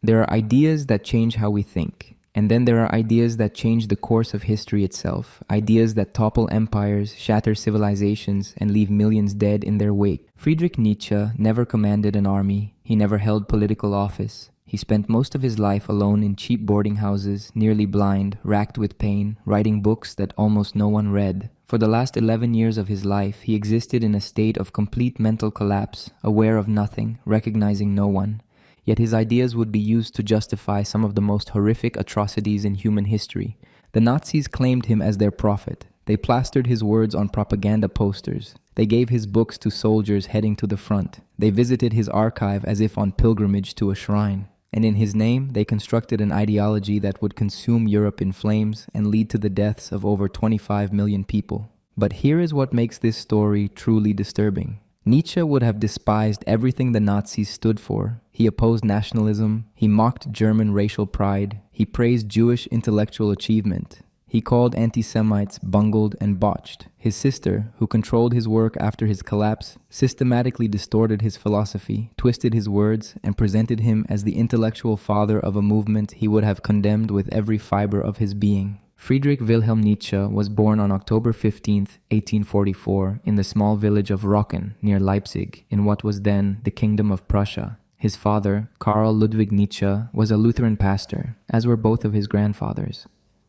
There are ideas that change how we think, and then there are ideas that change the course of history itself, ideas that topple empires, shatter civilizations, and leave millions dead in their wake. Friedrich Nietzsche never commanded an army, he never held political office. He spent most of his life alone in cheap boarding houses, nearly blind, racked with pain, writing books that almost no one read. For the last 11 years of his life, he existed in a state of complete mental collapse, aware of nothing, recognizing no one. Yet his ideas would be used to justify some of the most horrific atrocities in human history. The Nazis claimed him as their prophet. They plastered his words on propaganda posters. They gave his books to soldiers heading to the front. They visited his archive as if on pilgrimage to a shrine. And in his name, they constructed an ideology that would consume Europe in flames and lead to the deaths of over 25 million people. But here is what makes this story truly disturbing. Nietzsche would have despised everything the Nazis stood for. He opposed nationalism, he mocked German racial pride, he praised Jewish intellectual achievement. He called anti-Semites bungled and botched. His sister, who controlled his work after his collapse, systematically distorted his philosophy, twisted his words, and presented him as the intellectual father of a movement he would have condemned with every fiber of his being. Friedrich Wilhelm Nietzsche was born on October 15, 1844, in the small village of Rocken, near Leipzig, in what was then the Kingdom of Prussia. His father, Karl Ludwig Nietzsche, was a Lutheran pastor, as were both of his grandfathers.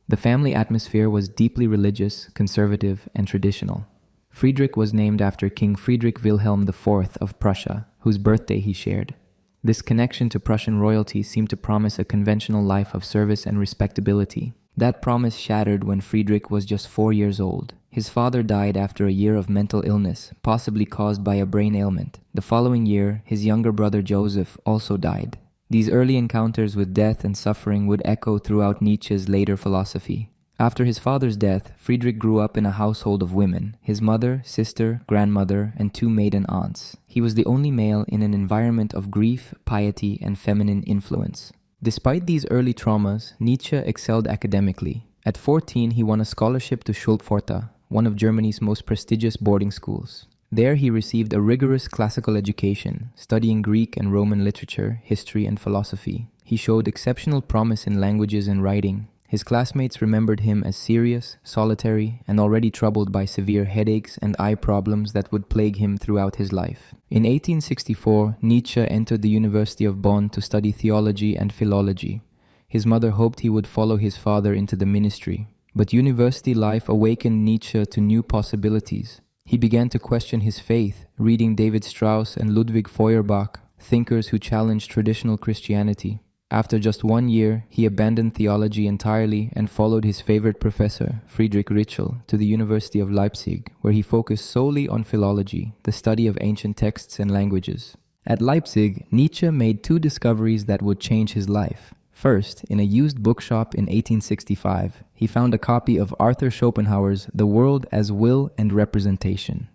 The family atmosphere was deeply religious, conservative, and traditional. Friedrich was named after King Friedrich Wilhelm IV of Prussia, whose birthday he shared. This connection to Prussian royalty seemed to promise a conventional life of service and respectability. That promise shattered when Friedrich was just 4 years old. His father died after a year of mental illness, possibly caused by a brain ailment. The following year, his younger brother Joseph also died. These early encounters with death and suffering would echo throughout Nietzsche's later philosophy. After his father's death, Friedrich grew up in a household of women, his mother, sister, grandmother, and 2 maiden aunts. He was the only male in an environment of grief, piety, and feminine influence. Despite these early traumas, Nietzsche excelled academically. At 14, he won a scholarship to Schulpforta, one of Germany's most prestigious boarding schools. There he received a rigorous classical education, studying Greek and Roman literature, history, and philosophy. He showed exceptional promise in languages and writing. His classmates remembered him as serious, solitary, and already troubled by severe headaches and eye problems that would plague him throughout his life. In 1864, Nietzsche entered the University of Bonn to study theology and philology. His mother hoped he would follow his father into the ministry. But university life awakened Nietzsche to new possibilities. He began to question his faith, reading David Strauss and Ludwig Feuerbach, thinkers who challenged traditional Christianity. After just 1 year, he abandoned theology entirely and followed his favorite professor, Friedrich Nietzsche, to the University of Leipzig, where he focused solely on philology, the study of ancient texts and languages. At Leipzig, Nietzsche made 2 discoveries that would change his life. First, in a used bookshop in 1865, he found a copy of Arthur Schopenhauer's The World as Will and Representation.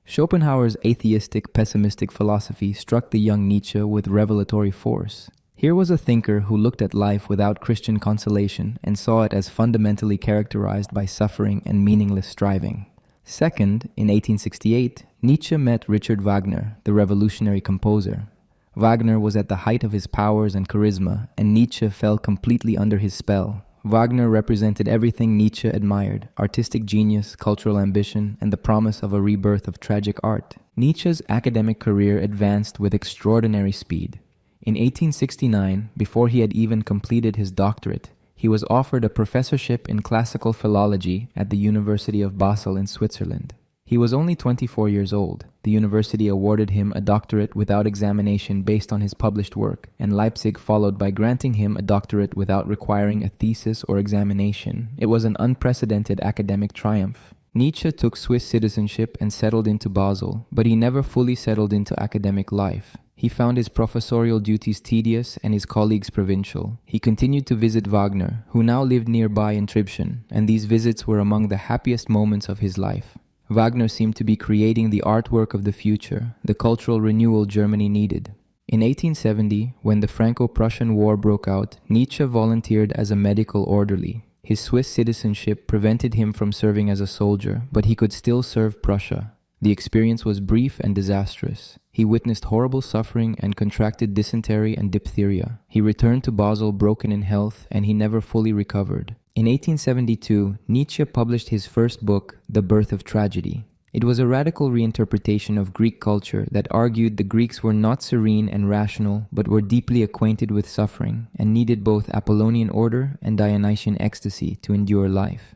Schopenhauer's atheistic, pessimistic philosophy struck the young Nietzsche with revelatory force. Here was a thinker who looked at life without Christian consolation and saw it as fundamentally characterized by suffering and meaningless striving. Second, in 1868, Nietzsche met Richard Wagner, the revolutionary composer. Wagner was at the height of his powers and charisma, and Nietzsche fell completely under his spell. Wagner represented everything Nietzsche admired: artistic genius, cultural ambition, and the promise of a rebirth of tragic art. Nietzsche's academic career advanced with extraordinary speed. In 1869, before he had even completed his doctorate, he was offered a professorship in classical philology at the University of Basel in Switzerland. He was only 24 years old. The university awarded him a doctorate without examination based on his published work, and Leipzig followed by granting him a doctorate without requiring a thesis or examination. It was an unprecedented academic triumph. Nietzsche took Swiss citizenship and settled into Basel, but he never fully settled into academic life. He found his professorial duties tedious and his colleagues provincial. He continued to visit Wagner, who now lived nearby in Tribschen, and these visits were among the happiest moments of his life. Wagner seemed to be creating the artwork of the future, the cultural renewal Germany needed. In 1870, when the Franco-Prussian War broke out, Nietzsche volunteered as a medical orderly. His Swiss citizenship prevented him from serving as a soldier, but he could still serve Prussia. The experience was brief and disastrous. He witnessed horrible suffering and contracted dysentery and diphtheria. He returned to Basel broken in health, and he never fully recovered. In 1872, Nietzsche published his first book, The Birth of Tragedy. It was a radical reinterpretation of Greek culture that argued the Greeks were not serene and rational, but were deeply acquainted with suffering and needed both Apollonian order and Dionysian ecstasy to endure life.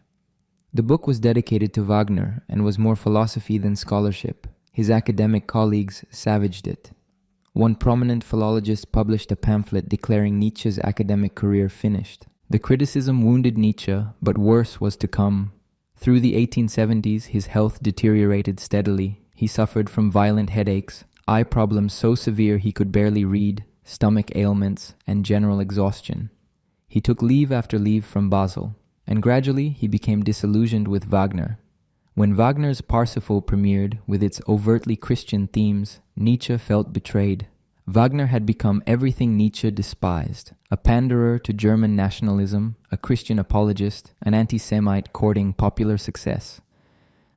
The book was dedicated to Wagner and was more philosophy than scholarship. His academic colleagues savaged it. One prominent philologist published a pamphlet declaring Nietzsche's academic career finished. The criticism wounded Nietzsche, but worse was to come. Through the 1870s, his health deteriorated steadily. He suffered from violent headaches, eye problems so severe he could barely read, stomach ailments, and general exhaustion. He took leave after leave from Basel, and gradually he became disillusioned with Wagner. When Wagner's Parsifal premiered with its overtly Christian themes, Nietzsche felt betrayed. Wagner had become everything Nietzsche despised: a panderer to German nationalism, a Christian apologist, an anti-Semite courting popular success.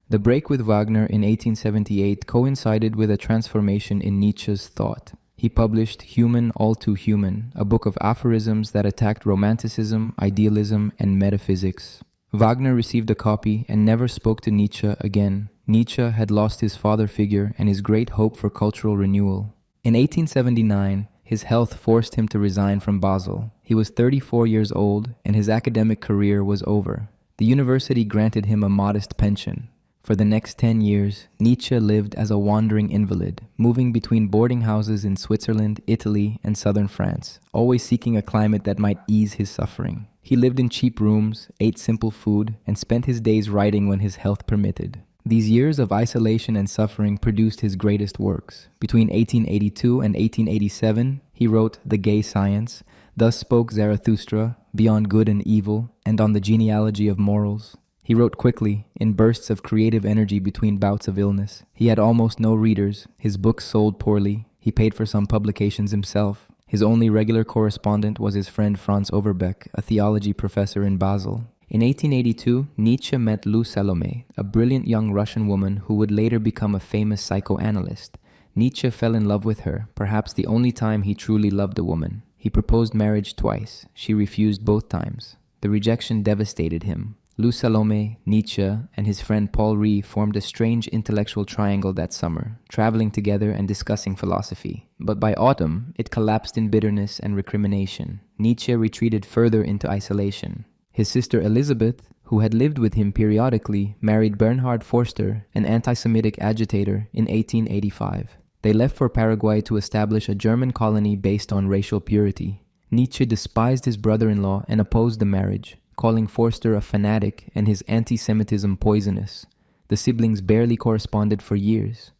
The break with Wagner in 1878 coincided with a transformation in Nietzsche's thought. He published Human All Too Human, a book of aphorisms that attacked romanticism, idealism, and metaphysics. Wagner received a copy and never spoke to Nietzsche again. Nietzsche had lost his father figure and his great hope for cultural renewal. In 1879, his health forced him to resign from Basel. He was 34 years old and his academic career was over. The university granted him a modest pension. For the next 10 years, Nietzsche lived as a wandering invalid, moving between boarding houses in Switzerland, Italy, and southern France, always seeking a climate that might ease his suffering. He lived in cheap rooms, ate simple food, and spent his days writing when his health permitted. These years of isolation and suffering produced his greatest works. Between 1882 and 1887, he wrote The Gay Science, Thus Spoke Zarathustra, Beyond Good and Evil, and On the Genealogy of Morals. He wrote quickly, in bursts of creative energy between bouts of illness. He had almost no readers. His books sold poorly. He paid for some publications himself. His only regular correspondent was his friend Franz Overbeck, a theology professor in Basel. In 1882, Nietzsche met Lou Salome, a brilliant young Russian woman who would later become a famous psychoanalyst. Nietzsche fell in love with her, perhaps the only time he truly loved a woman. He proposed marriage twice. She refused both times. The rejection devastated him. Lou Salome, Nietzsche, and his friend Paul Rie formed a strange intellectual triangle that summer, traveling together and discussing philosophy. But by autumn, it collapsed in bitterness and recrimination. Nietzsche retreated further into isolation. His sister Elizabeth, who had lived with him periodically, married Bernhard Forster, an anti-Semitic agitator, in 1885. They left for Paraguay to establish a German colony based on racial purity. Nietzsche despised his brother-in-law and opposed the marriage, calling Forster a fanatic and his anti-Semitism poisonous. The siblings barely corresponded for years.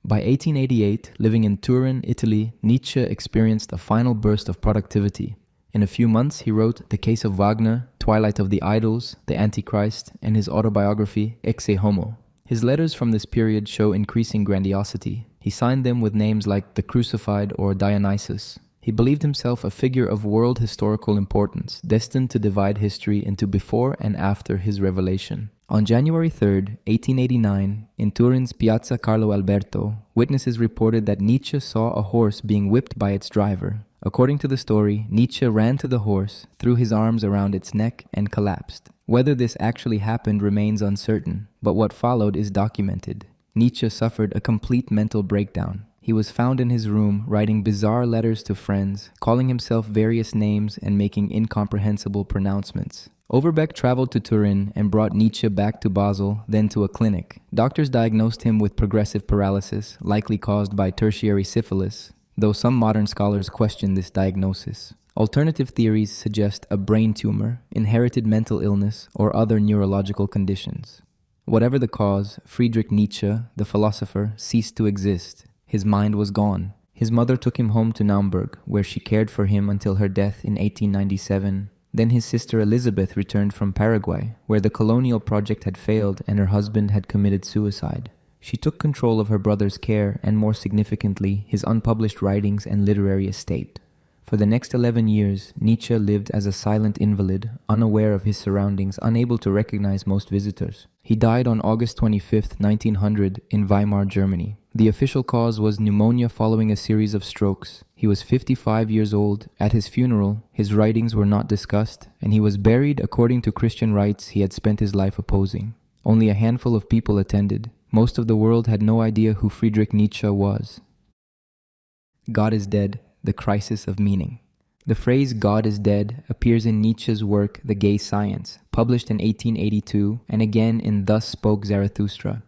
By 1888, living in Turin, Italy, Nietzsche experienced a final burst of productivity. In a few months, he wrote The Case of Wagner, Twilight of the Idols, The Antichrist, and his autobiography, Exe Homo. His letters from this period show increasing grandiosity. He signed them with names like the Crucified or Dionysus. He believed himself a figure of world historical importance, destined to divide history into before and after his revelation. On January 3, 1889, in Turin's Piazza Carlo Alberto, witnesses reported that Nietzsche saw a horse being whipped by its driver. According to the story, Nietzsche ran to the horse, threw his arms around its neck, and collapsed. Whether this actually happened remains uncertain, but what followed is documented. Nietzsche suffered a complete mental breakdown. He was found in his room writing bizarre letters to friends, calling himself various names and making incomprehensible pronouncements. Overbeck traveled to Turin and brought Nietzsche back to Basel, then to a clinic. Doctors diagnosed him with progressive paralysis, likely caused by tertiary syphilis, though some modern scholars question this diagnosis. Alternative theories suggest a brain tumor, inherited mental illness, or other neurological conditions. Whatever the cause, Friedrich Nietzsche, the philosopher, ceased to exist. His mind was gone. His mother took him home to Naumburg, where she cared for him until her death in 1897. Then his sister Elizabeth returned from Paraguay, where the colonial project had failed and her husband had committed suicide. She took control of her brother's care and, more significantly, his unpublished writings and literary estate. For the next 11 years, Nietzsche lived as a silent invalid, unaware of his surroundings, unable to recognize most visitors. He died on August 25, 1900, in Weimar, Germany. The official cause was pneumonia following a series of strokes. He was 55 years old. At his funeral, his writings were not discussed, and he was buried according to Christian rites he had spent his life opposing. Only a handful of people attended. Most of the world had no idea who Friedrich Nietzsche was. God is dead, the crisis of meaning. The phrase God is dead appears in Nietzsche's work The Gay Science, published in 1882, and again in Thus Spoke Zarathustra.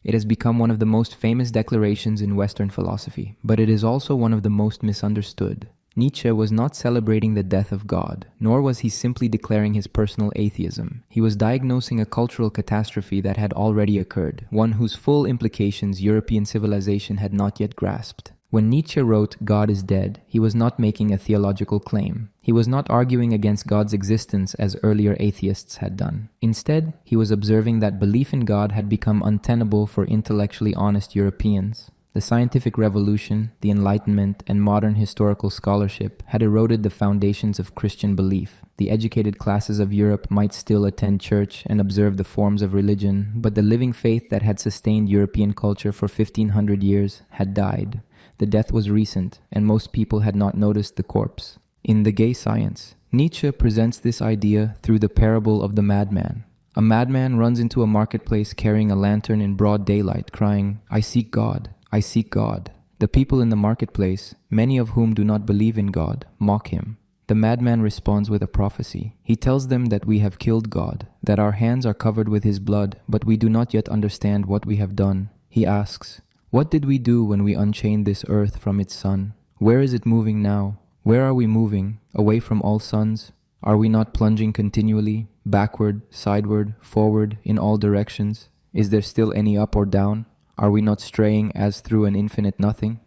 It has become one of the most famous declarations in Western philosophy, but it is also one of the most misunderstood. Nietzsche was not celebrating the death of God, nor was he simply declaring his personal atheism. He was diagnosing a cultural catastrophe that had already occurred, one whose full implications European civilization had not yet grasped. When Nietzsche wrote God is dead, he was not making a theological claim. He was not arguing against God's existence as earlier atheists had done. Instead, he was observing that belief in God had become untenable for intellectually honest Europeans. The scientific revolution, the Enlightenment, and modern historical scholarship had eroded the foundations of Christian belief. The educated classes of Europe might still attend church and observe the forms of religion, but the living faith that had sustained European culture for 1500 years had died. The death was recent, and most people had not noticed the corpse. In The Gay Science, Nietzsche presents this idea through the parable of the madman. A madman runs into a marketplace carrying a lantern in broad daylight, crying, "I seek God, I seek God." The people in the marketplace, many of whom do not believe in God, mock him. The madman responds with a prophecy. He tells them that we have killed God, that our hands are covered with his blood, but we do not yet understand what we have done. He asks, "What did we do when we unchained this earth from its sun? Where is it moving now? Where are we moving? Away from all suns? Are we not plunging continually, backward, sideward, forward, in all directions? Is there still any up or down? Are we not straying as through an infinite nothing?"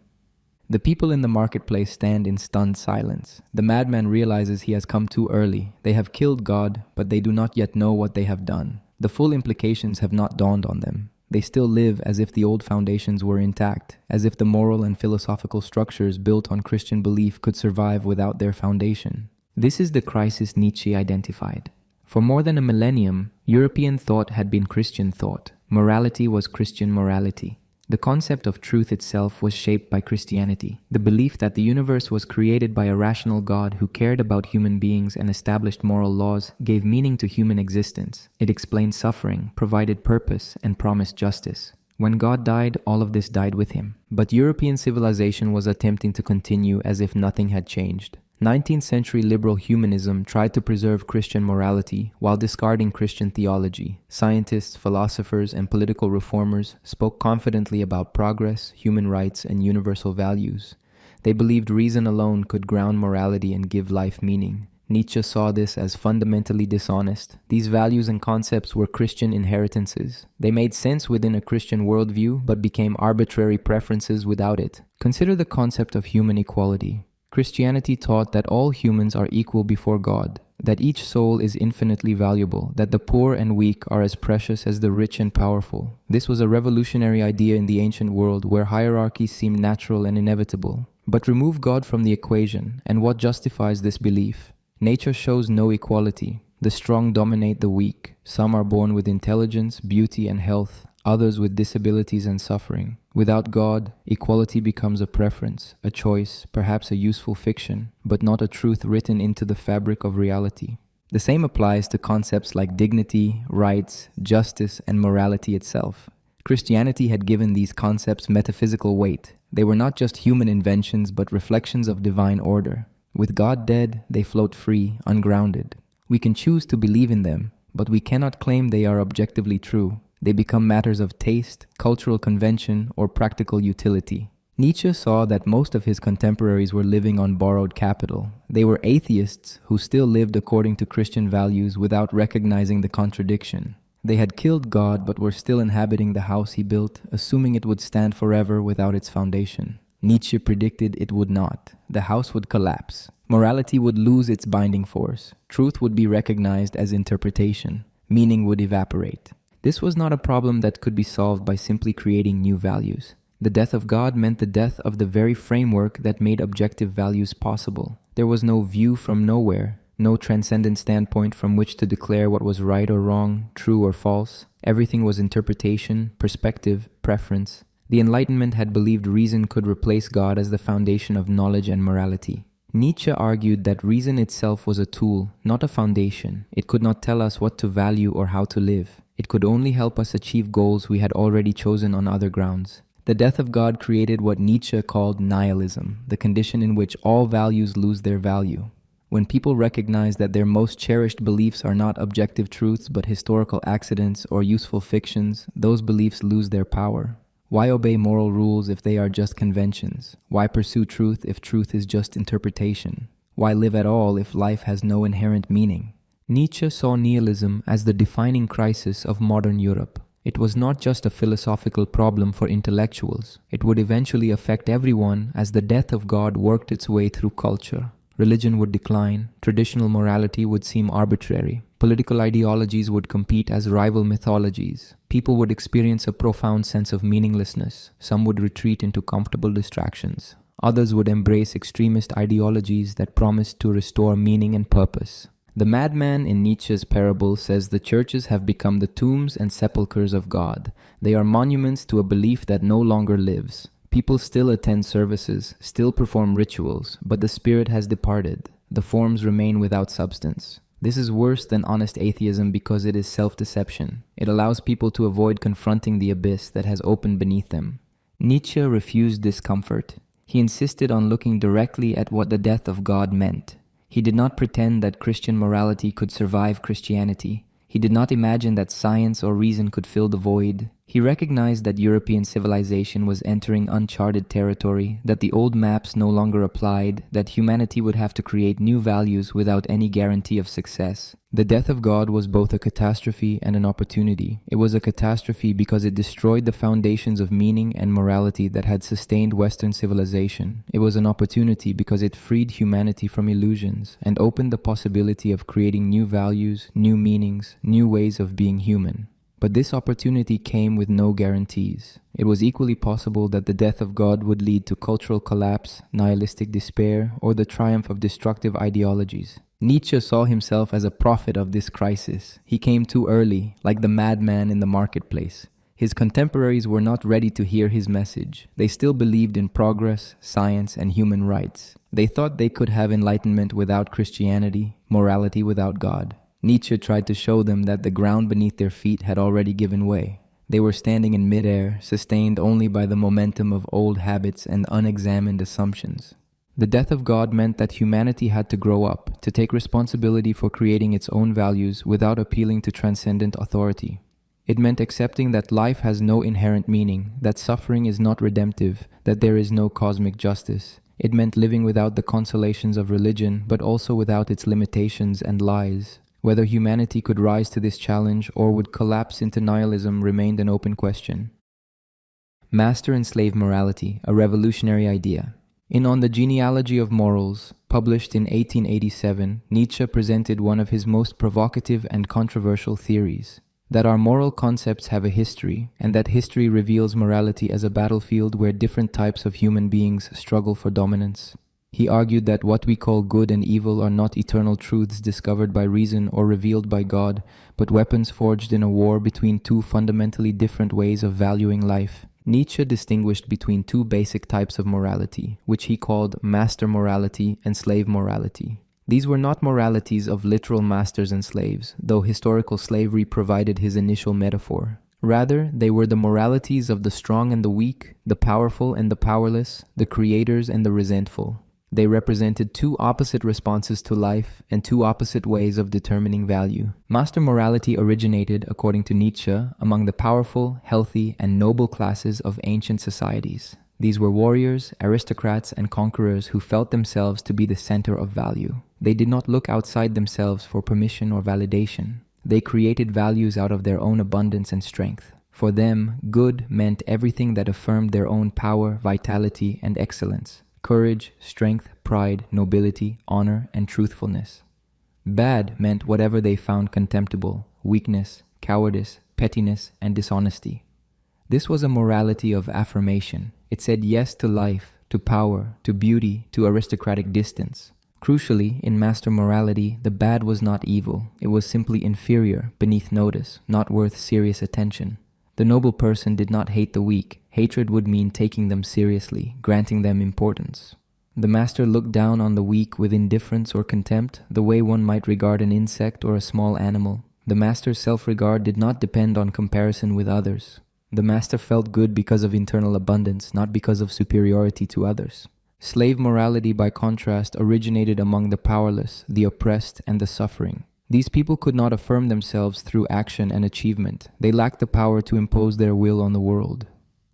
The people in the marketplace stand in stunned silence. The madman realizes he has come too early. They have killed God, but they do not yet know what they have done. The full implications have not dawned on them. They still live as if the old foundations were intact, as if the moral and philosophical structures built on Christian belief could survive without their foundation. This is the crisis Nietzsche identified. For more than a millennium, European thought had been Christian thought. Morality was Christian morality. The concept of truth itself was shaped by Christianity. The belief that the universe was created by a rational God who cared about human beings and established moral laws gave meaning to human existence. It explained suffering, provided purpose, and promised justice. When God died, all of this died with him. But European civilization was attempting to continue as if nothing had changed. 19th century liberal humanism tried to preserve Christian morality while discarding Christian theology. Scientists, philosophers, and political reformers spoke confidently about progress, human rights, and universal values. They believed reason alone could ground morality and give life meaning. Nietzsche saw this as fundamentally dishonest. These values and concepts were Christian inheritances. They made sense within a Christian worldview, but became arbitrary preferences without it. Consider the concept of human equality. Christianity taught that all humans are equal before God, that each soul is infinitely valuable, that the poor and weak are as precious as the rich and powerful. This was a revolutionary idea in the ancient world where hierarchies seemed natural and inevitable. But remove God from the equation, and what justifies this belief? Nature shows no equality. The strong dominate the weak. Some are born with intelligence, beauty, and health, others with disabilities and suffering. Without God, equality becomes a preference, a choice, perhaps a useful fiction, but not a truth written into the fabric of reality. The same applies to concepts like dignity, rights, justice, and morality itself. Christianity had given these concepts metaphysical weight. They were not just human inventions, but reflections of divine order. With God dead, they float free, ungrounded. We can choose to believe in them, but we cannot claim they are objectively true. They become matters of taste, cultural convention, or practical utility. Nietzsche saw that most of his contemporaries were living on borrowed capital. They were atheists who still lived according to Christian values without recognizing the contradiction. They had killed God but were still inhabiting the house he built, assuming it would stand forever without its foundation. Nietzsche predicted it would not. The house would collapse. Morality would lose its binding force. Truth would be recognized as interpretation. Meaning would evaporate. This was not a problem that could be solved by simply creating new values. The death of God meant the death of the very framework that made objective values possible. There was no view from nowhere, no transcendent standpoint from which to declare what was right or wrong, true or false. Everything was interpretation, perspective, preference. The Enlightenment had believed reason could replace God as the foundation of knowledge and morality. Nietzsche argued that reason itself was a tool, not a foundation. It could not tell us what to value or how to live. It could only help us achieve goals we had already chosen on other grounds. The death of God created what Nietzsche called nihilism, the condition in which all values lose their value. When people recognize that their most cherished beliefs are not objective truths but historical accidents or useful fictions, those beliefs lose their power. Why obey moral rules if they are just conventions? Why pursue truth if truth is just interpretation? Why live at all if life has no inherent meaning? Nietzsche saw nihilism as the defining crisis of modern Europe. It was not just a philosophical problem for intellectuals. It would eventually affect everyone as the death of God worked its way through culture. Religion would decline, traditional morality would seem arbitrary, political ideologies would compete as rival mythologies, people would experience a profound sense of meaninglessness, some would retreat into comfortable distractions, others would embrace extremist ideologies that promised to restore meaning and purpose. The madman in Nietzsche's parable says the churches have become the tombs and sepulchres of God. They are monuments to a belief that no longer lives. People still attend services, still perform rituals, but the spirit has departed. The forms remain without substance. This is worse than honest atheism because it is self-deception. It allows people to avoid confronting the abyss that has opened beneath them. Nietzsche refused discomfort. He insisted on looking directly at what the death of God meant. He did not pretend that Christian morality could survive Christianity. He did not imagine that science or reason could fill the void. He recognized that European civilization was entering uncharted territory, that the old maps no longer applied, that humanity would have to create new values without any guarantee of success. The death of God was both a catastrophe and an opportunity. It was a catastrophe because it destroyed the foundations of meaning and morality that had sustained Western civilization. It was an opportunity because it freed humanity from illusions and opened the possibility of creating new values, new meanings, new ways of being human. But this opportunity came with no guarantees. It was equally possible that the death of God would lead to cultural collapse, nihilistic despair, or the triumph of destructive ideologies. Nietzsche saw himself as a prophet of this crisis. He came too early, like the madman in the marketplace. His contemporaries were not ready to hear his message. They still believed in progress, science, and human rights. They thought they could have enlightenment without Christianity, morality without God. Nietzsche tried to show them that the ground beneath their feet had already given way. They were standing in midair, sustained only by the momentum of old habits and unexamined assumptions. The death of God meant that humanity had to grow up, to take responsibility for creating its own values without appealing to transcendent authority. It meant accepting that life has no inherent meaning, that suffering is not redemptive, that there is no cosmic justice. It meant living without the consolations of religion, but also without its limitations and lies. Whether humanity could rise to this challenge or would collapse into nihilism remained an open question. Master and slave morality, a revolutionary idea. In On the Genealogy of Morals, published in 1887, Nietzsche presented one of his most provocative and controversial theories, that our moral concepts have a history, and that history reveals morality as a battlefield where different types of human beings struggle for dominance. He argued that what we call good and evil are not eternal truths discovered by reason or revealed by God, but weapons forged in a war between two fundamentally different ways of valuing life. Nietzsche distinguished between two basic types of morality, which he called master morality and slave morality. These were not moralities of literal masters and slaves, though historical slavery provided his initial metaphor. Rather, they were the moralities of the strong and the weak, the powerful and the powerless, the creators and the resentful. They represented two opposite responses to life and two opposite ways of determining value. Master morality originated, according to Nietzsche, among the powerful, healthy, and noble classes of ancient societies. These were warriors, aristocrats, and conquerors who felt themselves to be the center of value. They did not look outside themselves for permission or validation. They created values out of their own abundance and strength. For them, good meant everything that affirmed their own power, vitality, and excellence. Courage, strength, pride, nobility, honor, and truthfulness. Bad meant whatever they found contemptible, weakness, cowardice, pettiness, and dishonesty. This was a morality of affirmation. It said yes to life, to power, to beauty, to aristocratic distance. Crucially, in master morality, the bad was not evil. It was simply inferior, beneath notice, not worth serious attention. The noble person did not hate the weak. Hatred would mean taking them seriously, granting them importance. The master looked down on the weak with indifference or contempt, the way one might regard an insect or a small animal. The master's self-regard did not depend on comparison with others. The master felt good because of internal abundance, not because of superiority to others. Slave morality, by contrast, originated among the powerless, the oppressed, and the suffering. These people could not affirm themselves through action and achievement. They lacked the power to impose their will on the world.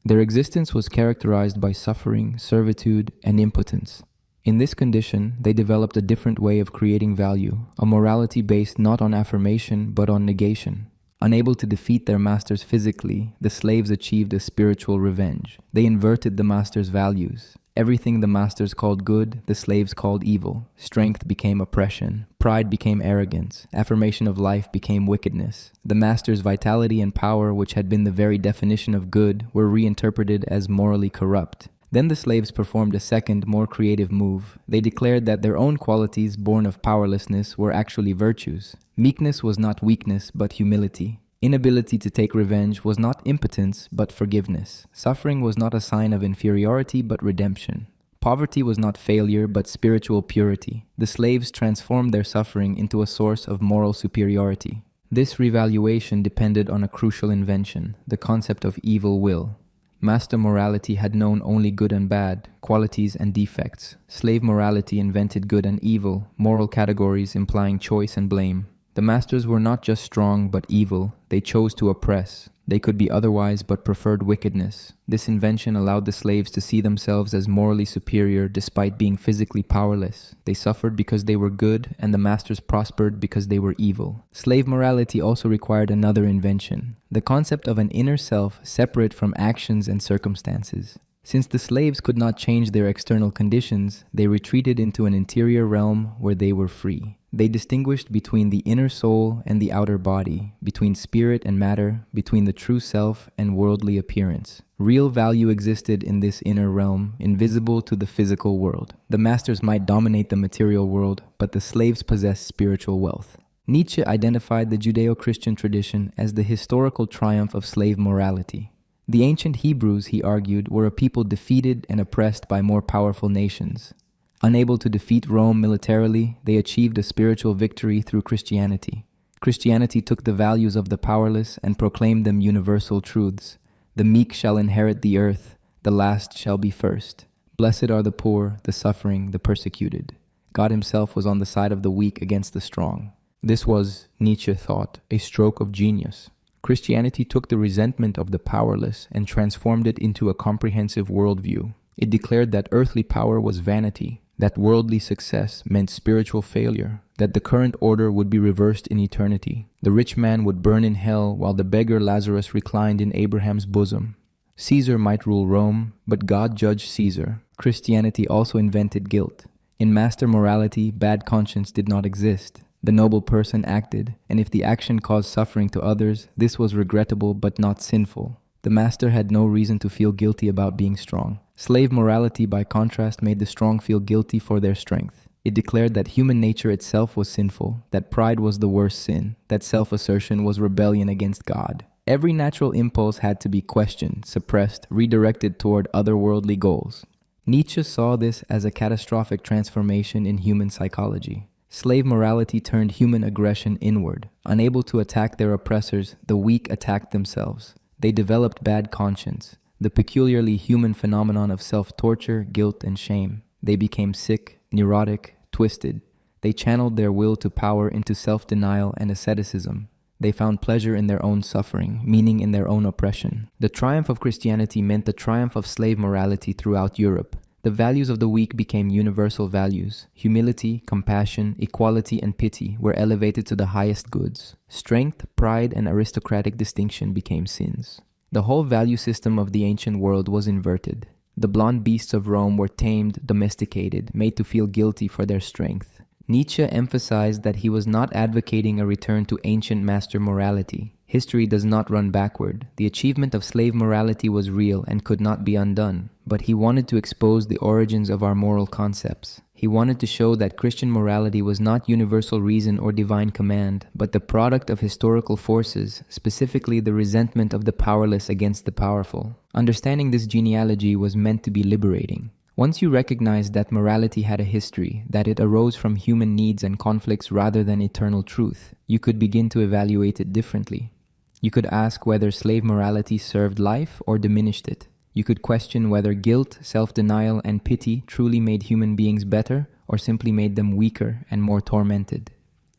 Their existence was characterized by suffering, servitude, and impotence. In this condition, they developed a different way of creating value, a morality based not on affirmation but on negation. Unable to defeat their masters physically, the slaves achieved a spiritual revenge. They inverted the master's values. Everything the masters called good, the slaves called evil. Strength became oppression. Pride became arrogance. Affirmation of life became wickedness. The master's vitality and power, which had been the very definition of good, were reinterpreted as morally corrupt. Then the slaves performed a second, more creative move. They declared that their own qualities, born of powerlessness, were actually virtues. Meekness was not weakness, but humility. Inability to take revenge was not impotence, but forgiveness. Suffering was not a sign of inferiority, but redemption. Poverty was not failure, but spiritual purity. The slaves transformed their suffering into a source of moral superiority. This revaluation depended on a crucial invention, the concept of evil will. Master morality had known only good and bad, qualities and defects. Slave morality invented good and evil, moral categories implying choice and blame. The masters were not just strong but evil. They chose to oppress. They could be otherwise but preferred wickedness. This invention allowed the slaves to see themselves as morally superior despite being physically powerless. They suffered because they were good, and the masters prospered because they were evil. Slave morality also required another invention, the concept of an inner self separate from actions and circumstances. Since the slaves could not change their external conditions, they retreated into an interior realm where they were free. They distinguished between the inner soul and the outer body, between spirit and matter, between the true self and worldly appearance. Real value existed in this inner realm, invisible to the physical world. The masters might dominate the material world, but the slaves possessed spiritual wealth. Nietzsche identified the Judeo-Christian tradition as the historical triumph of slave morality. The ancient Hebrews, he argued, were a people defeated and oppressed by more powerful nations. Unable to defeat Rome militarily, they achieved a spiritual victory through Christianity. Christianity took the values of the powerless and proclaimed them universal truths. The meek shall inherit the earth, the last shall be first. Blessed are the poor, the suffering, the persecuted. God himself was on the side of the weak against the strong. This was, Nietzsche thought, a stroke of genius. Christianity took the resentment of the powerless and transformed it into a comprehensive worldview. It declared that earthly power was vanity, that worldly success meant spiritual failure, that the current order would be reversed in eternity. The rich man would burn in hell while the beggar Lazarus reclined in Abraham's bosom. Caesar might rule Rome, but God judged Caesar. Christianity also invented guilt. In master morality, bad conscience did not exist. The noble person acted, and if the action caused suffering to others, this was regrettable but not sinful. The master had no reason to feel guilty about being strong. Slave morality, by contrast, made the strong feel guilty for their strength. It declared that human nature itself was sinful, that pride was the worst sin, that self-assertion was rebellion against God. Every natural impulse had to be questioned, suppressed, redirected toward otherworldly goals. Nietzsche saw this as a catastrophic transformation in human psychology. Slave morality turned human aggression inward. Unable to attack their oppressors, the weak attacked themselves. They developed bad conscience, the peculiarly human phenomenon of self-torture, guilt, and shame. They became sick, neurotic, twisted. They channeled their will to power into self-denial and asceticism. They found pleasure in their own suffering, meaning in their own oppression. The triumph of Christianity meant the triumph of slave morality throughout Europe. The values of the weak became universal values. Humility, compassion, equality, and pity were elevated to the highest goods. Strength, pride, and aristocratic distinction became sins. The whole value system of the ancient world was inverted. The blonde beasts of Rome were tamed, domesticated, made to feel guilty for their strength. Nietzsche emphasized that he was not advocating a return to ancient master morality. History does not run backward. The achievement of slave morality was real and could not be undone, but he wanted to expose the origins of our moral concepts. He He wanted to show that Christian morality was not universal reason or divine command, but the product of historical forces, specifically the resentment of the powerless against the powerful. Understanding this genealogy was meant to be liberating. Once you recognized that morality had a history, that it arose from human needs and conflicts rather than eternal truth, you could begin to evaluate it differently. You could ask whether slave morality served life or diminished it. You could question whether guilt, self-denial, and pity truly made human beings better or simply made them weaker and more tormented.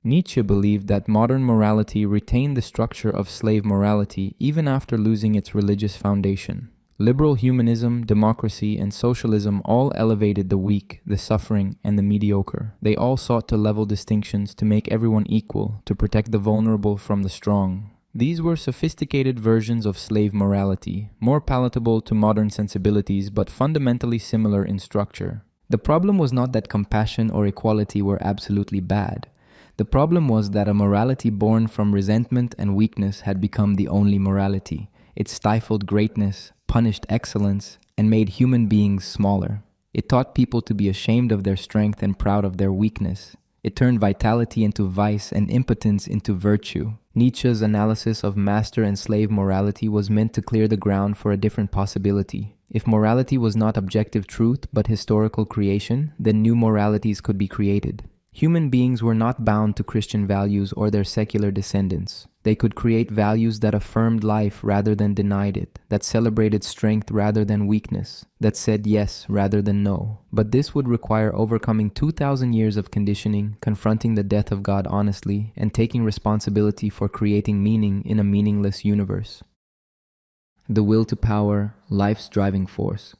Nietzsche believed that modern morality retained the structure of slave morality even after losing its religious foundation. Liberal humanism, democracy, and socialism all elevated the weak, the suffering, and the mediocre. They all sought to level distinctions to make everyone equal, to protect the vulnerable from the strong. These were sophisticated versions of slave morality, more palatable to modern sensibilities but fundamentally similar in structure. The problem was not that compassion or equality were absolutely bad. The problem was that a morality born from resentment and weakness had become the only morality. It stifled greatness, punished excellence, and made human beings smaller. It taught people to be ashamed of their strength and proud of their weakness. It turned vitality into vice and impotence into virtue. Nietzsche's analysis of master and slave morality was meant to clear the ground for a different possibility. If morality was not objective truth but historical creation, then new moralities could be created. Human beings were not bound to Christian values or their secular descendants. They could create values that affirmed life rather than denied it, that celebrated strength rather than weakness, that said yes rather than no. But this would require overcoming 2,000 years of conditioning, confronting the death of God honestly, and taking responsibility for creating meaning in a meaningless universe. The will to power, life's driving force.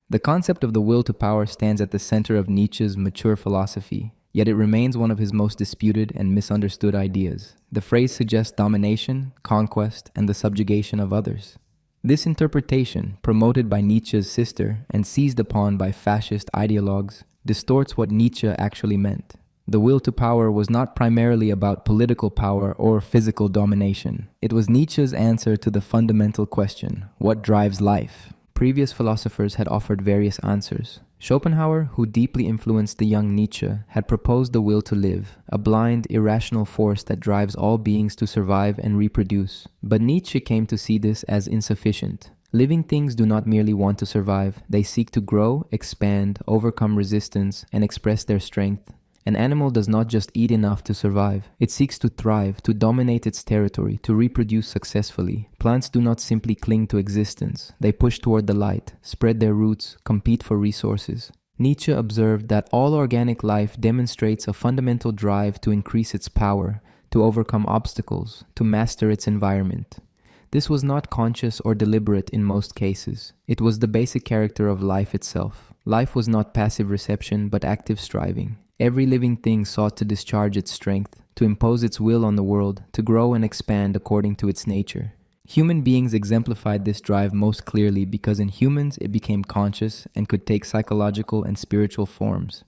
The concept of the will to power stands at the center of Nietzsche's mature philosophy. Yet it remains one of his most disputed and misunderstood ideas. The phrase suggests domination, conquest, and the subjugation of others. This interpretation, promoted by Nietzsche's sister and seized upon by fascist ideologues, distorts what Nietzsche actually meant. The will to power was not primarily about political power or physical domination. It was Nietzsche's answer to the fundamental question, what drives life? Previous philosophers had offered various answers. Schopenhauer, who deeply influenced the young Nietzsche, had proposed the will to live, a blind, irrational force that drives all beings to survive and reproduce. But Nietzsche came to see this as insufficient. Living things do not merely want to survive, they seek to grow, expand, overcome resistance, and express their strength. An animal does not just eat enough to survive. It seeks to thrive, to dominate its territory, to reproduce successfully. Plants do not simply cling to existence. They push toward the light, spread their roots, compete for resources. Nietzsche observed that all organic life demonstrates a fundamental drive to increase its power, to overcome obstacles, to master its environment. This was not conscious or deliberate in most cases. It was the basic character of life itself. Life was not passive reception, but active striving. Every living thing sought to discharge its strength, to impose its will on the world, to grow and expand according to its nature. Human beings exemplified this drive most clearly because in humans it became conscious and could take psychological and spiritual forms.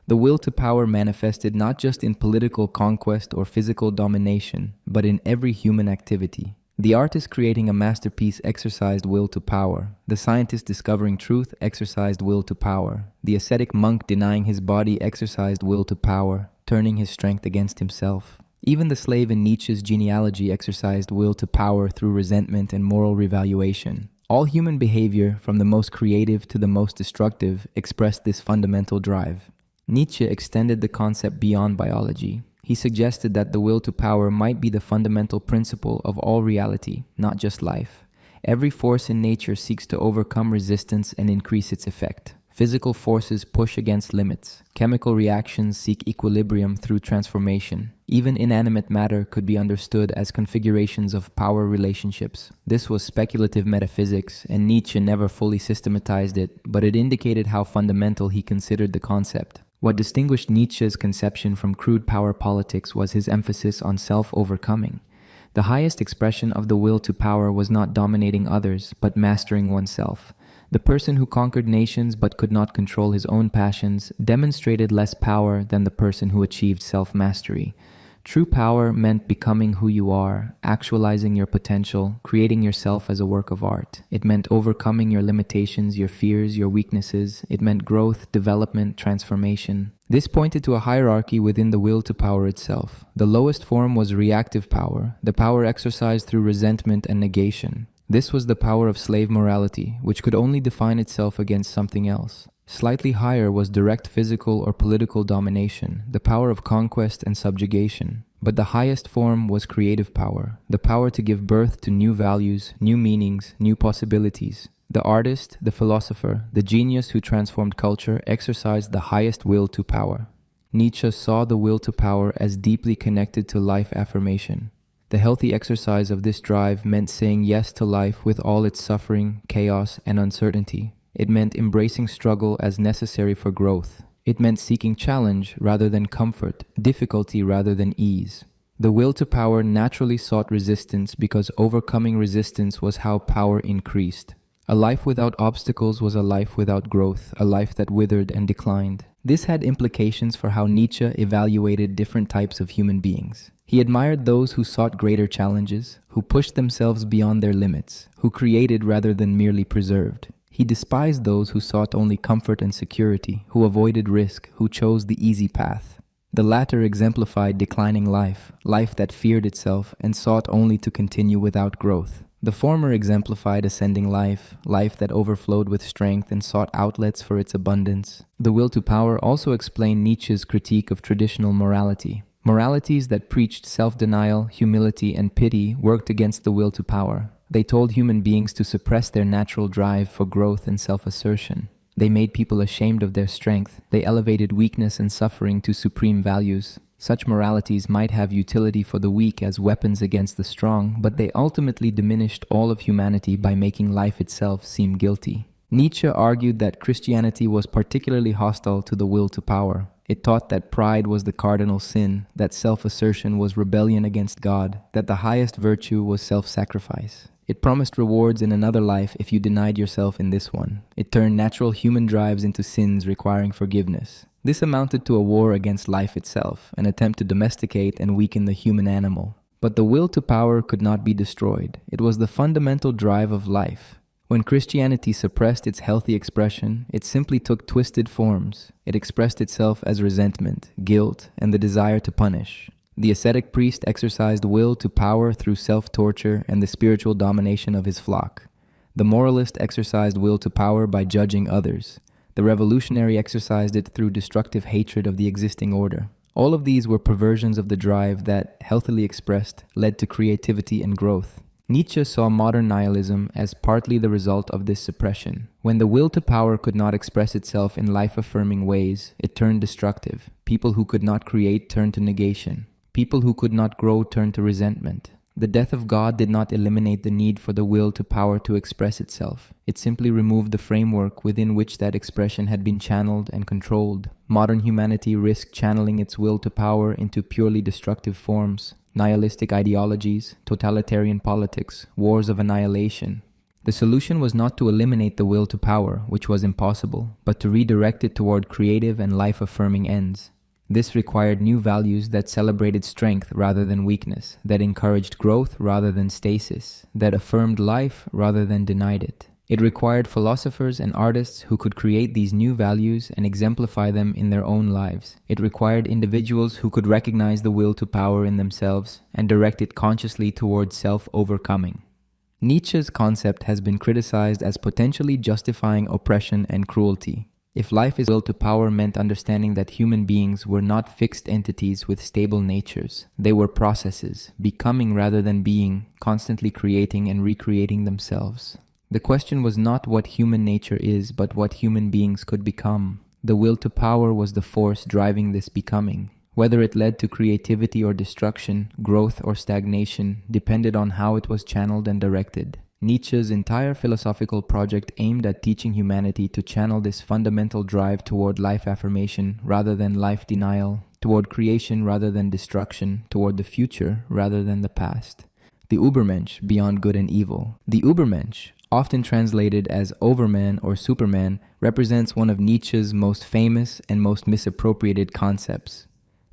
The will to power manifested not just in political conquest or physical domination, but in every human activity. The artist creating a masterpiece exercised will to power. The scientist discovering truth exercised will to power. The ascetic monk denying his body exercised will to power, turning his strength against himself. Even the slave in Nietzsche's genealogy exercised will to power through resentment and moral revaluation. All human behavior, from the most creative to the most destructive, expressed this fundamental drive. Nietzsche extended the concept beyond biology. He suggested that the will to power might be the fundamental principle of all reality, not just life. Every force in nature seeks to overcome resistance and increase its effect. Physical forces push against limits. Chemical reactions seek equilibrium through transformation. Even inanimate matter could be understood as configurations of power relationships. This was speculative metaphysics, and Nietzsche never fully systematized it, but it indicated how fundamental he considered the concept. What distinguished Nietzsche's conception from crude power politics was his emphasis on self-overcoming. The highest expression of the will to power was not dominating others, but mastering oneself. The person who conquered nations but could not control his own passions demonstrated less power than the person who achieved self-mastery. True power meant becoming who you are, actualizing your potential, creating yourself as a work of art. It meant overcoming your limitations, your fears, your weaknesses. It meant growth, development, transformation. This pointed to a hierarchy within the will to power itself. The lowest form was reactive power, the power exercised through resentment and negation. This was the power of slave morality, which could only define itself against something else. Slightly higher was direct physical or political domination, the power of conquest and subjugation. But the highest form was creative power, the power to give birth to new values, new meanings, new possibilities. The artist, the philosopher, the genius who transformed culture exercised the highest will to power. Nietzsche saw the will to power as deeply connected to life affirmation. The healthy exercise of this drive meant saying yes to life with all its suffering, chaos, and uncertainty. It meant embracing struggle as necessary for growth. It meant seeking challenge rather than comfort, difficulty rather than ease. The will to power naturally sought resistance because overcoming resistance was how power increased. A life without obstacles was a life without growth, a life that withered and declined. This had implications for how Nietzsche evaluated different types of human beings. He admired those who sought greater challenges, who pushed themselves beyond their limits, who created rather than merely preserved. He despised those who sought only comfort and security, who avoided risk, who chose the easy path. The latter exemplified declining life, life that feared itself and sought only to continue without growth. The former exemplified ascending life, life that overflowed with strength and sought outlets for its abundance. The will to power also explained Nietzsche's critique of traditional morality. Moralities that preached self-denial, humility, and pity worked against the will to power. They told human beings to suppress their natural drive for growth and self-assertion. They made people ashamed of their strength. They elevated weakness and suffering to supreme values. Such moralities might have utility for the weak as weapons against the strong, but they ultimately diminished all of humanity by making life itself seem guilty. Nietzsche argued that Christianity was particularly hostile to the will to power. It taught that pride was the cardinal sin, that self-assertion was rebellion against God, that the highest virtue was self-sacrifice. It promised rewards in another life if you denied yourself in this one. It turned natural human drives into sins requiring forgiveness. This amounted to a war against life itself, an attempt to domesticate and weaken the human animal. But the will to power could not be destroyed. It was the fundamental drive of life. When Christianity suppressed its healthy expression, it simply took twisted forms. It expressed itself as resentment, guilt, and the desire to punish. The ascetic priest exercised will to power through self-torture and the spiritual domination of his flock. The moralist exercised will to power by judging others. The revolutionary exercised it through destructive hatred of the existing order. All of these were perversions of the drive that, healthily expressed, led to creativity and growth. Nietzsche saw modern nihilism as partly the result of this suppression. When the will to power could not express itself in life-affirming ways, it turned destructive. People who could not create turned to negation. People who could not grow turned to resentment. The death of God did not eliminate the need for the will to power to express itself. It simply removed the framework within which that expression had been channeled and controlled. Modern humanity risked channeling its will to power into purely destructive forms. Nihilistic ideologies, totalitarian politics, wars of annihilation. The solution was not to eliminate the will to power, which was impossible, but to redirect it toward creative and life-affirming ends. This required new values that celebrated strength rather than weakness, that encouraged growth rather than stasis, that affirmed life rather than denied it. It required philosophers and artists who could create these new values and exemplify them in their own lives. It required individuals who could recognize the will to power in themselves and direct it consciously towards self-overcoming. Nietzsche's concept has been criticized as potentially justifying oppression and cruelty. If life is will to power meant understanding that human beings were not fixed entities with stable natures. They were processes, becoming rather than being, constantly creating and recreating themselves. The question was not what human nature is, but what human beings could become. The will to power was the force driving this becoming. Whether it led to creativity or destruction, growth or stagnation, depended on how it was channeled and directed. Nietzsche's entire philosophical project aimed at teaching humanity to channel this fundamental drive toward life affirmation rather than life denial, toward creation rather than destruction, toward the future rather than the past. The Übermensch, beyond good and evil. The Übermensch, often translated as Overman or Superman, represents one of Nietzsche's most famous and most misappropriated concepts.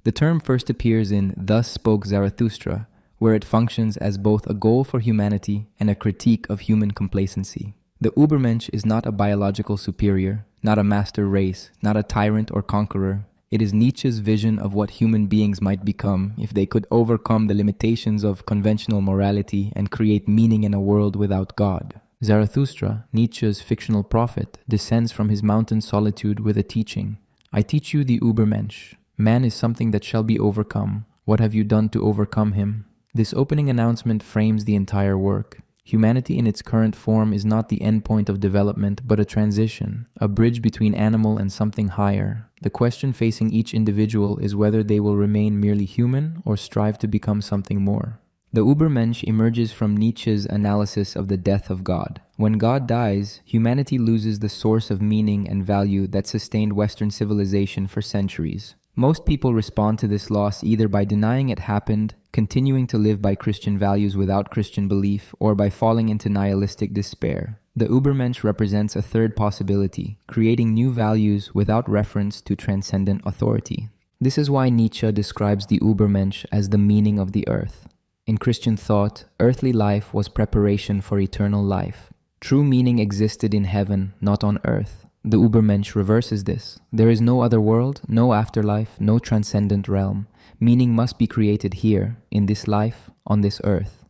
The term first appears in Thus Spoke Zarathustra, where it functions as both a goal for humanity and a critique of human complacency. The Übermensch is not a biological superior, not a master race, not a tyrant or conqueror. It is Nietzsche's vision of what human beings might become if they could overcome the limitations of conventional morality and create meaning in a world without God. Zarathustra, Nietzsche's fictional prophet, descends from his mountain solitude with a teaching. I teach you the Übermensch. Man is something that shall be overcome. What have you done to overcome him? This opening announcement frames the entire work. Humanity in its current form is not the end point of development, but a transition, a bridge between animal and something higher. The question facing each individual is whether they will remain merely human or strive to become something more. The Übermensch emerges from Nietzsche's analysis of the death of God. When God dies, humanity loses the source of meaning and value that sustained Western civilization for centuries. Most people respond to this loss either by denying it happened, continuing to live by Christian values without Christian belief, or by falling into nihilistic despair. The Übermensch represents a third possibility, creating new values without reference to transcendent authority. This is why Nietzsche describes the Übermensch as the meaning of the earth. In Christian thought, earthly life was preparation for eternal life. True meaning existed in heaven, not on earth. The Übermensch reverses this. There is no other world, no afterlife, no transcendent realm. Meaning must be created here, in this life, on this earth.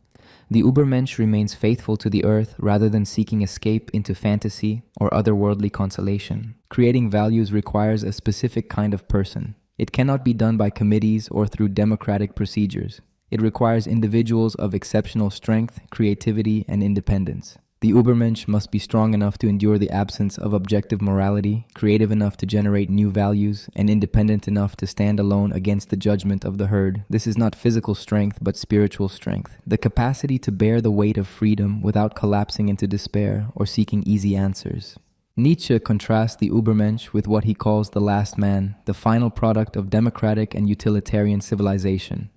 The Übermensch remains faithful to the earth rather than seeking escape into fantasy or otherworldly consolation. Creating values requires a specific kind of person. It cannot be done by committees or through democratic procedures. It requires individuals of exceptional strength, creativity, and independence. The Übermensch must be strong enough to endure the absence of objective morality, creative enough to generate new values, and independent enough to stand alone against the judgment of the herd. This is not physical strength, but spiritual strength. The capacity to bear the weight of freedom without collapsing into despair or seeking easy answers. Nietzsche contrasts the Übermensch with what he calls the last man, the final product of democratic and utilitarian civilization.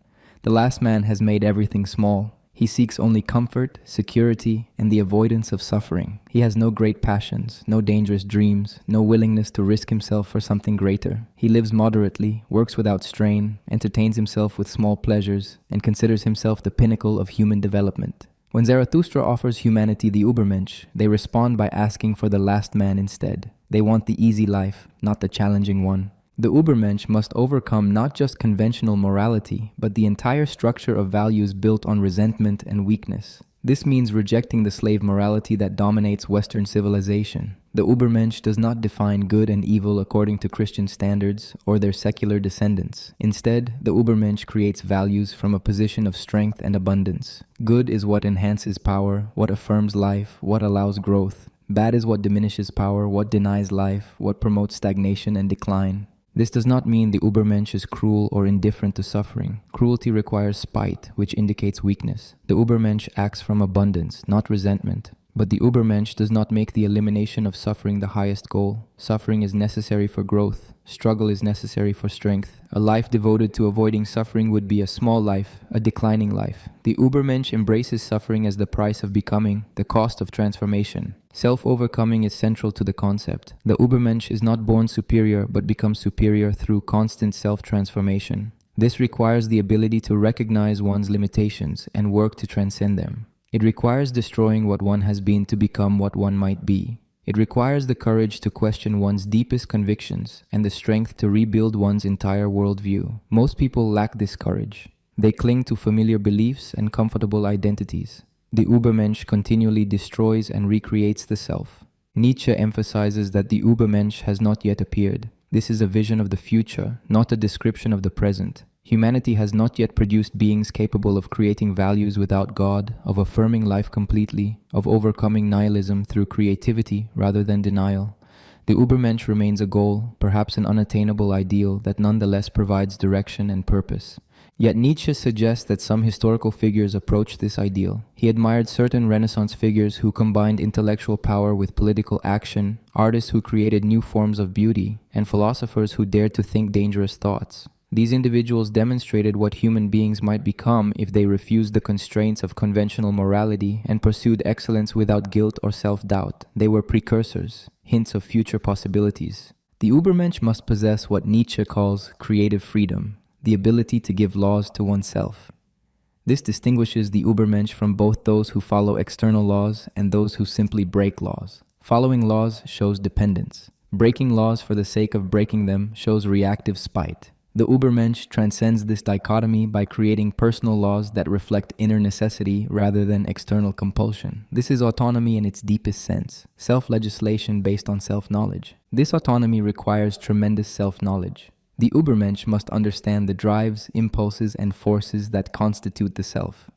The last man has made everything small. He seeks only comfort, security, and the avoidance of suffering. He has no great passions, no dangerous dreams, no willingness to risk himself for something greater. He lives moderately, works without strain, entertains himself with small pleasures, and considers himself the pinnacle of human development. When Zarathustra offers humanity the Übermensch, they respond by asking for the last man instead. They want the easy life, not the challenging one. The Übermensch must overcome not just conventional morality, but the entire structure of values built on resentment and weakness. This means rejecting the slave morality that dominates Western civilization. The Übermensch does not define good and evil according to Christian standards or their secular descendants. Instead, the Übermensch creates values from a position of strength and abundance. Good is what enhances power, what affirms life, what allows growth. Bad is what diminishes power, what denies life, what promotes stagnation and decline. This does not mean the Übermensch is cruel or indifferent to suffering. Cruelty requires spite, which indicates weakness. The Übermensch acts from abundance, not resentment. But the Übermensch does not make the elimination of suffering the highest goal. Suffering is necessary for growth. Struggle is necessary for strength. A life devoted to avoiding suffering would be a small life, a declining life. The Übermensch embraces suffering as the price of becoming, the cost of transformation. Self-overcoming is central to the concept. The Übermensch is not born superior, but becomes superior through constant self-transformation. This requires the ability to recognize one's limitations and work to transcend them. It requires destroying what one has been to become what one might be. It requires the courage to question one's deepest convictions and the strength to rebuild one's entire worldview. Most people lack this courage. They cling to familiar beliefs and comfortable identities. The Übermensch continually destroys and recreates the self. Nietzsche emphasizes that the Übermensch has not yet appeared. This is a vision of the future, not a description of the present. Humanity has not yet produced beings capable of creating values without God, of affirming life completely, of overcoming nihilism through creativity rather than denial. The Übermensch remains a goal, perhaps an unattainable ideal that nonetheless provides direction and purpose. Yet Nietzsche suggests that some historical figures approached this ideal. He admired certain Renaissance figures who combined intellectual power with political action, artists who created new forms of beauty, and philosophers who dared to think dangerous thoughts. These individuals demonstrated what human beings might become if they refused the constraints of conventional morality and pursued excellence without guilt or self-doubt. They were precursors, hints of future possibilities. The Übermensch must possess what Nietzsche calls creative freedom. the ability to give laws to oneself. This distinguishes the Übermensch from both those who follow external laws and those who simply break laws. Following laws shows dependence. Breaking laws for the sake of breaking them shows reactive spite. The Übermensch transcends this dichotomy by creating personal laws that reflect inner necessity rather than external compulsion. This is autonomy in its deepest sense, self-legislation based on self-knowledge. This autonomy requires tremendous self-knowledge. The Übermensch must understand the drives, impulses, and forces that constitute the self.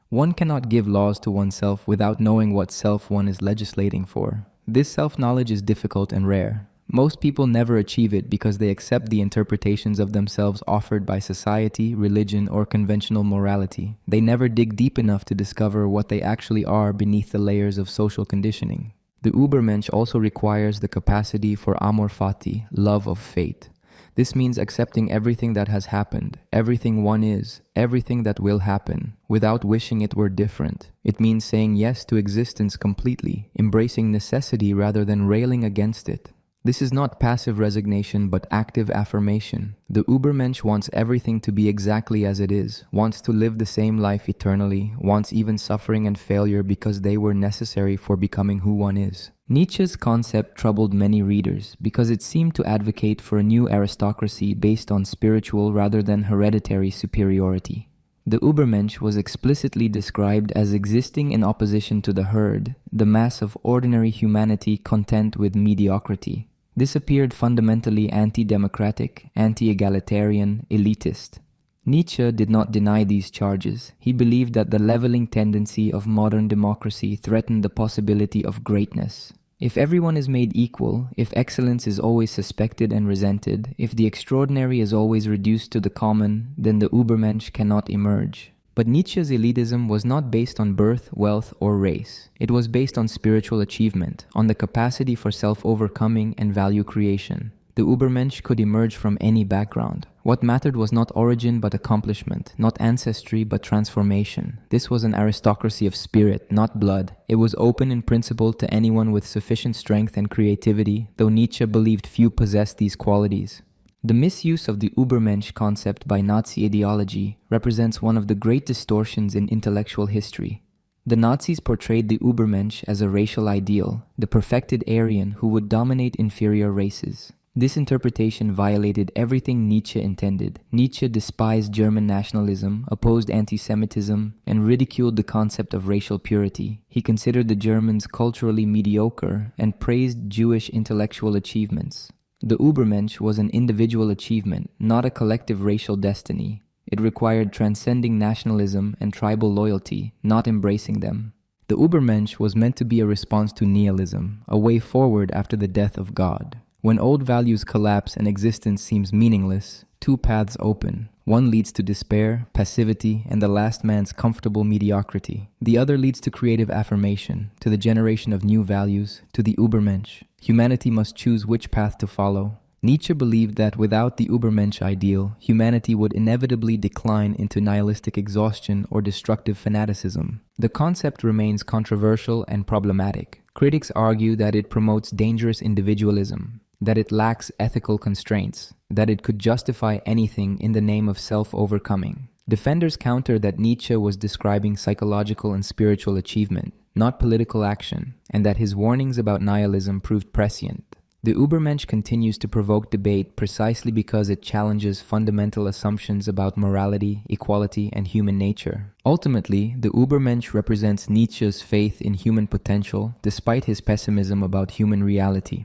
One cannot give laws to oneself without knowing what self one is legislating for. This self-knowledge is difficult and rare. Most people never achieve it because they accept the interpretations of themselves offered by society, religion, or conventional morality. They never dig deep enough to discover what they actually are beneath the layers of social conditioning. The Übermensch also requires the capacity for amor fati, love of fate. This means accepting everything that has happened, everything one is, everything that will happen, without wishing it were different. It means saying yes to existence completely, embracing necessity rather than railing against it. This is not passive resignation but active affirmation. The Übermensch wants everything to be exactly as it is, wants to live the same life eternally, wants even suffering and failure because they were necessary for becoming who one is. Nietzsche's concept troubled many readers because it seemed to advocate for a new aristocracy based on spiritual rather than hereditary superiority. The Übermensch was explicitly described as existing in opposition to the herd, the mass of ordinary humanity content with mediocrity. This appeared fundamentally anti-democratic, anti-egalitarian, elitist. Nietzsche did not deny these charges. He believed that the leveling tendency of modern democracy threatened the possibility of greatness. If everyone is made equal, if excellence is always suspected and resented, if the extraordinary is always reduced to the common, then the Übermensch cannot emerge. But Nietzsche's elitism was not based on birth, wealth, or race. It was based on spiritual achievement, on the capacity for self-overcoming and value creation. The Übermensch could emerge from any background. What mattered was not origin but accomplishment, not ancestry but transformation. This was an aristocracy of spirit, not blood. It was open in principle to anyone with sufficient strength and creativity, though Nietzsche believed few possessed these qualities. The misuse of the Übermensch concept by Nazi ideology represents one of the great distortions in intellectual history. The Nazis portrayed the Übermensch as a racial ideal, the perfected Aryan who would dominate inferior races. This interpretation violated everything Nietzsche intended. Nietzsche despised German nationalism, opposed anti-Semitism, and ridiculed the concept of racial purity. He considered the Germans culturally mediocre and praised Jewish intellectual achievements. The Übermensch was an individual achievement, not a collective racial destiny. It required transcending nationalism and tribal loyalty, not embracing them. The Übermensch was meant to be a response to nihilism, a way forward after the death of God. When old values collapse and existence seems meaningless, two paths open. One leads to despair, passivity, and the last man's comfortable mediocrity. The other leads to creative affirmation, to the generation of new values, to the Übermensch. Humanity must choose which path to follow. Nietzsche believed that without the Übermensch ideal, humanity would inevitably decline into nihilistic exhaustion or destructive fanaticism. The concept remains controversial and problematic. Critics argue that it promotes dangerous individualism, that it lacks ethical constraints, that it could justify anything in the name of self-overcoming. Defenders counter that Nietzsche was describing psychological and spiritual achievement, not political action, and that his warnings about nihilism proved prescient. The Übermensch continues to provoke debate precisely because it challenges fundamental assumptions about morality, equality, and human nature. Ultimately, the Übermensch represents Nietzsche's faith in human potential despite his pessimism about human reality.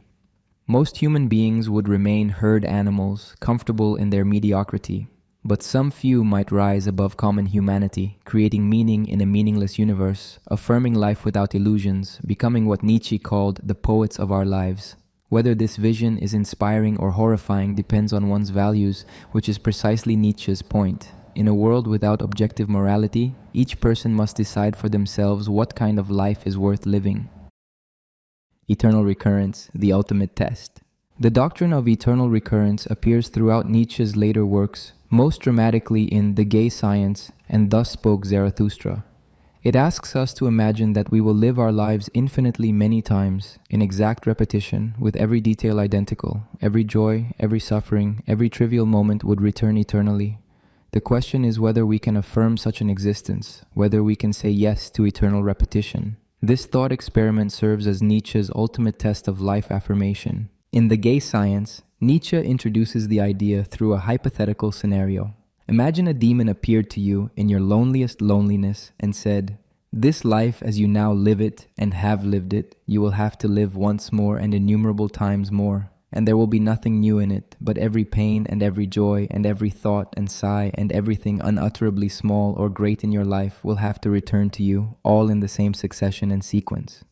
Most human beings would remain herd animals, comfortable in their mediocrity. But some few might rise above common humanity, creating meaning in a meaningless universe, affirming life without illusions, becoming what Nietzsche called the poets of our lives. Whether this vision is inspiring or horrifying depends on one's values, which is precisely Nietzsche's point. In a world without objective morality, each person must decide for themselves what kind of life is worth living. Eternal recurrence, the ultimate test. The doctrine of eternal recurrence appears throughout Nietzsche's later works, most dramatically in The Gay Science and Thus Spoke Zarathustra. It asks us to imagine that we will live our lives infinitely many times, in exact repetition, with every detail identical. Every joy, every suffering, every trivial moment would return eternally. The question is whether we can affirm such an existence, whether we can say yes to eternal repetition. This thought experiment serves as Nietzsche's ultimate test of life affirmation. In The Gay Science, Nietzsche introduces the idea through a hypothetical scenario. Imagine a demon appeared to you in your loneliest loneliness and said, "This life as you now live it and have lived it, you will have to live once more and innumerable times more. And there will be nothing new in it, but every pain and every joy and every thought and sigh and everything unutterably small or great in your life will have to return to you, all in the same succession and sequence."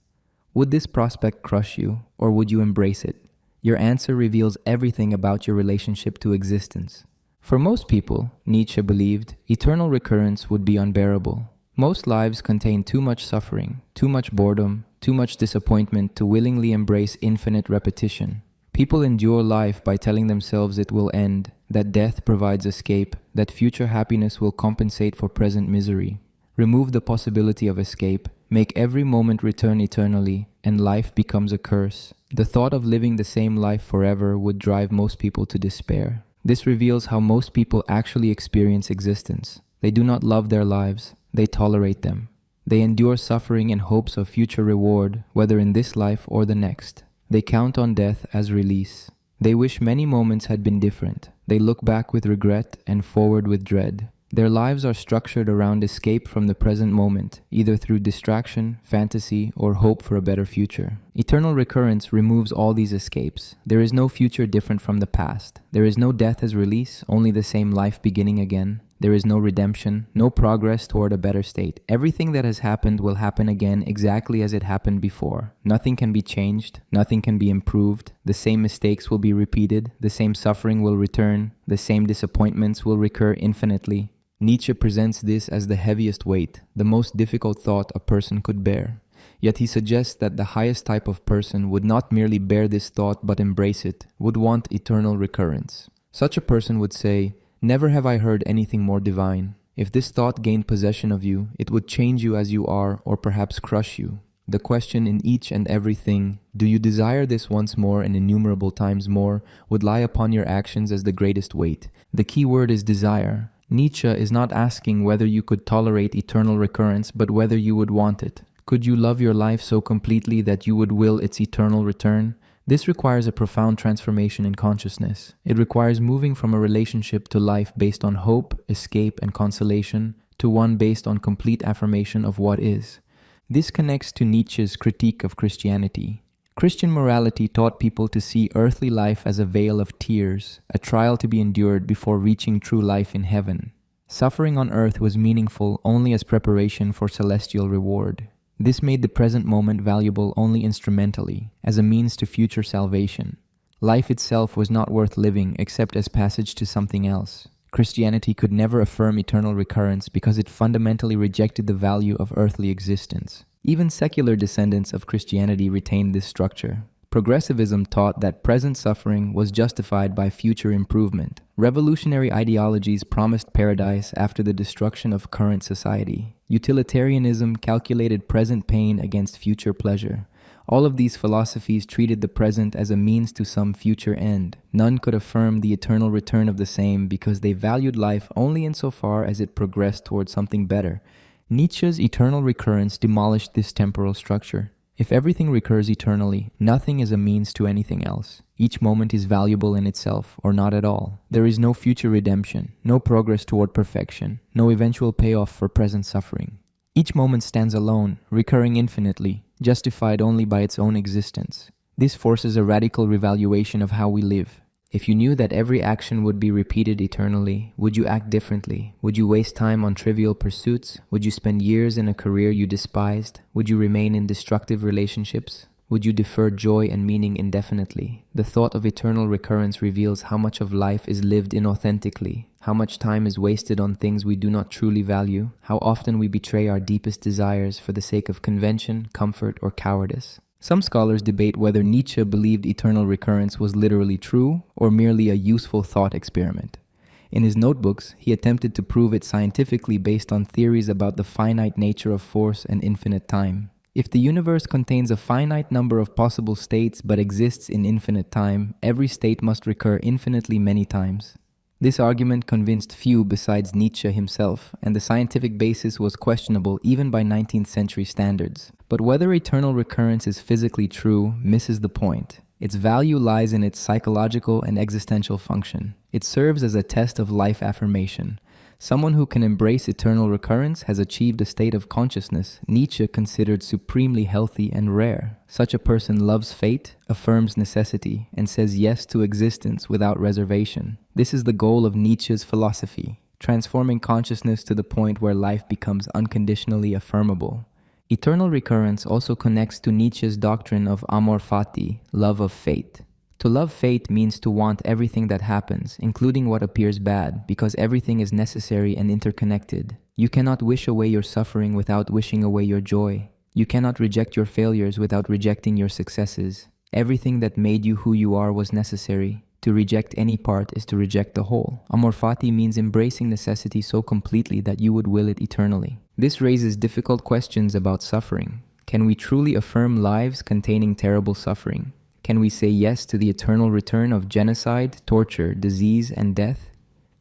Would this prospect crush you, or would you embrace it? Your answer reveals everything about your relationship to existence. For most people, Nietzsche believed, eternal recurrence would be unbearable. Most lives contain too much suffering, too much boredom, too much disappointment to willingly embrace infinite repetition. People endure life by telling themselves it will end, that death provides escape, that future happiness will compensate for present misery. Remove the possibility of escape, make every moment return eternally, and life becomes a curse. The thought of living the same life forever would drive most people to despair. This reveals how most people actually experience existence. They do not love their lives, they tolerate them. They endure suffering in hopes of future reward, whether in this life or the next. They count on death as release. They wish many moments had been different. They look back with regret and forward with dread. Their lives are structured around escape from the present moment, either through distraction, fantasy, or hope for a better future. Eternal recurrence removes all these escapes. There is no future different from the past. There is no death as release, only the same life beginning again. There is no redemption, no progress toward a better state. Everything that has happened will happen again exactly as it happened before. Nothing can be changed, nothing can be improved. The same mistakes will be repeated, the same suffering will return, the same disappointments will recur infinitely. Nietzsche presents this as the heaviest weight, the most difficult thought a person could bear. Yet he suggests that the highest type of person would not merely bear this thought but embrace it, would want eternal recurrence. Such a person would say, "Never have I heard anything more divine. If this thought gained possession of you, it would change you as you are or perhaps crush you. The question in each and everything, do you desire this once more and innumerable times more, would lie upon your actions as the greatest weight. The key word is desire. Nietzsche is not asking whether you could tolerate eternal recurrence, but whether you would want it. Could you love your life so completely that you would will its eternal return? This requires a profound transformation in consciousness. It requires moving from a relationship to life based on hope, escape, and consolation to one based on complete affirmation of what is. This connects to Nietzsche's critique of Christianity. Christian morality taught people to see earthly life as a vale of tears, a trial to be endured before reaching true life in heaven. Suffering on earth was meaningful only as preparation for celestial reward. This made the present moment valuable only instrumentally, as a means to future salvation. Life itself was not worth living except as passage to something else. Christianity could never affirm eternal recurrence because it fundamentally rejected the value of earthly existence. Even secular descendants of Christianity retained this structure. Progressivism taught that present suffering was justified by future improvement. Revolutionary ideologies promised paradise after the destruction of current society. Utilitarianism calculated present pain against future pleasure. All of these philosophies treated the present as a means to some future end. None could affirm the eternal return of the same because they valued life only insofar as it progressed towards something better. Nietzsche's eternal recurrence demolished this temporal structure. If everything recurs eternally, nothing is a means to anything else. Each moment is valuable in itself, or not at all. There is no future redemption, no progress toward perfection, no eventual payoff for present suffering. Each moment stands alone, recurring infinitely, justified only by its own existence. This forces a radical revaluation of how we live. If you knew that every action would be repeated eternally, would you act differently? Would you waste time on trivial pursuits? Would you spend years in a career you despised? Would you remain in destructive relationships? Would you defer joy and meaning indefinitely? The thought of eternal recurrence reveals how much of life is lived inauthentically, how much time is wasted on things we do not truly value, how often we betray our deepest desires for the sake of convention, comfort, or cowardice. Some scholars debate whether Nietzsche believed eternal recurrence was literally true or merely a useful thought experiment. In his notebooks, he attempted to prove it scientifically based on theories about the finite nature of force and infinite time. If the universe contains a finite number of possible states but exists in infinite time, every state must recur infinitely many times. This argument convinced few besides Nietzsche himself, and the scientific basis was questionable even by 19th century standards. But whether eternal recurrence is physically true misses the point. Its value lies in its psychological and existential function. It serves as a test of life affirmation. Someone who can embrace eternal recurrence has achieved a state of consciousness Nietzsche considered supremely healthy and rare. Such a person loves fate, affirms necessity, and says yes to existence without reservation. This is the goal of Nietzsche's philosophy, transforming consciousness to the point where life becomes unconditionally affirmable. Eternal recurrence also connects to Nietzsche's doctrine of amor fati, love of fate. To love fate means to want everything that happens, including what appears bad, because everything is necessary and interconnected. You cannot wish away your suffering without wishing away your joy. You cannot reject your failures without rejecting your successes. Everything that made you who you are was necessary. To reject any part is to reject the whole. Amor fati means embracing necessity so completely that you would will it eternally. This raises difficult questions about suffering. Can we truly affirm lives containing terrible suffering? Can we say yes to the eternal return of genocide, torture, disease, and death?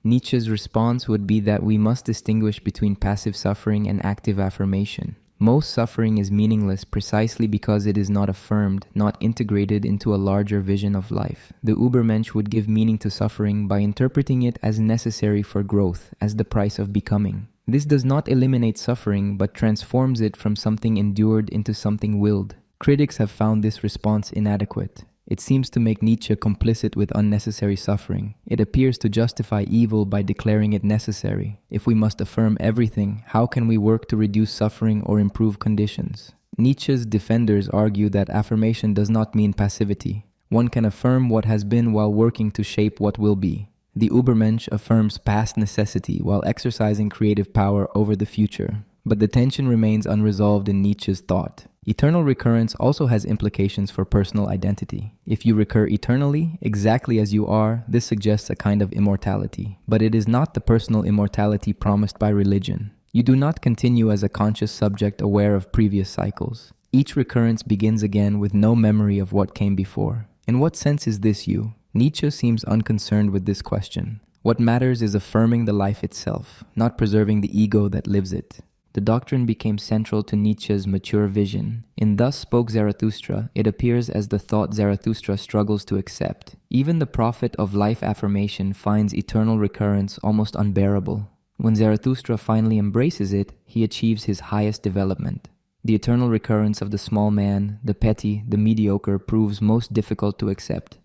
Nietzsche's response would be that we must distinguish between passive suffering and active affirmation. Most suffering is meaningless precisely because it is not affirmed, not integrated into a larger vision of life. The Übermensch would give meaning to suffering by interpreting it as necessary for growth, as the price of becoming. This does not eliminate suffering, but transforms it from something endured into something willed. Critics have found this response inadequate. It seems to make Nietzsche complicit with unnecessary suffering. It appears to justify evil by declaring it necessary. If we must affirm everything, how can we work to reduce suffering or improve conditions? Nietzsche's defenders argue that affirmation does not mean passivity. One can affirm what has been while working to shape what will be. The Übermensch affirms past necessity while exercising creative power over the future. But the tension remains unresolved in Nietzsche's thought. Eternal recurrence also has implications for personal identity. If you recur eternally, exactly as you are, this suggests a kind of immortality. But it is not the personal immortality promised by religion. You do not continue as a conscious subject aware of previous cycles. Each recurrence begins again with no memory of what came before. In what sense is this you? Nietzsche seems unconcerned with this question. What matters is affirming the life itself, not preserving the ego that lives it. The doctrine became central to Nietzsche's mature vision. In Thus Spoke Zarathustra, it appears as the thought Zarathustra struggles to accept. Even the prophet of life affirmation finds eternal recurrence almost unbearable. When Zarathustra finally embraces it, he achieves his highest development. The eternal recurrence of the small man, the petty, the mediocre proves most difficult to accept.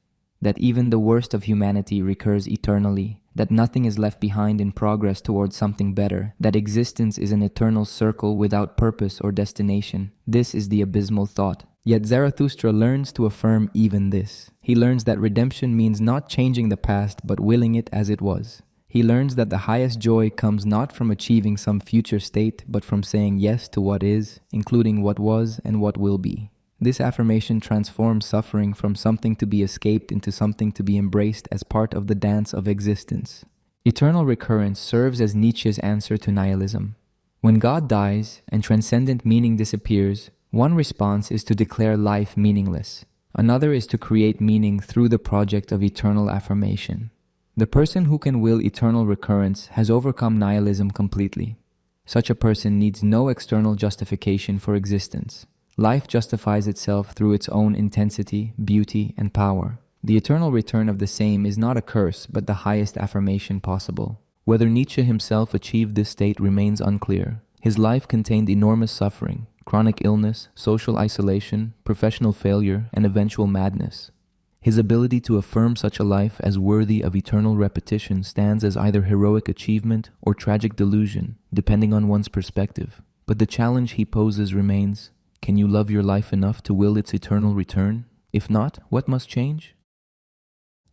That even the worst of humanity recurs eternally, that nothing is left behind in progress towards something better, that existence is an eternal circle without purpose or destination. This is the abysmal thought. Yet Zarathustra learns to affirm even this. He learns that redemption means not changing the past but willing it as it was. He learns that the highest joy comes not from achieving some future state but from saying yes to what is, including what was and what will be. This affirmation transforms suffering from something to be escaped into something to be embraced as part of the dance of existence. Eternal recurrence serves as Nietzsche's answer to nihilism. When God dies and transcendent meaning disappears, one response is to declare life meaningless. Another is to create meaning through the project of eternal affirmation. The person who can will eternal recurrence has overcome nihilism completely. Such a person needs no external justification for existence. Life justifies itself through its own intensity, beauty, and power. The eternal return of the same is not a curse, but the highest affirmation possible. Whether Nietzsche himself achieved this state remains unclear. His life contained enormous suffering, chronic illness, social isolation, professional failure, and eventual madness. His ability to affirm such a life as worthy of eternal repetition stands as either heroic achievement or tragic delusion, depending on one's perspective. But the challenge he poses remains: can you love your life enough to will its eternal return? If not, what must change?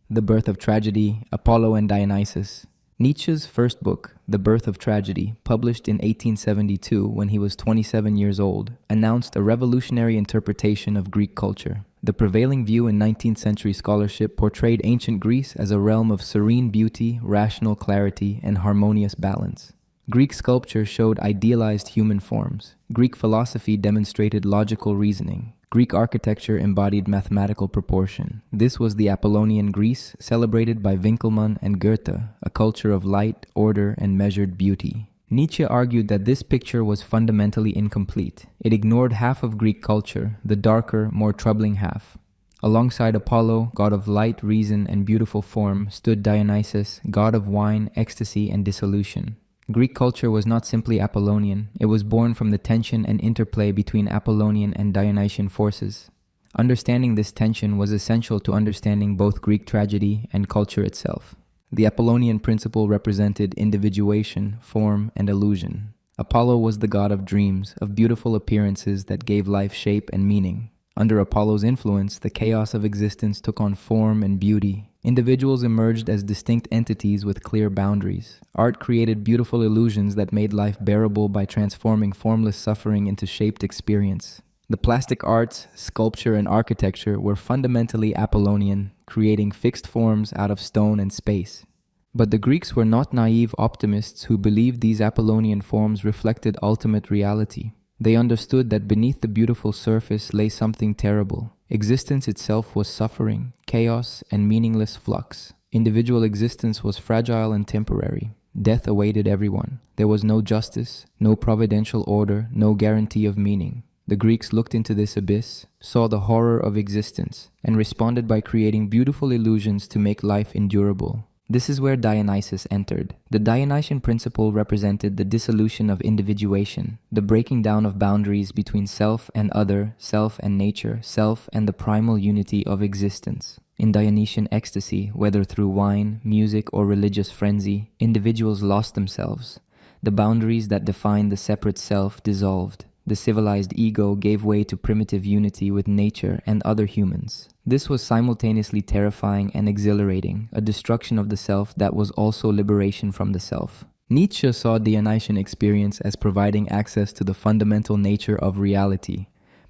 The Birth of Tragedy, Apollo and Dionysus. Nietzsche's first book, The Birth of Tragedy, published in 1872 when he was 27 years old, announced a revolutionary interpretation of Greek culture. The prevailing view in 19th century scholarship portrayed ancient Greece as a realm of serene beauty, rational clarity, and harmonious balance. Greek sculpture showed idealized human forms. Greek philosophy demonstrated logical reasoning. Greek architecture embodied mathematical proportion. This was the Apollonian Greece, celebrated by Winckelmann and Goethe, a culture of light, order, and measured beauty. Nietzsche argued that this picture was fundamentally incomplete. It ignored half of Greek culture, the darker, more troubling half. Alongside Apollo, god of light, reason, and beautiful form, stood Dionysus, god of wine, ecstasy, and dissolution. Greek culture was not simply Apollonian, it was born from the tension and interplay between Apollonian and Dionysian forces. Understanding this tension was essential to understanding both Greek tragedy and culture itself. The Apollonian principle represented individuation, form, and illusion. Apollo was the god of dreams, of beautiful appearances that gave life shape and meaning. Under Apollo's influence, the chaos of existence took on form and beauty. Individuals emerged as distinct entities with clear boundaries. Art created beautiful illusions that made life bearable by transforming formless suffering into shaped experience. The plastic arts, sculpture, and architecture were fundamentally Apollonian, creating fixed forms out of stone and space. But the Greeks were not naive optimists who believed these Apollonian forms reflected ultimate reality. They understood that beneath the beautiful surface lay something terrible. Existence itself was suffering, chaos, and meaningless flux. Individual existence was fragile and temporary. Death awaited everyone. There was no justice, no providential order, no guarantee of meaning. The Greeks looked into this abyss, saw the horror of existence, and responded by creating beautiful illusions to make life endurable. This is where Dionysus entered. The Dionysian principle represented the dissolution of individuation, the breaking down of boundaries between self and other, self and nature, self and the primal unity of existence. In Dionysian ecstasy, whether through wine, music, or religious frenzy, individuals lost themselves. The boundaries that defined the separate self dissolved. The civilized ego gave way to primitive unity with nature and other humans. This was simultaneously terrifying and exhilarating, a destruction of the self that was also liberation from the self. Nietzsche saw Dionysian experience as providing access to the fundamental nature of reality.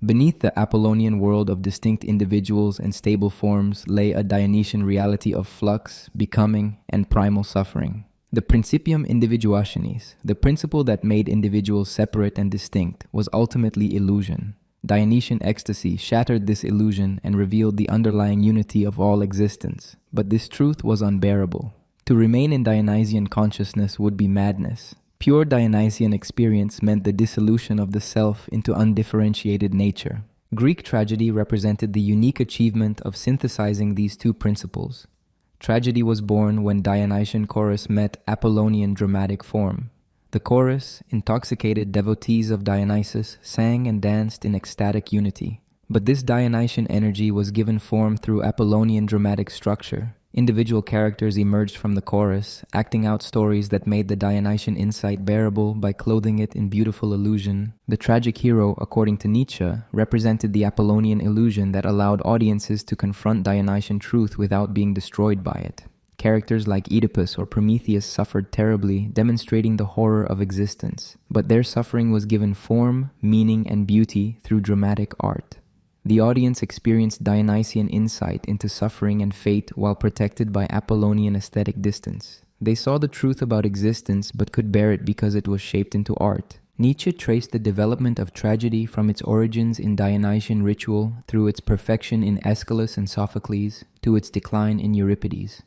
Beneath the Apollonian world of distinct individuals and stable forms lay a Dionysian reality of flux, becoming, and primal suffering. The principium individuationis, the principle that made individuals separate and distinct, was ultimately illusion. Dionysian ecstasy shattered this illusion and revealed the underlying unity of all existence. But this truth was unbearable. To remain in Dionysian consciousness would be madness. Pure Dionysian experience meant the dissolution of the self into undifferentiated nature. Greek tragedy represented the unique achievement of synthesizing these two principles. Tragedy was born when Dionysian chorus met Apollonian dramatic form. The chorus, intoxicated devotees of Dionysus, sang and danced in ecstatic unity. But this Dionysian energy was given form through Apollonian dramatic structure. Individual characters emerged from the chorus, acting out stories that made the Dionysian insight bearable by clothing it in beautiful illusion. The tragic hero, according to Nietzsche, represented the Apollonian illusion that allowed audiences to confront Dionysian truth without being destroyed by it. Characters like Oedipus or Prometheus suffered terribly, demonstrating the horror of existence. But their suffering was given form, meaning, and beauty through dramatic art. The audience experienced Dionysian insight into suffering and fate while protected by Apollonian aesthetic distance. They saw the truth about existence but could bear it because it was shaped into art. Nietzsche traced the development of tragedy from its origins in Dionysian ritual through its perfection in Aeschylus and Sophocles to its decline in Euripides.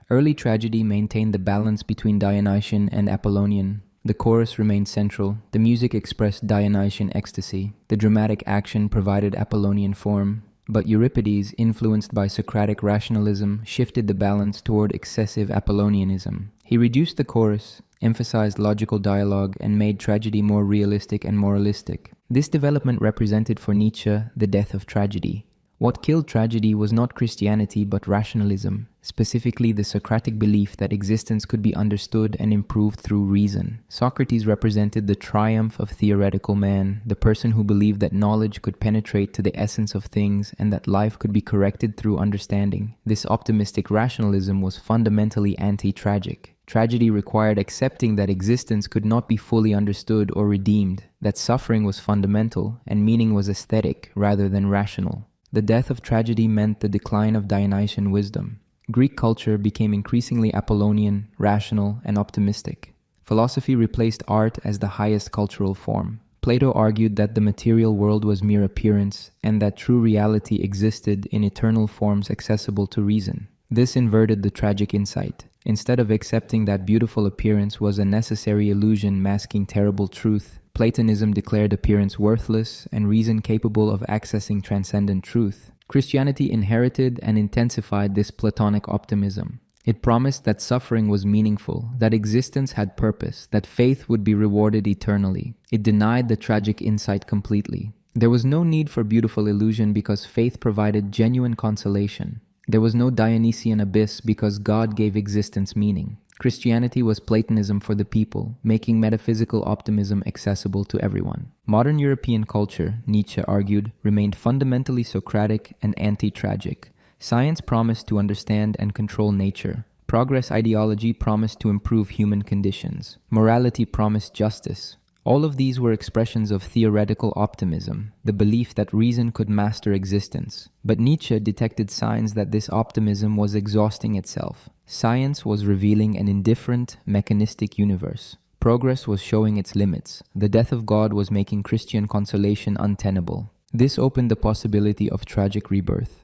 Early tragedy maintained the balance between Dionysian and Apollonian. The chorus remained central, the music expressed Dionysian ecstasy, the dramatic action provided Apollonian form, but Euripides, influenced by Socratic rationalism, shifted the balance toward excessive Apollonianism. He reduced the chorus, emphasized logical dialogue, and made tragedy more realistic and moralistic. This development represented for Nietzsche the death of tragedy. What killed tragedy was not Christianity but rationalism, specifically the Socratic belief that existence could be understood and improved through reason. Socrates represented the triumph of theoretical man, the person who believed that knowledge could penetrate to the essence of things and that life could be corrected through understanding. This optimistic rationalism was fundamentally anti-tragic. Tragedy required accepting that existence could not be fully understood or redeemed, that suffering was fundamental and meaning was aesthetic rather than rational. The death of tragedy meant the decline of Dionysian wisdom. Greek culture became increasingly Apollonian, rational, and optimistic. Philosophy replaced art as the highest cultural form. Plato argued that the material world was mere appearance and that true reality existed in eternal forms accessible to reason. This inverted the tragic insight. Instead of accepting that beautiful appearance was a necessary illusion masking terrible truth, Platonism declared appearance worthless and reason capable of accessing transcendent truth. Christianity inherited and intensified this Platonic optimism. It promised that suffering was meaningful, that existence had purpose, that faith would be rewarded eternally. It denied the tragic insight completely. There was no need for beautiful illusion because faith provided genuine consolation. There was no Dionysian abyss because God gave existence meaning. Christianity was Platonism for the people, making metaphysical optimism accessible to everyone. Modern European culture, Nietzsche argued, remained fundamentally Socratic and anti-tragic. Science promised to understand and control nature. Progress ideology promised to improve human conditions. Morality promised justice. All of these were expressions of theoretical optimism, the belief that reason could master existence. But Nietzsche detected signs that this optimism was exhausting itself. Science was revealing an indifferent, mechanistic universe. Progress was showing its limits. The death of God was making Christian consolation untenable. This opened the possibility of tragic rebirth.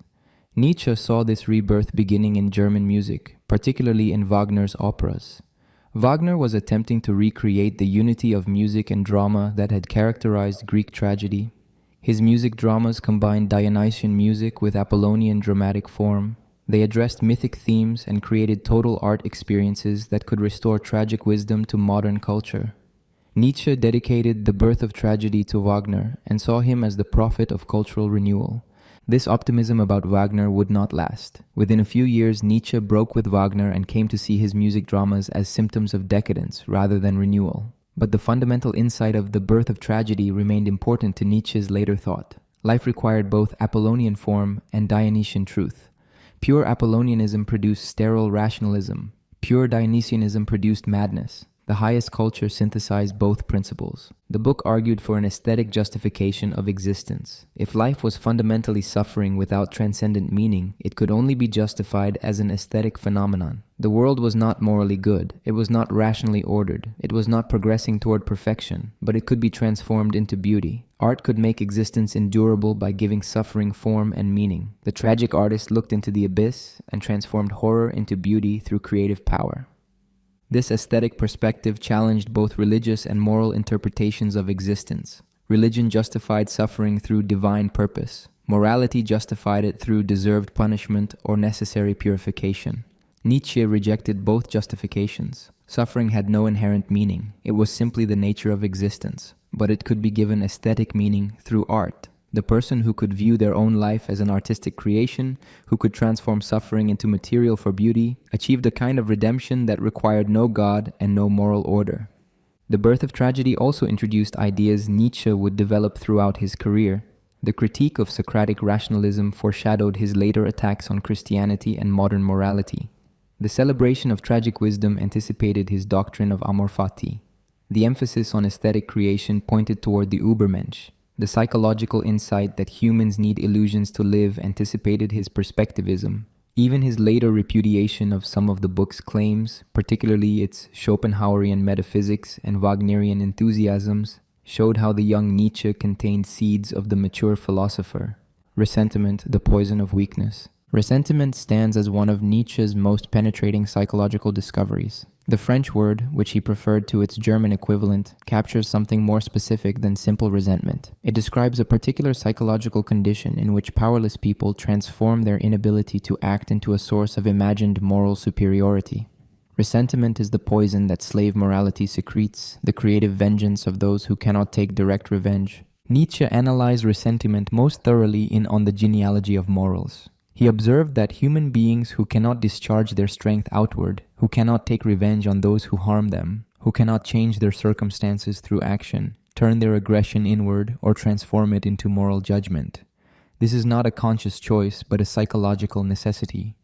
Nietzsche saw this rebirth beginning in German music, particularly in Wagner's operas. Wagner was attempting to recreate the unity of music and drama that had characterized Greek tragedy. His music dramas combined Dionysian music with Apollonian dramatic form. They addressed mythic themes and created total art experiences that could restore tragic wisdom to modern culture. Nietzsche dedicated the birth of tragedy to Wagner and saw him as the prophet of cultural renewal. This optimism about Wagner would not last. Within a few years, Nietzsche broke with Wagner and came to see his music dramas as symptoms of decadence rather than renewal. But the fundamental insight of the birth of tragedy remained important to Nietzsche's later thought. Life required both Apollonian form and Dionysian truth. Pure Apollonianism produced sterile rationalism. Pure Dionysianism produced madness. The highest culture synthesized both principles. The book argued for an aesthetic justification of existence. If life was fundamentally suffering without transcendent meaning, it could only be justified as an aesthetic phenomenon. The world was not morally good. It was not rationally ordered. It was not progressing toward perfection, but it could be transformed into beauty. Art could make existence endurable by giving suffering form and meaning. The tragic artist looked into the abyss and transformed horror into beauty through creative power. This aesthetic perspective challenged both religious and moral interpretations of existence. Religion justified suffering through divine purpose. Morality justified it through deserved punishment or necessary purification. Nietzsche rejected both justifications. Suffering had no inherent meaning. It was simply the nature of existence. But it could be given aesthetic meaning through art. The person who could view their own life as an artistic creation, who could transform suffering into material for beauty, achieved a kind of redemption that required no God and no moral order. The birth of tragedy also introduced ideas Nietzsche would develop throughout his career. The critique of Socratic rationalism foreshadowed his later attacks on Christianity and modern morality. The celebration of tragic wisdom anticipated his doctrine of amor fati. The emphasis on aesthetic creation pointed toward the Übermensch. The psychological insight that humans need illusions to live anticipated his perspectivism. Even his later repudiation of some of the book's claims, particularly its Schopenhauerian metaphysics and Wagnerian enthusiasms, showed how the young Nietzsche contained seeds of the mature philosopher. Resentment, the poison of weakness. Resentment stands as one of Nietzsche's most penetrating psychological discoveries. The French word, which he preferred to its German equivalent, captures something more specific than simple resentment. It describes a particular psychological condition in which powerless people transform their inability to act into a source of imagined moral superiority. Resentment is the poison that slave morality secretes, the creative vengeance of those who cannot take direct revenge. Nietzsche analyzed resentment most thoroughly in On the Genealogy of Morals. He observed that human beings who cannot discharge their strength outward, who cannot take revenge on those who harm them, who cannot change their circumstances through action, turn their aggression inward, or transform it into moral judgment. This is not a conscious choice, but a psychological necessity.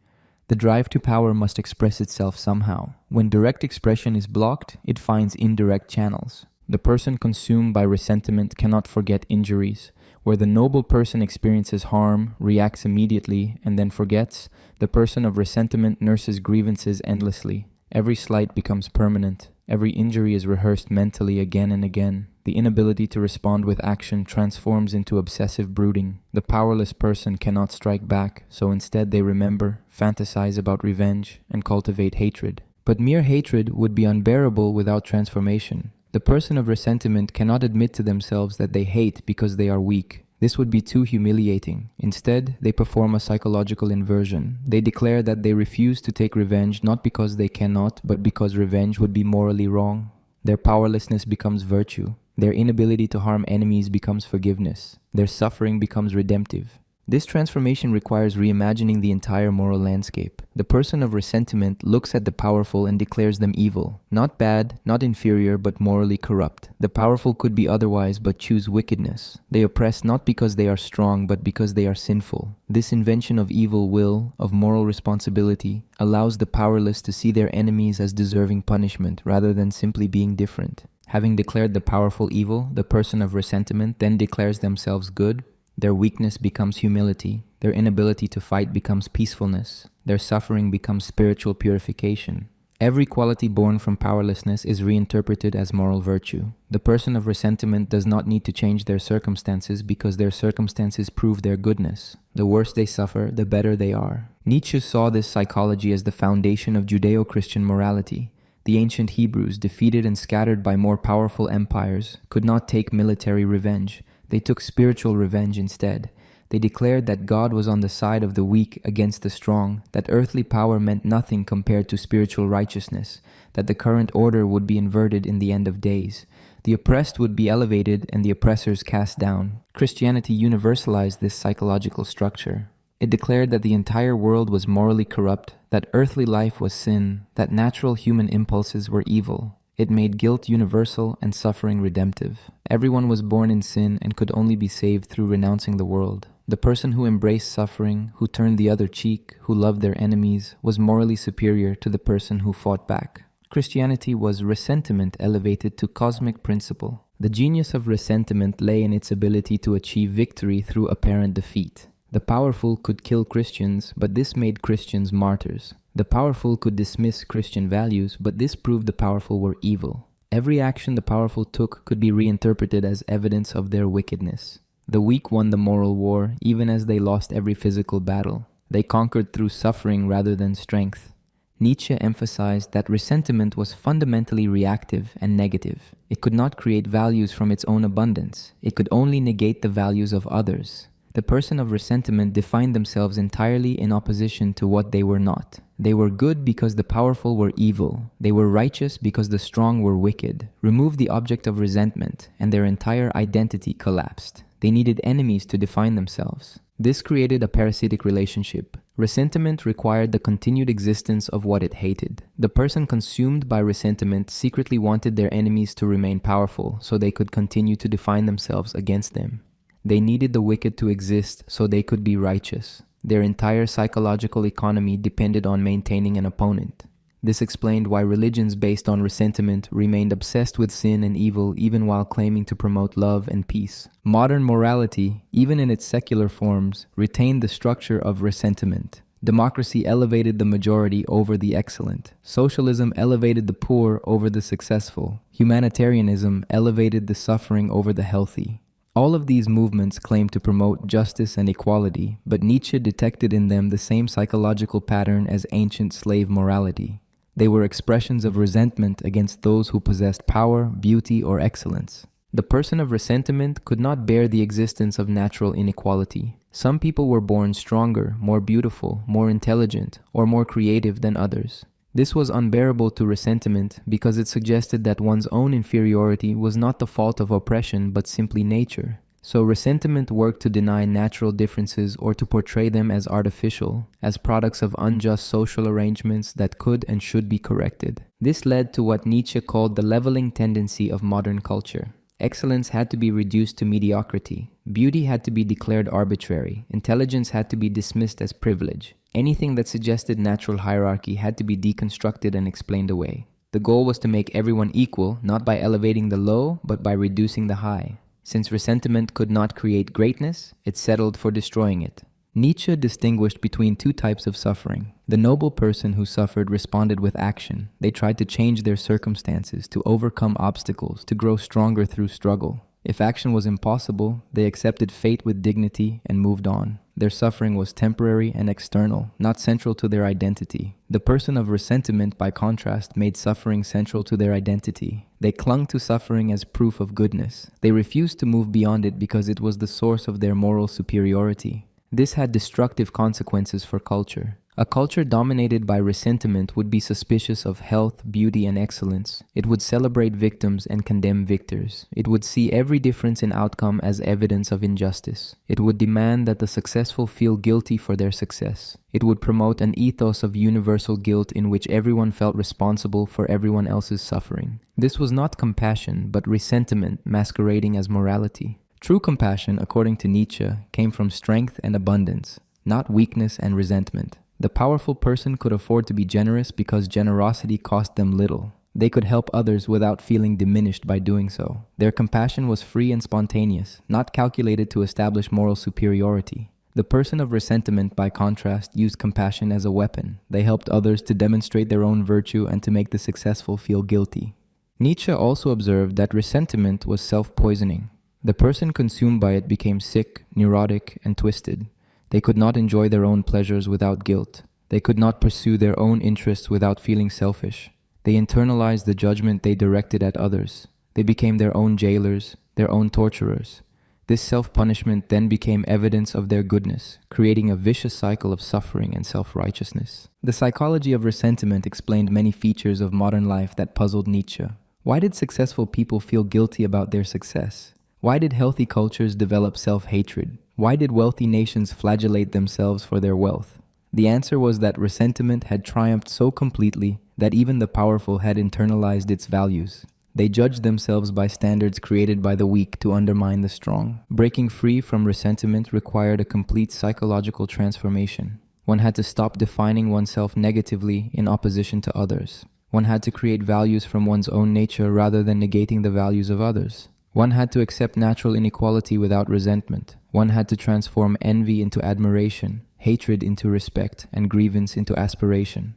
The drive to power must express itself somehow. When direct expression is blocked, it finds indirect channels. The person consumed by resentment cannot forget injuries. Where the noble person experiences harm, reacts immediately, and then forgets, the person of resentment nurses grievances endlessly. Every slight becomes permanent. Every injury is rehearsed mentally again and again. The inability to respond with action transforms into obsessive brooding. The powerless person cannot strike back, so instead they remember, fantasize about revenge, and cultivate hatred. But mere hatred would be unbearable without transformation. The person of resentment cannot admit to themselves that they hate because they are weak. This would be too humiliating. Instead, they perform a psychological inversion. They declare that they refuse to take revenge not because they cannot, but because revenge would be morally wrong. Their powerlessness becomes virtue. Their inability to harm enemies becomes forgiveness. Their suffering becomes redemptive. This transformation requires reimagining the entire moral landscape. The person of resentment looks at the powerful and declares them evil. Not bad, not inferior, but morally corrupt. The powerful could be otherwise but choose wickedness. They oppress not because they are strong, but because they are sinful. This invention of evil will, of moral responsibility, allows the powerless to see their enemies as deserving punishment rather than simply being different. Having declared the powerful evil, the person of resentment then declares themselves good. Their weakness becomes humility. Their inability to fight becomes peacefulness. Their suffering becomes spiritual purification. Every quality born from powerlessness is reinterpreted as moral virtue. The person of resentment does not need to change their circumstances because their circumstances prove their goodness. The worse they suffer, the better they are. Nietzsche saw this psychology as the foundation of Judeo-Christian morality. The ancient Hebrews, defeated and scattered by more powerful empires, could not take military revenge. They took spiritual revenge instead. They declared that God was on the side of the weak against the strong, that earthly power meant nothing compared to spiritual righteousness, that the current order would be inverted in the end of days. The oppressed would be elevated and the oppressors cast down. Christianity universalized this psychological structure. It declared that the entire world was morally corrupt, that earthly life was sin, that natural human impulses were evil. It made guilt universal and suffering redemptive. Everyone was born in sin and could only be saved through renouncing the world. The person who embraced suffering, who turned the other cheek, who loved their enemies, was morally superior to the person who fought back. Christianity was resentment elevated to cosmic principle. The genius of resentment lay in its ability to achieve victory through apparent defeat. The powerful could kill Christians, but this made Christians martyrs. The powerful could dismiss Christian values, but this proved the powerful were evil. Every action the powerful took could be reinterpreted as evidence of their wickedness. The weak won the moral war, even as they lost every physical battle. They conquered through suffering rather than strength. Nietzsche emphasized that resentment was fundamentally reactive and negative. It could not create values from its own abundance. It could only negate the values of others. The person of resentment defined themselves entirely in opposition to what they were not. They were good because the powerful were evil. They were righteous because the strong were wicked. Remove the object of resentment, and their entire identity collapsed. They needed enemies to define themselves. This created a parasitic relationship. Resentment required the continued existence of what it hated. The person consumed by resentment secretly wanted their enemies to remain powerful so they could continue to define themselves against them. They needed the wicked to exist so they could be righteous. Their entire psychological economy depended on maintaining an opponent. This explained why religions based on resentment remained obsessed with sin and evil even while claiming to promote love and peace. Modern morality, even in its secular forms, retained the structure of resentment. Democracy elevated the majority over the excellent. Socialism elevated the poor over the successful. Humanitarianism elevated the suffering over the healthy. All of these movements claim to promote justice and equality, but Nietzsche detected in them the same psychological pattern as ancient slave morality. They were expressions of resentment against those who possessed power, beauty, or excellence. The person of resentment could not bear the existence of natural inequality. Some people were born stronger, more beautiful, more intelligent, or more creative than others. This was unbearable to resentment because it suggested that one's own inferiority was not the fault of oppression but simply nature. So resentment worked to deny natural differences or to portray them as artificial, as products of unjust social arrangements that could and should be corrected. This led to what Nietzsche called the leveling tendency of modern culture. Excellence had to be reduced to mediocrity. Beauty had to be declared arbitrary. Intelligence had to be dismissed as privilege. Anything that suggested natural hierarchy had to be deconstructed and explained away. The goal was to make everyone equal, not by elevating the low, but by reducing the high. Since resentment could not create greatness, it settled for destroying it. Nietzsche distinguished between two types of suffering. The noble person who suffered responded with action. They tried to change their circumstances, to overcome obstacles, to grow stronger through struggle. If action was impossible, they accepted fate with dignity and moved on. Their suffering was temporary and external, not central to their identity. The person of resentment, by contrast, made suffering central to their identity. They clung to suffering as proof of goodness. They refused to move beyond it because it was the source of their moral superiority. This had destructive consequences for culture. A culture dominated by resentment would be suspicious of health, beauty, and excellence. It would celebrate victims and condemn victors. It would see every difference in outcome as evidence of injustice. It would demand that the successful feel guilty for their success. It would promote an ethos of universal guilt in which everyone felt responsible for everyone else's suffering. This was not compassion, but resentment masquerading as morality. True compassion, according to Nietzsche, came from strength and abundance, not weakness and resentment. The powerful person could afford to be generous because generosity cost them little. They could help others without feeling diminished by doing so. Their compassion was free and spontaneous, not calculated to establish moral superiority. The person of resentment, by contrast, used compassion as a weapon. They helped others to demonstrate their own virtue and to make the successful feel guilty. Nietzsche also observed that resentment was self-poisoning. The person consumed by it became sick, neurotic, and twisted. They could not enjoy their own pleasures without guilt. They could not pursue their own interests without feeling selfish. They internalized the judgment they directed at others. They became their own jailers, their own torturers. This self-punishment then became evidence of their goodness, creating a vicious cycle of suffering and self-righteousness. The psychology of resentment explained many features of modern life that puzzled Nietzsche. Why did successful people feel guilty about their success? Why did healthy cultures develop self-hatred? Why did wealthy nations flagellate themselves for their wealth? The answer was that resentment had triumphed so completely that even the powerful had internalized its values. They judged themselves by standards created by the weak to undermine the strong. Breaking free from resentment required a complete psychological transformation. One had to stop defining oneself negatively in opposition to others. One had to create values from one's own nature rather than negating the values of others. One had to accept natural inequality without resentment. One had to transform envy into admiration, hatred into respect, and grievance into aspiration.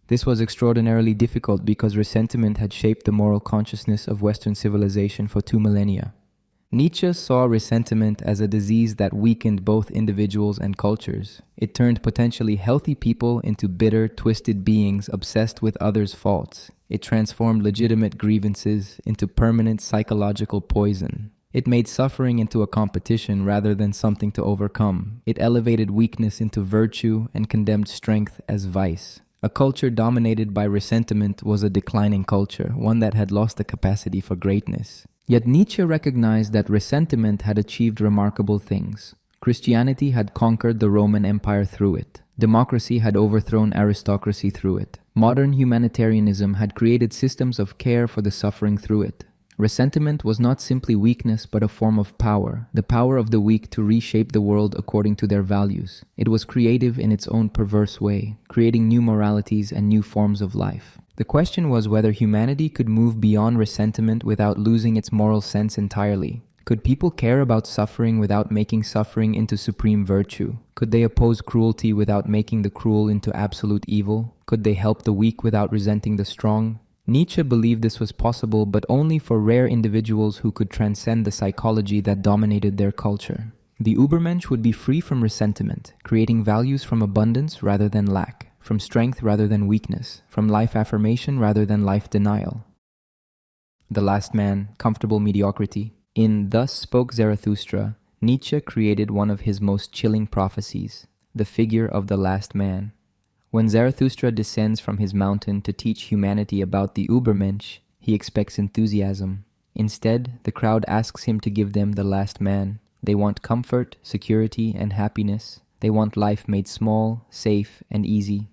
This was extraordinarily difficult because resentment had shaped the moral consciousness of Western civilization for 2 millennia. Nietzsche saw resentment as a disease that weakened both individuals and cultures. It turned potentially healthy people into bitter, twisted beings obsessed with others' faults. It transformed legitimate grievances into permanent psychological poison. It made suffering into a competition rather than something to overcome. It elevated weakness into virtue and condemned strength as vice. A culture dominated by resentment was a declining culture, one that had lost the capacity for greatness. Yet Nietzsche recognized that resentment had achieved remarkable things. Christianity had conquered the Roman Empire through it. Democracy had overthrown aristocracy through it. Modern humanitarianism had created systems of care for the suffering through it. Resentment was not simply weakness but a form of power, the power of the weak to reshape the world according to their values. It was creative in its own perverse way, creating new moralities and new forms of life. The question was whether humanity could move beyond resentment without losing its moral sense entirely. Could people care about suffering without making suffering into supreme virtue? Could they oppose cruelty without making the cruel into absolute evil? Could they help the weak without resenting the strong? Nietzsche believed this was possible, but only for rare individuals who could transcend the psychology that dominated their culture. The Übermensch would be free from resentment, creating values from abundance rather than lack, from strength rather than weakness, from life affirmation rather than life denial. The last man, comfortable mediocrity. In Thus Spoke Zarathustra, Nietzsche created one of his most chilling prophecies, the figure of the last man. When Zarathustra descends from his mountain to teach humanity about the Übermensch, he expects enthusiasm. Instead, the crowd asks him to give them the last man. They want comfort, security, and happiness. They want life made small, safe, and easy.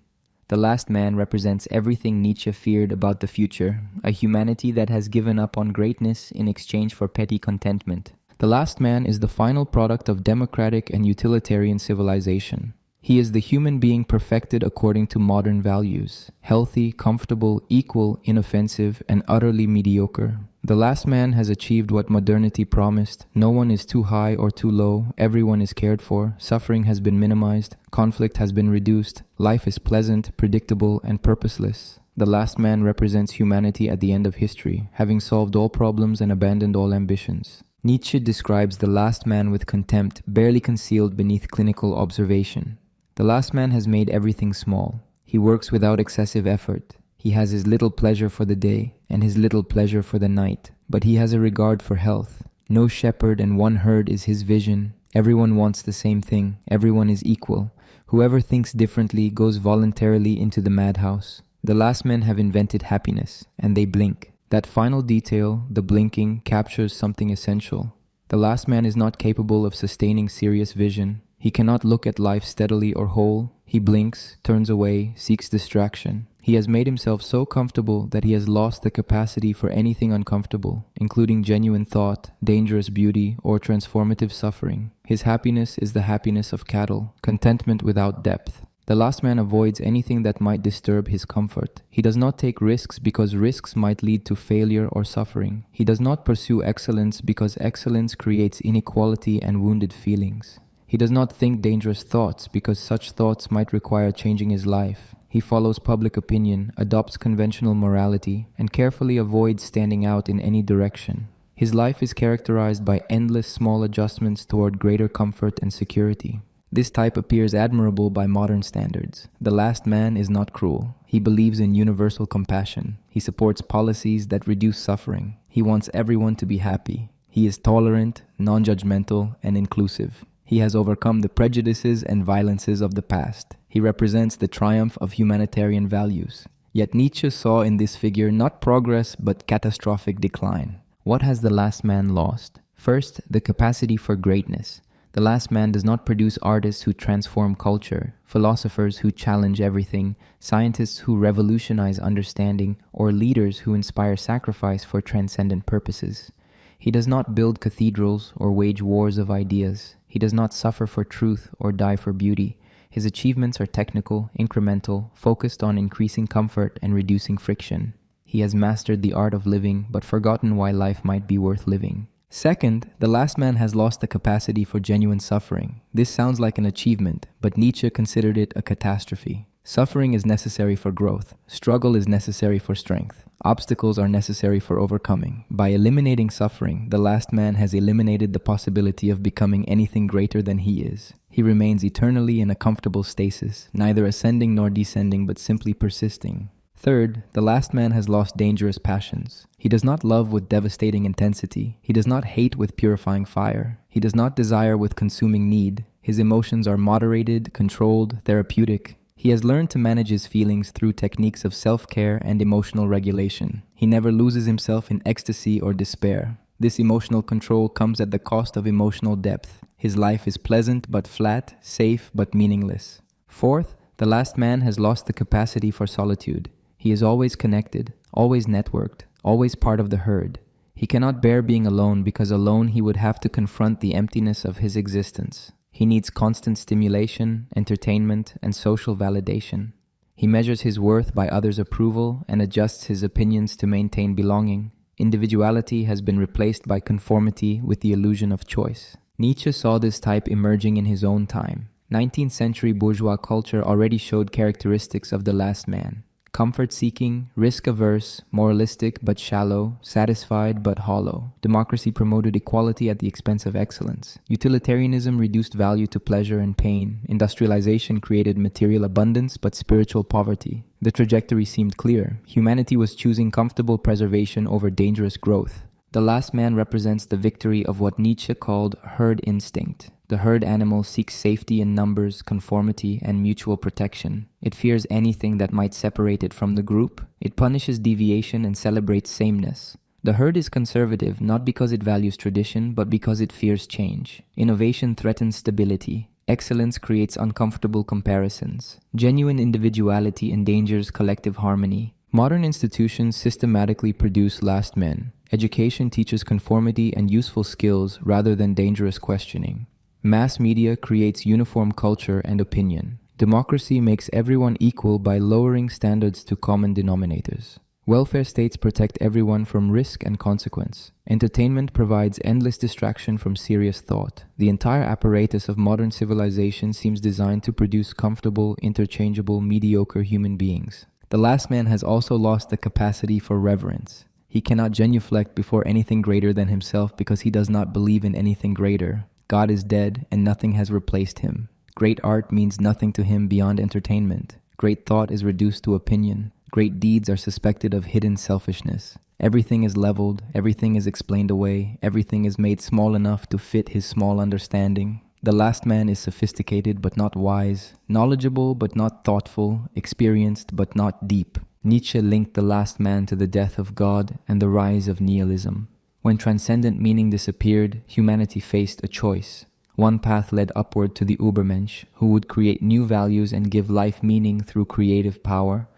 The last man represents everything Nietzsche feared about the future, a humanity that has given up on greatness in exchange for petty contentment. The last man is the final product of democratic and utilitarian civilization. He is the human being perfected according to modern values, healthy, comfortable, equal, inoffensive, and utterly mediocre. The last man has achieved what modernity promised. No one is too high or too low, everyone is cared for, suffering has been minimized, conflict has been reduced, life is pleasant, predictable, and purposeless. The last man represents humanity at the end of history, having solved all problems and abandoned all ambitions. Nietzsche describes the last man with contempt, barely concealed beneath clinical observation. The last man has made everything small. He works without excessive effort. He has his little pleasure for the day and his little pleasure for the night, but he has a regard for health. No shepherd and one herd is his vision. Everyone wants the same thing. Everyone is equal. Whoever thinks differently goes voluntarily into the madhouse. The last men have invented happiness, and they blink. That final detail, the blinking, captures something essential. The last man is not capable of sustaining serious vision. He cannot look at life steadily or whole. He blinks, turns away, seeks distraction. He has made himself so comfortable that he has lost the capacity for anything uncomfortable, including genuine thought, dangerous beauty, or transformative suffering. His happiness is the happiness of cattle, contentment without depth. The last man avoids anything that might disturb his comfort. He does not take risks because risks might lead to failure or suffering. He does not pursue excellence because excellence creates inequality and wounded feelings. He does not think dangerous thoughts because such thoughts might require changing his life. He follows public opinion, adopts conventional morality, and carefully avoids standing out in any direction. His life is characterized by endless small adjustments toward greater comfort and security. This type appears admirable by modern standards. The last man is not cruel. He believes in universal compassion. He supports policies that reduce suffering. He wants everyone to be happy. He is tolerant, non-judgmental, and inclusive. He has overcome the prejudices and violences of the past. He represents the triumph of humanitarian values. Yet Nietzsche saw in this figure not progress but catastrophic decline. What has the last man lost? First, the capacity for greatness. The last man does not produce artists who transform culture, philosophers who challenge everything, scientists who revolutionize understanding, or leaders who inspire sacrifice for transcendent purposes. He does not build cathedrals or wage wars of ideas. He does not suffer for truth or die for beauty. His achievements are technical, incremental, focused on increasing comfort and reducing friction. He has mastered the art of living, but forgotten why life might be worth living. Second, the last man has lost the capacity for genuine suffering. This sounds like an achievement, but Nietzsche considered it a catastrophe. Suffering is necessary for growth. Struggle is necessary for strength. Obstacles are necessary for overcoming. By eliminating suffering, the last man has eliminated the possibility of becoming anything greater than he is. He remains eternally in a comfortable stasis, neither ascending nor descending, but simply persisting. Third, the last man has lost dangerous passions. He does not love with devastating intensity. He does not hate with purifying fire. He does not desire with consuming need. His emotions are moderated, controlled, therapeutic. He has learned to manage his feelings through techniques of self-care and emotional regulation. He never loses himself in ecstasy or despair. This emotional control comes at the cost of emotional depth. His life is pleasant but flat, safe but meaningless. Fourth, the last man has lost the capacity for solitude. He is always connected, always networked, always part of the herd. He cannot bear being alone because alone he would have to confront the emptiness of his existence. He needs constant stimulation, entertainment, and social validation. He measures his worth by others' approval and adjusts his opinions to maintain belonging. Individuality has been replaced by conformity with the illusion of choice. Nietzsche saw this type emerging in his own time. 19th century bourgeois culture already showed characteristics of the last man. Comfort-seeking, risk-averse, moralistic but shallow, satisfied but hollow. Democracy promoted equality at the expense of excellence. Utilitarianism reduced value to pleasure and pain. Industrialization created material abundance but spiritual poverty. The trajectory seemed clear. Humanity was choosing comfortable preservation over dangerous growth. The last man represents the victory of what Nietzsche called herd instinct. The herd animal seeks safety in numbers, conformity, and mutual protection. It fears anything that might separate it from the group. It punishes deviation and celebrates sameness. The herd is conservative not because it values tradition, but because it fears change. Innovation threatens stability. Excellence creates uncomfortable comparisons. Genuine individuality endangers collective harmony. Modern institutions systematically produce last men. Education teaches conformity and useful skills rather than dangerous questioning. Mass media creates uniform culture and opinion. Democracy makes everyone equal by lowering standards to common denominators. Welfare states protect everyone from risk and consequence. Entertainment provides endless distraction from serious thought. The entire apparatus of modern civilization seems designed to produce comfortable, interchangeable, mediocre human beings. The last man has also lost the capacity for reverence. He cannot genuflect before anything greater than himself because he does not believe in anything greater. God is dead and nothing has replaced him. Great art means nothing to him beyond entertainment. Great thought is reduced to opinion. Great deeds are suspected of hidden selfishness. Everything is leveled, everything is explained away, everything is made small enough to fit his small understanding. The last man is sophisticated but not wise, knowledgeable but not thoughtful, experienced but not deep. Nietzsche linked the last man to the death of God and the rise of nihilism. When transcendent meaning disappeared, humanity faced a choice. One path led upward to the Übermensch, who would create new values and give life meaning through creative power.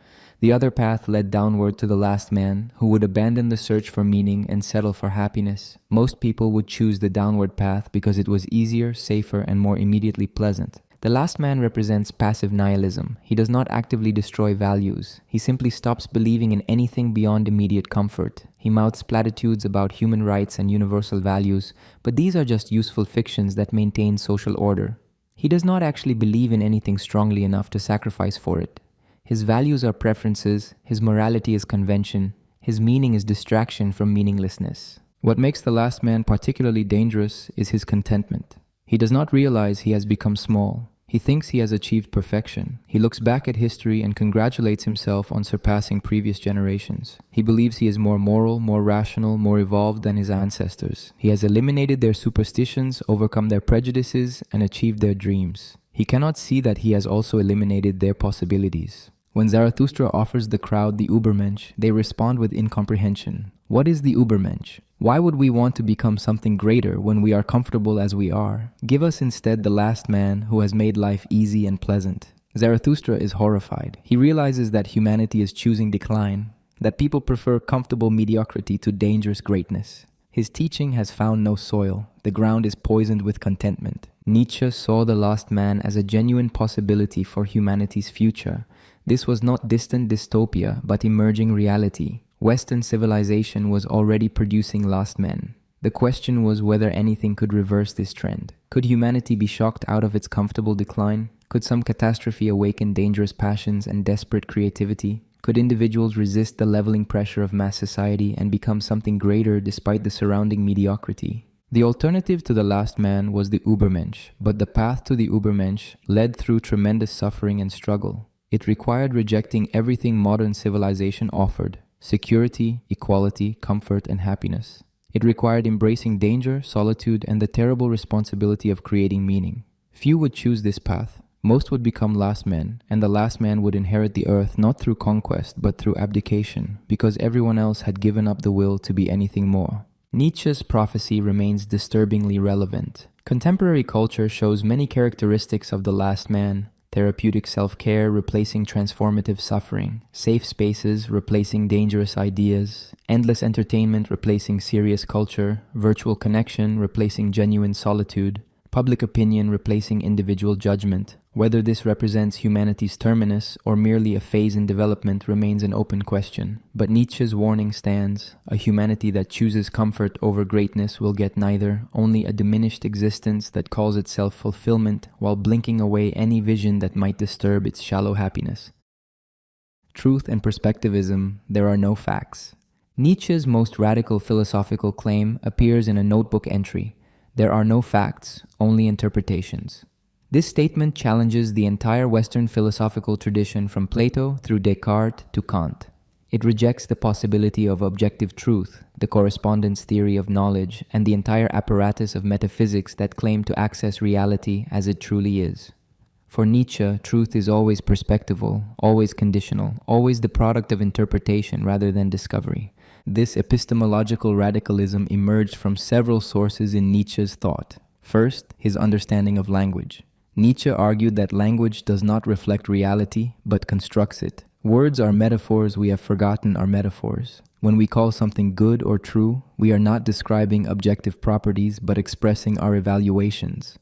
The other path led downward to the last man, who would abandon the search for meaning and settle for happiness. Most people would choose the downward path because it was easier, safer, and more immediately pleasant. The last man represents passive nihilism. He does not actively destroy values. He simply stops believing in anything beyond immediate comfort. He mouths platitudes about human rights and universal values, but these are just useful fictions that maintain social order. He does not actually believe in anything strongly enough to sacrifice for it. His values are preferences, his morality is convention, his meaning is distraction from meaninglessness. What makes the last man particularly dangerous is his contentment. He does not realize he has become small. He thinks he has achieved perfection. He looks back at history and congratulates himself on surpassing previous generations. He believes he is more moral, more rational, more evolved than his ancestors. He has eliminated their superstitions, overcome their prejudices, and achieved their dreams. He cannot see that he has also eliminated their possibilities. When Zarathustra offers the crowd the Übermensch, they respond with incomprehension. What is the Übermensch? Why would we want to become something greater when we are comfortable as we are? Give us instead the last man who has made life easy and pleasant. Zarathustra is horrified. He realizes that humanity is choosing decline, that people prefer comfortable mediocrity to dangerous greatness. His teaching has found no soil. The ground is poisoned with contentment. Nietzsche saw the last man as a genuine possibility for humanity's future. This was not distant dystopia, but emerging reality. Western civilization was already producing last men. The question was whether anything could reverse this trend. Could humanity be shocked out of its comfortable decline? Could some catastrophe awaken dangerous passions and desperate creativity? Could individuals resist the leveling pressure of mass society and become something greater despite the surrounding mediocrity? The alternative to the last man was the Übermensch, but the path to the Übermensch led through tremendous suffering and struggle. It required rejecting everything modern civilization offered: security, equality, comfort, and happiness. It required embracing danger, solitude, and the terrible responsibility of creating meaning. Few would choose this path. Most would become last men, and the last man would inherit the earth not through conquest, but through abdication, because everyone else had given up the will to be anything more. Nietzsche's prophecy remains disturbingly relevant. Contemporary culture shows many characteristics of the last man: therapeutic self-care replacing transformative suffering, safe spaces replacing dangerous ideas, endless entertainment replacing serious culture, virtual connection replacing genuine solitude, public opinion replacing individual judgment. Whether this represents humanity's terminus or merely a phase in development remains an open question. But Nietzsche's warning stands: a humanity that chooses comfort over greatness will get neither, only a diminished existence that calls itself fulfillment while blinking away any vision that might disturb its shallow happiness. Truth and perspectivism: there are no facts. Nietzsche's most radical philosophical claim appears in a notebook entry: there are no facts, only interpretations. This statement challenges the entire Western philosophical tradition from Plato through Descartes to Kant. It rejects the possibility of objective truth, the correspondence theory of knowledge, and the entire apparatus of metaphysics that claim to access reality as it truly is. For Nietzsche, truth is always perspectival, always conditional, always the product of interpretation rather than discovery. This epistemological radicalism emerged from several sources in Nietzsche's thought. First, his understanding of language. Nietzsche argued that language does not reflect reality, but constructs it. Words are metaphors we have forgotten are metaphors. When we call something good or true, we are not describing objective properties, but expressing our evaluations.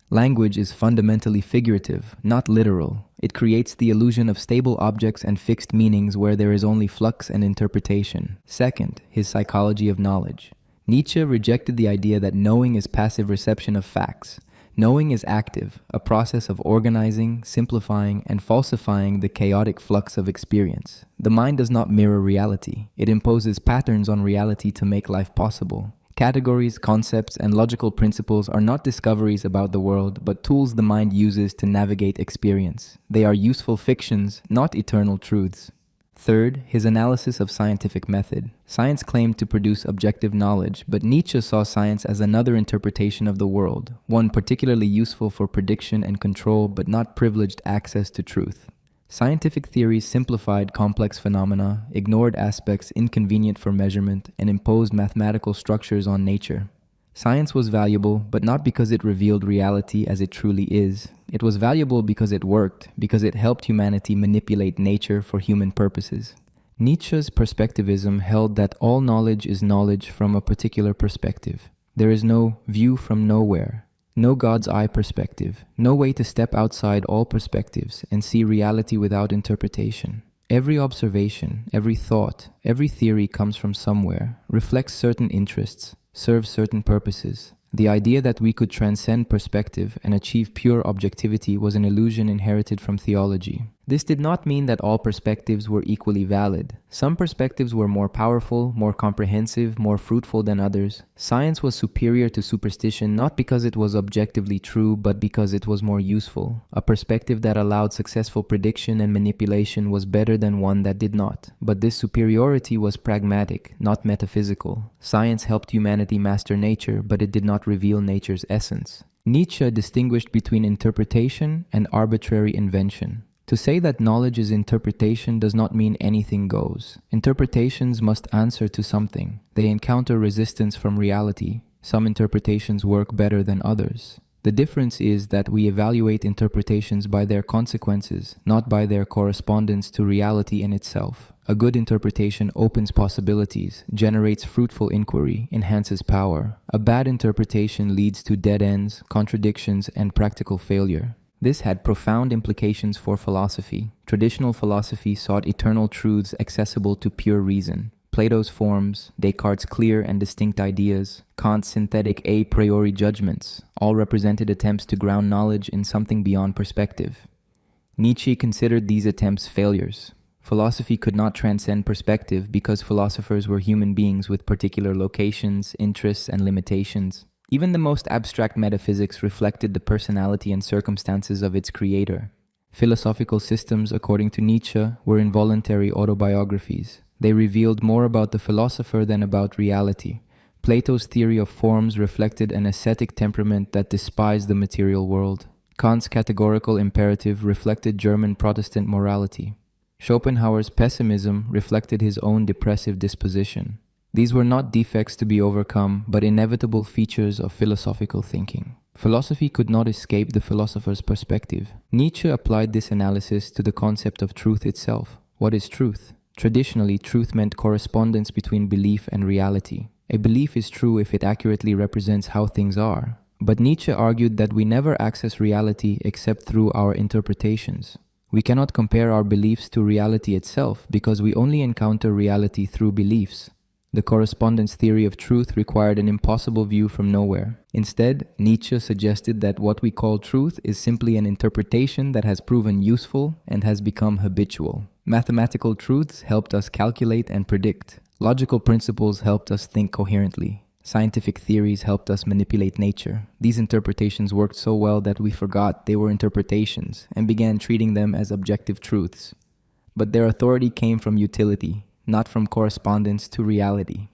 Language is fundamentally figurative, not literal. It creates the illusion of stable objects and fixed meanings where there is only flux and interpretation. Second, his psychology of knowledge. Nietzsche rejected the idea that knowing is passive reception of facts. Knowing is active, a process of organizing, simplifying, and falsifying the chaotic flux of experience. The mind does not mirror reality. It imposes patterns on reality to make life possible. Categories, concepts, and logical principles are not discoveries about the world, but tools the mind uses to navigate experience. They are useful fictions, not eternal truths. Third, his analysis of scientific method. Science claimed to produce objective knowledge, but Nietzsche saw science as another interpretation of the world, one particularly useful for prediction and control, but not privileged access to truth. Scientific theories simplified complex phenomena, ignored aspects inconvenient for measurement, and imposed mathematical structures on nature. Science was valuable, but not because it revealed reality as it truly is. It was valuable because it worked, because it helped humanity manipulate nature for human purposes. Nietzsche's perspectivism held that all knowledge is knowledge from a particular perspective. There is no view from nowhere, no God's eye perspective, no way to step outside all perspectives and see reality without interpretation. Every observation, every thought, every theory comes from somewhere, reflects certain interests, serves certain purposes. The idea that we could transcend perspective and achieve pure objectivity was an illusion inherited from theology. This did not mean that all perspectives were equally valid. Some perspectives were more powerful, more comprehensive, more fruitful than others. Science was superior to superstition not because it was objectively true, but because it was more useful. A perspective that allowed successful prediction and manipulation was better than one that did not. But this superiority was pragmatic, not metaphysical. Science helped humanity master nature, but it did not reveal nature's essence. Nietzsche distinguished between interpretation and arbitrary invention. To say that knowledge is interpretation does not mean anything goes. Interpretations must answer to something. They encounter resistance from reality. Some interpretations work better than others. The difference is that we evaluate interpretations by their consequences, not by their correspondence to reality in itself. A good interpretation opens possibilities, generates fruitful inquiry, enhances power. A bad interpretation leads to dead ends, contradictions, and practical failure. This had profound implications for philosophy. Traditional philosophy sought eternal truths accessible to pure reason. Plato's forms, Descartes' clear and distinct ideas, Kant's synthetic a priori judgments, all represented attempts to ground knowledge in something beyond perspective. Nietzsche considered these attempts failures. Philosophy could not transcend perspective because philosophers were human beings with particular locations, interests, and limitations. Even the most abstract metaphysics reflected the personality and circumstances of its creator. Philosophical systems, according to Nietzsche, were involuntary autobiographies. They revealed more about the philosopher than about reality. Plato's theory of forms reflected an ascetic temperament that despised the material world. Kant's categorical imperative reflected German Protestant morality. Schopenhauer's pessimism reflected his own depressive disposition. These were not defects to be overcome, but inevitable features of philosophical thinking. Philosophy could not escape the philosopher's perspective. Nietzsche applied this analysis to the concept of truth itself. What is truth? Traditionally, truth meant correspondence between belief and reality. A belief is true if it accurately represents how things are. But Nietzsche argued that we never access reality except through our interpretations. We cannot compare our beliefs to reality itself because we only encounter reality through beliefs. The correspondence theory of truth required an impossible view from nowhere. Instead, Nietzsche suggested that what we call truth is simply an interpretation that has proven useful and has become habitual. Mathematical truths helped us calculate and predict. Logical principles helped us think coherently. Scientific theories helped us manipulate nature. These interpretations worked so well that we forgot they were interpretations and began treating them as objective truths. But their authority came from utility, not from correspondence to reality.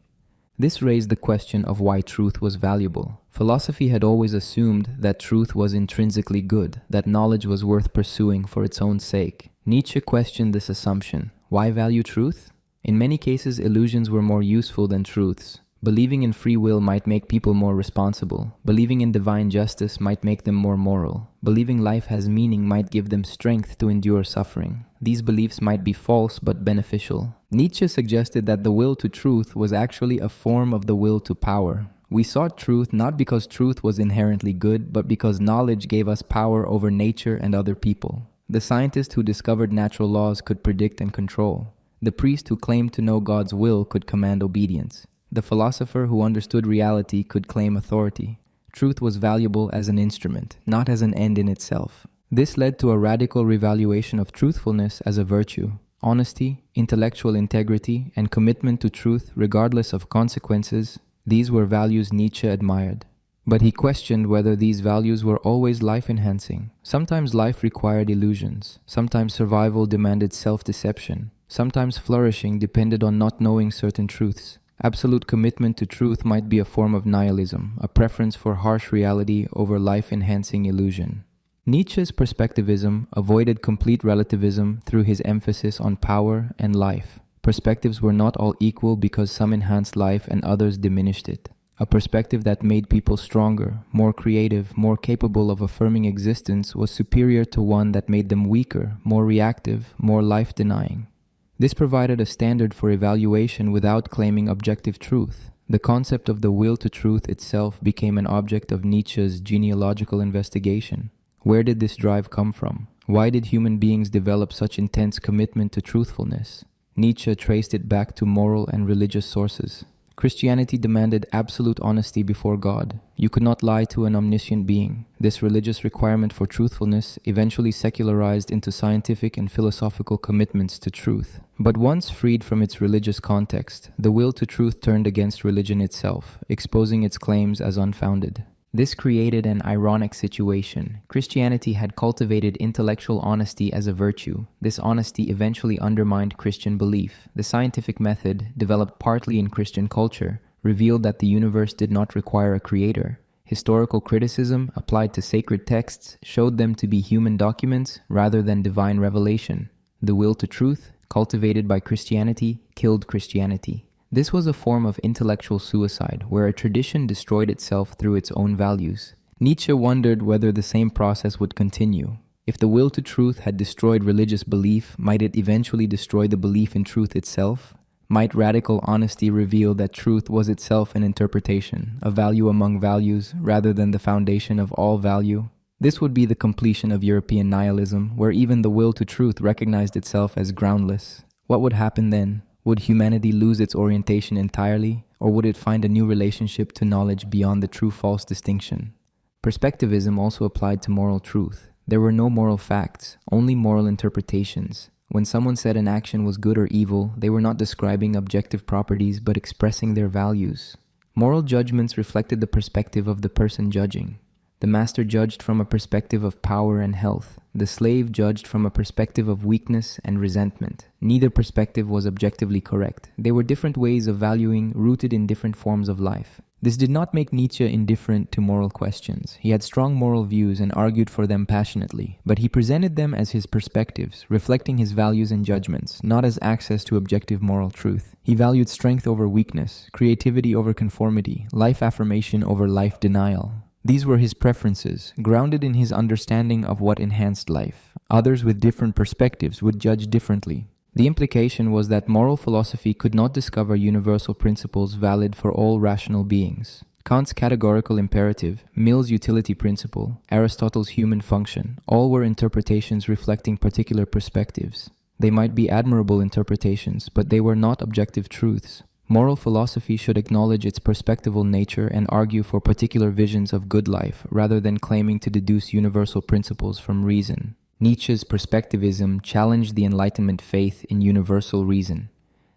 This raised the question of why truth was valuable. Philosophy had always assumed that truth was intrinsically good, that knowledge was worth pursuing for its own sake. Nietzsche questioned this assumption. Why value truth? In many cases, illusions were more useful than truths. Believing in free will might make people more responsible. Believing in divine justice might make them more moral. Believing life has meaning might give them strength to endure suffering. These beliefs might be false but beneficial. Nietzsche suggested that the will to truth was actually a form of the will to power. We sought truth not because truth was inherently good, but because knowledge gave us power over nature and other people. The scientist who discovered natural laws could predict and control. The priest who claimed to know God's will could command obedience. The philosopher who understood reality could claim authority. Truth was valuable as an instrument, not as an end in itself. This led to a radical revaluation of truthfulness as a virtue. Honesty, intellectual integrity, and commitment to truth regardless of consequences, these were values Nietzsche admired. But he questioned whether these values were always life-enhancing. Sometimes life required illusions. Sometimes survival demanded self-deception. Sometimes flourishing depended on not knowing certain truths. Absolute commitment to truth might be a form of nihilism, a preference for harsh reality over life-enhancing illusion. Nietzsche's perspectivism avoided complete relativism through his emphasis on power and life. Perspectives were not all equal because some enhanced life and others diminished it. A perspective that made people stronger, more creative, more capable of affirming existence was superior to one that made them weaker, more reactive, more life-denying. This provided a standard for evaluation without claiming objective truth. The concept of the will to truth itself became an object of Nietzsche's genealogical investigation. Where did this drive come from? Why did human beings develop such intense commitment to truthfulness? Nietzsche traced it back to moral and religious sources. Christianity demanded absolute honesty before God. You could not lie to an omniscient being. This religious requirement for truthfulness eventually secularized into scientific and philosophical commitments to truth. But once freed from its religious context, the will to truth turned against religion itself, exposing its claims as unfounded. This created an ironic situation. Christianity had cultivated intellectual honesty as a virtue. This honesty eventually undermined Christian belief. The scientific method, developed partly in Christian culture, revealed that the universe did not require a creator. Historical criticism, applied to sacred texts, showed them to be human documents rather than divine revelation. The will to truth, cultivated by Christianity, killed Christianity. This was a form of intellectual suicide, where a tradition destroyed itself through its own values. Nietzsche wondered whether the same process would continue. If the will to truth had destroyed religious belief, might it eventually destroy the belief in truth itself? Might radical honesty reveal that truth was itself an interpretation, a value among values, rather than the foundation of all value? This would be the completion of European nihilism, where even the will to truth recognized itself as groundless. What would happen then? Would humanity lose its orientation entirely, or would it find a new relationship to knowledge beyond the true-false distinction? Perspectivism also applied to moral truth. There were no moral facts, only moral interpretations. When someone said an action was good or evil, they were not describing objective properties but expressing their values. Moral judgments reflected the perspective of the person judging. The master judged from a perspective of power and health. The slave judged from a perspective of weakness and resentment. Neither perspective was objectively correct. They were different ways of valuing, rooted in different forms of life. This did not make Nietzsche indifferent to moral questions. He had strong moral views and argued for them passionately, but he presented them as his perspectives, reflecting his values and judgments, not as access to objective moral truth. He valued strength over weakness, creativity over conformity, life affirmation over life denial. These were his preferences, grounded in his understanding of what enhanced life. Others with different perspectives would judge differently. The implication was that moral philosophy could not discover universal principles valid for all rational beings. Kant's categorical imperative, Mill's utility principle, Aristotle's human function, all were interpretations reflecting particular perspectives. They might be admirable interpretations, but they were not objective truths. Moral philosophy should acknowledge its perspectival nature and argue for particular visions of good life, rather than claiming to deduce universal principles from reason. Nietzsche's perspectivism challenged the Enlightenment faith in universal reason.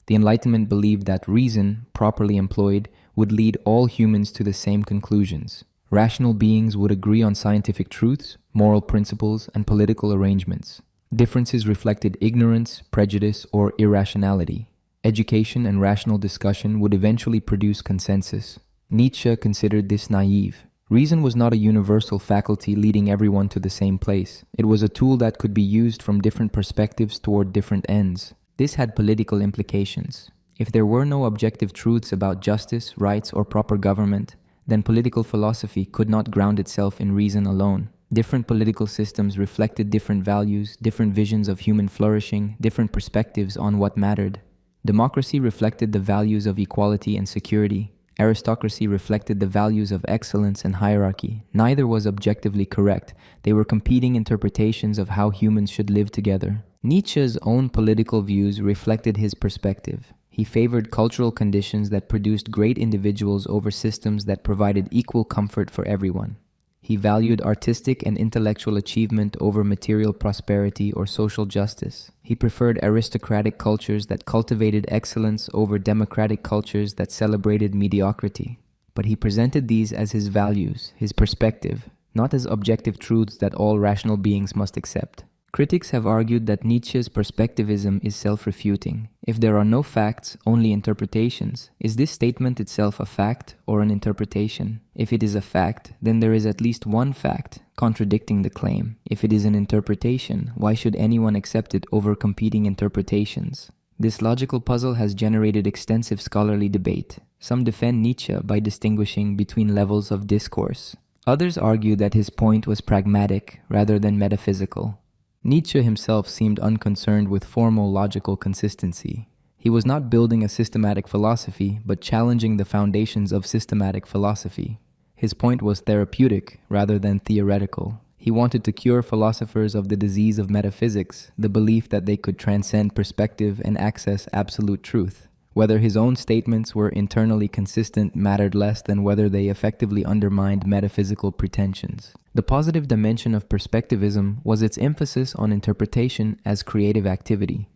The Enlightenment believed that reason, properly employed, would lead all humans to the same conclusions. Rational beings would agree on scientific truths, moral principles, and political arrangements. Differences reflected ignorance, prejudice, or irrationality. Education and rational discussion would eventually produce consensus. Nietzsche considered this naive. Reason was not a universal faculty leading everyone to the same place. It was a tool that could be used from different perspectives toward different ends. This had political implications. If there were no objective truths about justice, rights, or proper government, then political philosophy could not ground itself in reason alone. Different political systems reflected different values, different visions of human flourishing, different perspectives on what mattered. Democracy reflected the values of equality and security. Aristocracy reflected the values of excellence and hierarchy. Neither was objectively correct. They were competing interpretations of how humans should live together. Nietzsche's own political views reflected his perspective. He favored cultural conditions that produced great individuals over systems that provided equal comfort for everyone. He valued artistic and intellectual achievement over material prosperity or social justice. He preferred aristocratic cultures that cultivated excellence over democratic cultures that celebrated mediocrity. But he presented these as his values, his perspective, not as objective truths that all rational beings must accept. Critics have argued that Nietzsche's perspectivism is self-refuting. If there are no facts, only interpretations, is this statement itself a fact or an interpretation? If it is a fact, then there is at least one fact contradicting the claim. If it is an interpretation, why should anyone accept it over competing interpretations? This logical puzzle has generated extensive scholarly debate. Some defend Nietzsche by distinguishing between levels of discourse. Others argue that his point was pragmatic rather than metaphysical. Nietzsche himself seemed unconcerned with formal logical consistency. He was not building a systematic philosophy, but challenging the foundations of systematic philosophy. His point was therapeutic rather than theoretical. He wanted to cure philosophers of the disease of metaphysics, the belief that they could transcend perspective and access absolute truth. Whether his own statements were internally consistent mattered less than whether they effectively undermined metaphysical pretensions. The positive dimension of perspectivism was its emphasis on interpretation as creative activity.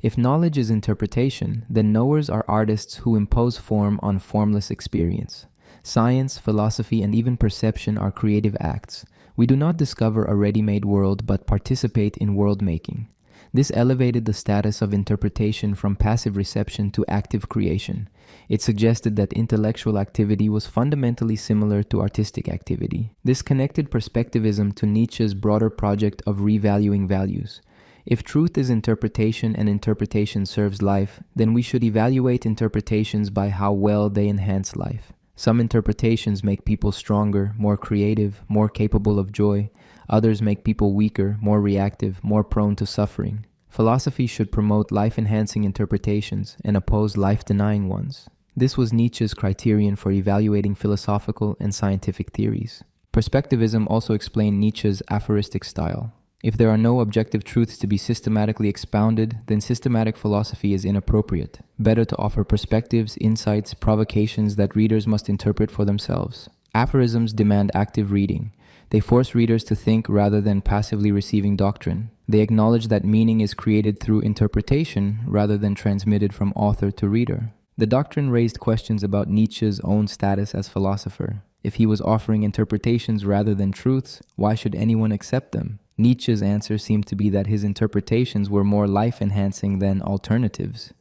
If knowledge is interpretation, then knowers are artists who impose form on formless experience. Science, philosophy, and even perception are creative acts. We do not discover a ready-made world but participate in world-making. This elevated the status of interpretation from passive reception to active creation. It suggested that intellectual activity was fundamentally similar to artistic activity. This connected perspectivism to Nietzsche's broader project of revaluing values. If truth is interpretation and interpretation serves life, then we should evaluate interpretations by how well they enhance life. Some interpretations make people stronger, more creative, more capable of joy. Others make people weaker, more reactive, more prone to suffering. Philosophy should promote life-enhancing interpretations and oppose life-denying ones. This was Nietzsche's criterion for evaluating philosophical and scientific theories. Perspectivism also explained Nietzsche's aphoristic style. If there are no objective truths to be systematically expounded, then systematic philosophy is inappropriate. Better to offer perspectives, insights, provocations that readers must interpret for themselves. Aphorisms demand active reading. They force readers to think rather than passively receiving doctrine. They acknowledge that meaning is created through interpretation rather than transmitted from author to reader. The doctrine raised questions about Nietzsche's own status as philosopher. If he was offering interpretations rather than truths, why should anyone accept them? Nietzsche's answer seemed to be that his interpretations were more life-enhancing than alternatives.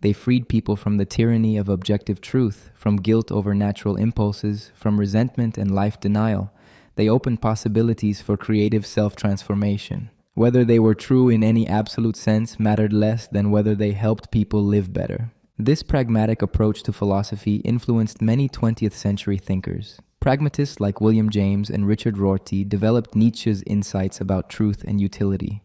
They freed people from the tyranny of objective truth, from guilt over natural impulses, from resentment and life denial. They opened possibilities for creative self-transformation. Whether they were true in any absolute sense mattered less than whether they helped people live better. This pragmatic approach to philosophy influenced many 20th century thinkers. Pragmatists like William James and Richard Rorty developed Nietzsche's insights about truth and utility.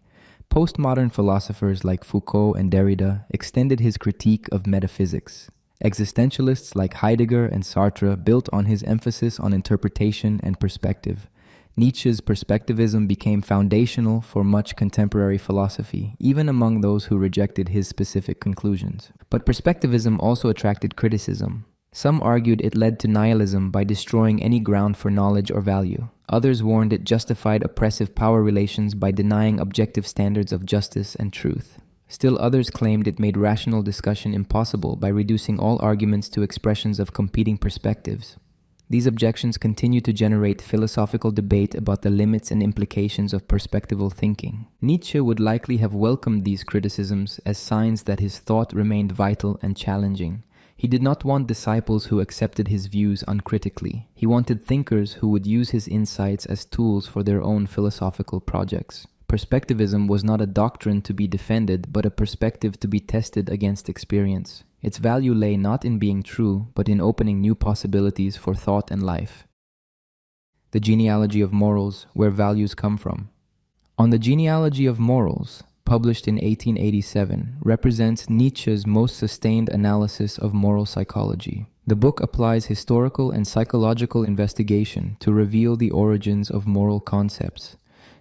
Postmodern philosophers like Foucault and Derrida extended his critique of metaphysics. Existentialists like Heidegger and Sartre built on his emphasis on interpretation and perspective. Nietzsche's perspectivism became foundational for much contemporary philosophy, even among those who rejected his specific conclusions. But perspectivism also attracted criticism. Some argued it led to nihilism by destroying any ground for knowledge or value. Others warned it justified oppressive power relations by denying objective standards of justice and truth. Still others claimed it made rational discussion impossible by reducing all arguments to expressions of competing perspectives. These objections continue to generate philosophical debate about the limits and implications of perspectival thinking. Nietzsche would likely have welcomed these criticisms as signs that his thought remained vital and challenging. He did not want disciples who accepted his views uncritically. He wanted thinkers who would use his insights as tools for their own philosophical projects. Perspectivism was not a doctrine to be defended, but a perspective to be tested against experience. Its value lay not in being true, but in opening new possibilities for thought and life. The genealogy of morals, where values come from. On the genealogy of morals, published in 1887, represents Nietzsche's most sustained analysis of moral psychology. The book applies historical and psychological investigation to reveal the origins of moral concepts.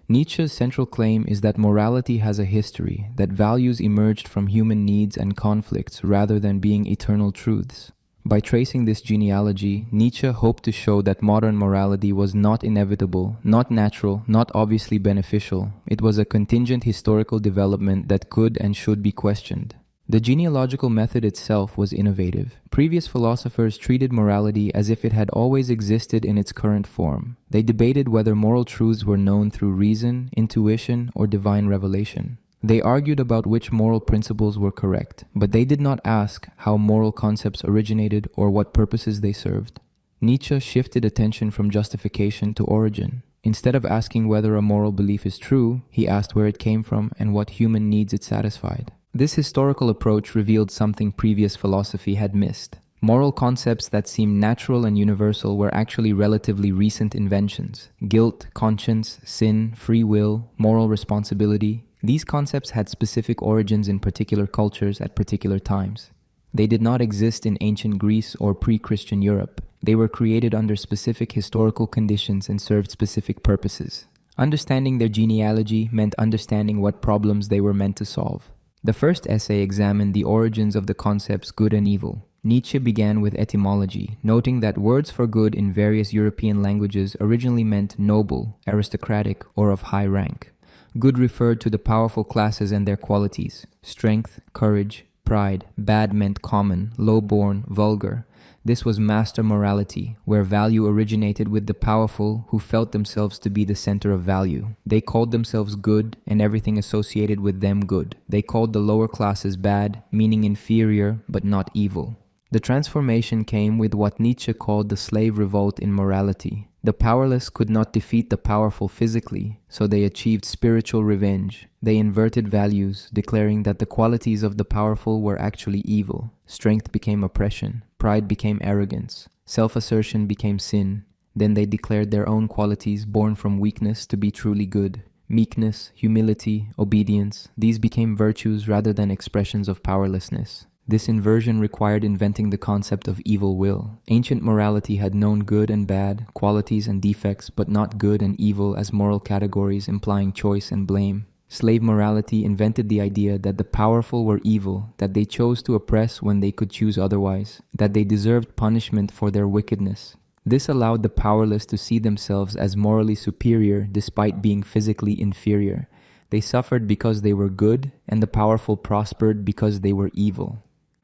Nietzsche's central claim is that morality has a history, that values emerged from human needs and conflicts rather than being eternal truths. By tracing this genealogy, Nietzsche hoped to show that modern morality was not inevitable, not natural, not obviously beneficial. It was a contingent historical development that could and should be questioned. The genealogical method itself was innovative. Previous philosophers treated morality as if it had always existed in its current form. They debated whether moral truths were known through reason, intuition, or divine revelation. They argued about which moral principles were correct, but they did not ask how moral concepts originated or what purposes they served. Nietzsche shifted attention from justification to origin. Instead of asking whether a moral belief is true, he asked where it came from and what human needs it satisfied. This historical approach revealed something previous philosophy had missed. Moral concepts that seemed natural and universal were actually relatively recent inventions. Guilt, conscience, sin, free will, moral responsibility. These concepts had specific origins in particular cultures at particular times. They did not exist in ancient Greece or pre-Christian Europe. They were created under specific historical conditions and served specific purposes. Understanding their genealogy meant understanding what problems they were meant to solve. The first essay examined the origins of the concepts good and evil. Nietzsche began with etymology, noting that words for good in various European languages originally meant noble, aristocratic, or of high rank. Good referred to the powerful classes and their qualities: strength, courage, pride. Bad meant common, low-born, vulgar. This was master morality, where value originated with the powerful who felt themselves to be the center of value. They called themselves good and everything associated with them good. They called the lower classes bad, meaning inferior but not evil. The transformation came with what Nietzsche called the slave revolt in morality. The powerless could not defeat the powerful physically, so they achieved spiritual revenge. They inverted values, declaring that the qualities of the powerful were actually evil. Strength became oppression, pride became arrogance, self-assertion became sin. Then they declared their own qualities born from weakness to be truly good. Meekness, humility, obedience, these became virtues rather than expressions of powerlessness. This inversion required inventing the concept of evil will. Ancient morality had known good and bad, qualities and defects, but not good and evil as moral categories implying choice and blame. Slave morality invented the idea that the powerful were evil, that they chose to oppress when they could choose otherwise, that they deserved punishment for their wickedness. This allowed the powerless to see themselves as morally superior despite being physically inferior. They suffered because they were good, and the powerful prospered because they were evil.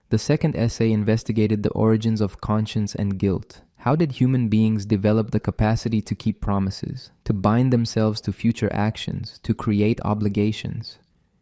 The second essay investigated the origins of conscience and guilt. How did human beings develop the capacity to keep promises, to bind themselves to future actions, to create obligations?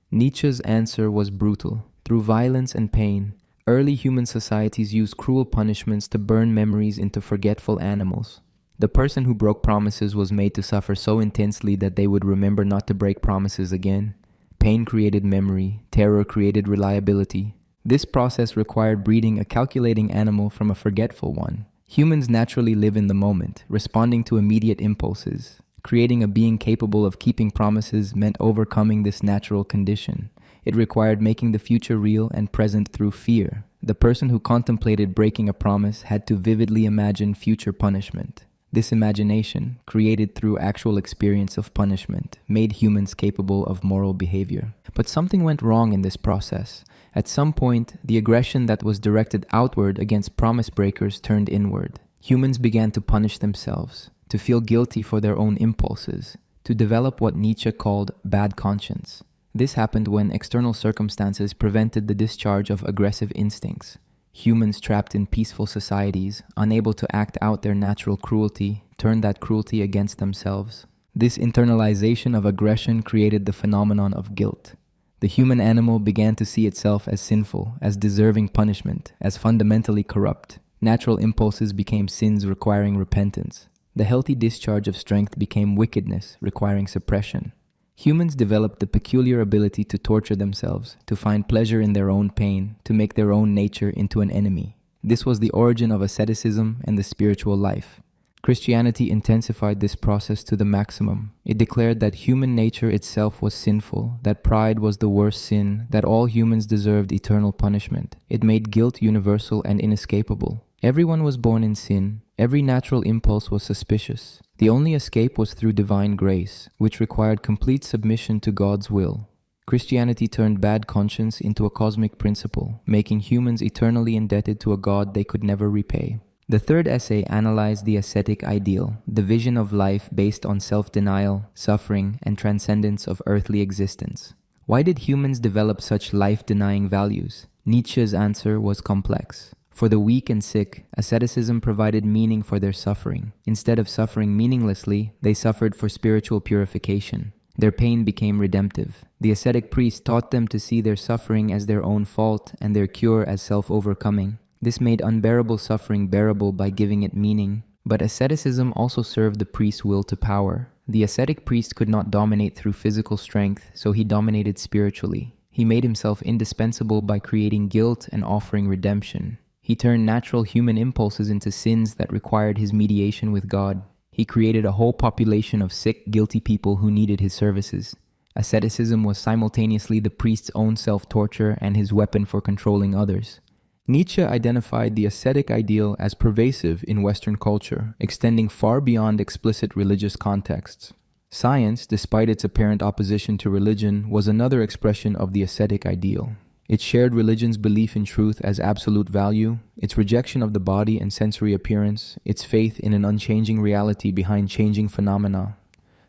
Nietzsche's answer was brutal. Through violence and pain, early human societies used cruel punishments to burn memories into forgetful animals. The person who broke promises was made to suffer so intensely that they would remember not to break promises again. Pain created memory, terror created reliability. This process required breeding a calculating animal from a forgetful one. Humans naturally live in the moment, responding to immediate impulses. Creating a being capable of keeping promises meant overcoming this natural condition. It required making the future real and present through fear. The person who contemplated breaking a promise had to vividly imagine future punishment. This imagination, created through actual experience of punishment, made humans capable of moral behavior. But something went wrong in this process. At some point, the aggression that was directed outward against promise breakers turned inward. Humans began to punish themselves, to feel guilty for their own impulses, to develop what Nietzsche called bad conscience. This happened when external circumstances prevented the discharge of aggressive instincts. Humans trapped in peaceful societies, unable to act out their natural cruelty, turned that cruelty against themselves. This internalization of aggression created the phenomenon of guilt. The human animal began to see itself as sinful, as deserving punishment, as fundamentally corrupt. Natural impulses became sins requiring repentance. The healthy discharge of strength became wickedness, requiring suppression. Humans developed the peculiar ability to torture themselves, to find pleasure in their own pain, to make their own nature into an enemy. This was the origin of asceticism and the spiritual life. Christianity intensified this process to the maximum. It declared that human nature itself was sinful, that pride was the worst sin, that all humans deserved eternal punishment. It made guilt universal and inescapable. Everyone was born in sin. Every natural impulse was suspicious. The only escape was through divine grace, which required complete submission to God's will. Christianity turned bad conscience into a cosmic principle, making humans eternally indebted to a God they could never repay. The third essay analyzed the ascetic ideal, the vision of life based on self-denial, suffering, and transcendence of earthly existence. Why did humans develop such life-denying values? Nietzsche's answer was complex. For the weak and sick, asceticism provided meaning for their suffering. Instead of suffering meaninglessly, they suffered for spiritual purification. Their pain became redemptive. The ascetic priest taught them to see their suffering as their own fault and their cure as self-overcoming. This made unbearable suffering bearable by giving it meaning. But asceticism also served the priest's will to power. The ascetic priest could not dominate through physical strength, so he dominated spiritually. He made himself indispensable by creating guilt and offering redemption. He turned natural human impulses into sins that required his mediation with God. He created a whole population of sick, guilty people who needed his services. Asceticism was simultaneously the priest's own self-torture and his weapon for controlling others. Nietzsche identified the ascetic ideal as pervasive in Western culture, extending far beyond explicit religious contexts. Science, despite its apparent opposition to religion, was another expression of the ascetic ideal. It shared religion's belief in truth as absolute value, its rejection of the body and sensory appearance, its faith in an unchanging reality behind changing phenomena.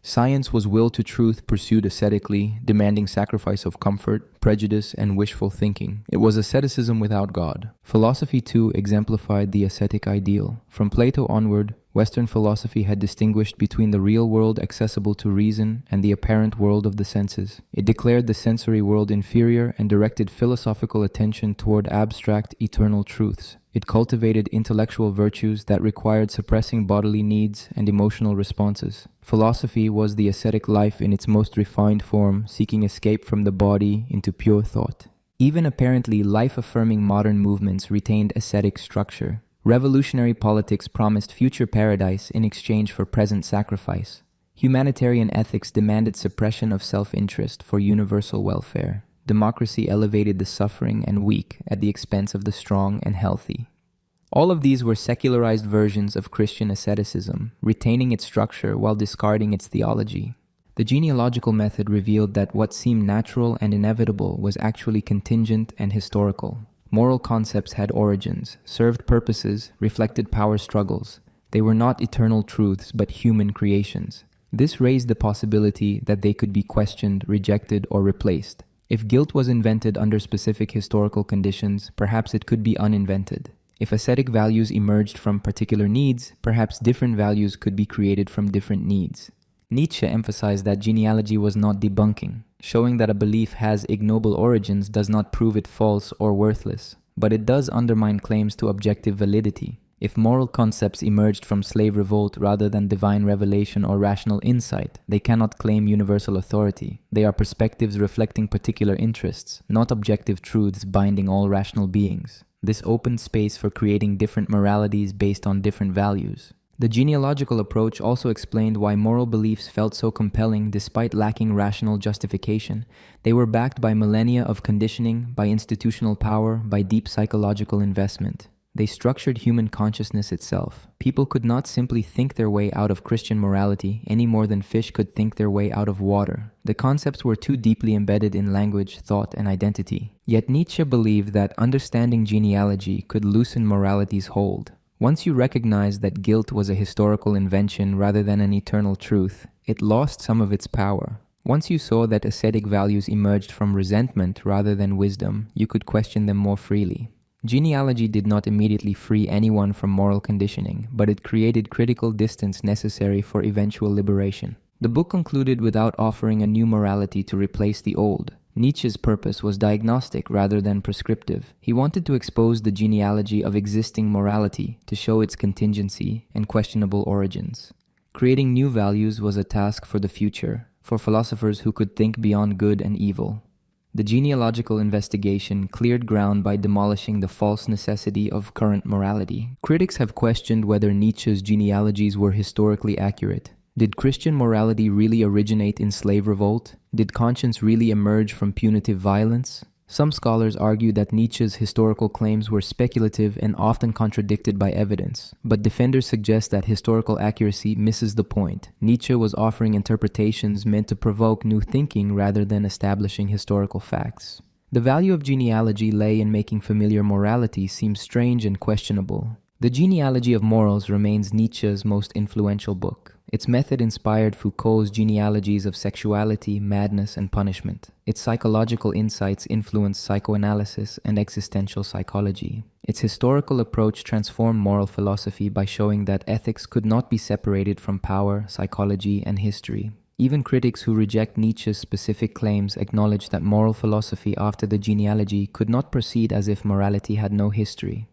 Science was will to truth pursued ascetically, demanding sacrifice of comfort, prejudice, and wishful thinking. It was asceticism without God. Philosophy too exemplified the ascetic ideal. From Plato onward, Western philosophy had distinguished between the real world accessible to reason and the apparent world of the senses. It declared the sensory world inferior and directed philosophical attention toward abstract, eternal truths. It cultivated intellectual virtues that required suppressing bodily needs and emotional responses. Philosophy was the ascetic life in its most refined form, seeking escape from the body into pure thought. Even apparently life-affirming modern movements retained ascetic structure. Revolutionary politics promised future paradise in exchange for present sacrifice. Humanitarian ethics demanded suppression of self-interest for universal welfare. Democracy elevated the suffering and weak at the expense of the strong and healthy. All of these were secularized versions of Christian asceticism, retaining its structure while discarding its theology. The genealogical method revealed that what seemed natural and inevitable was actually contingent and historical. Moral concepts had origins, served purposes, reflected power struggles. They were not eternal truths, but human creations. This raised the possibility that they could be questioned, rejected, or replaced. If guilt was invented under specific historical conditions, perhaps it could be uninvented. If ascetic values emerged from particular needs, perhaps different values could be created from different needs. Nietzsche emphasized that genealogy was not debunking. Showing that a belief has ignoble origins does not prove it false or worthless, but it does undermine claims to objective validity. If moral concepts emerged from slave revolt rather than divine revelation or rational insight, they cannot claim universal authority. They are perspectives reflecting particular interests, not objective truths binding all rational beings. This opened space for creating different moralities based on different values. The genealogical approach also explained why moral beliefs felt so compelling despite lacking rational justification. They were backed by millennia of conditioning, by institutional power, by deep psychological investment. They structured human consciousness itself. People could not simply think their way out of Christian morality any more than fish could think their way out of water. The concepts were too deeply embedded in language, thought, and identity. Yet Nietzsche believed that understanding genealogy could loosen morality's hold. Once you recognized that guilt was a historical invention rather than an eternal truth, it lost some of its power. Once you saw that ascetic values emerged from resentment rather than wisdom, you could question them more freely. Genealogy did not immediately free anyone from moral conditioning, but it created critical distance necessary for eventual liberation. The book concluded without offering a new morality to replace the old. Nietzsche's purpose was diagnostic rather than prescriptive. He wanted to expose the genealogy of existing morality to show its contingency and questionable origins. Creating new values was a task for the future, for philosophers who could think beyond good and evil. The genealogical investigation cleared ground by demolishing the false necessity of current morality. Critics have questioned whether Nietzsche's genealogies were historically accurate. Did Christian morality really originate in slave revolt? Did conscience really emerge from punitive violence? Some scholars argue that Nietzsche's historical claims were speculative and often contradicted by evidence, but defenders suggest that historical accuracy misses the point. Nietzsche was offering interpretations meant to provoke new thinking rather than establishing historical facts. The value of genealogy lay in making familiar morality seem strange and questionable. The Genealogy of Morals remains Nietzsche's most influential book. Its method inspired Foucault's genealogies of sexuality, madness, and punishment. Its psychological insights influenced psychoanalysis and existential psychology. Its historical approach transformed moral philosophy by showing that ethics could not be separated from power, psychology, and history. Even critics who reject Nietzsche's specific claims acknowledge that moral philosophy after the genealogy could not proceed as if morality had no history.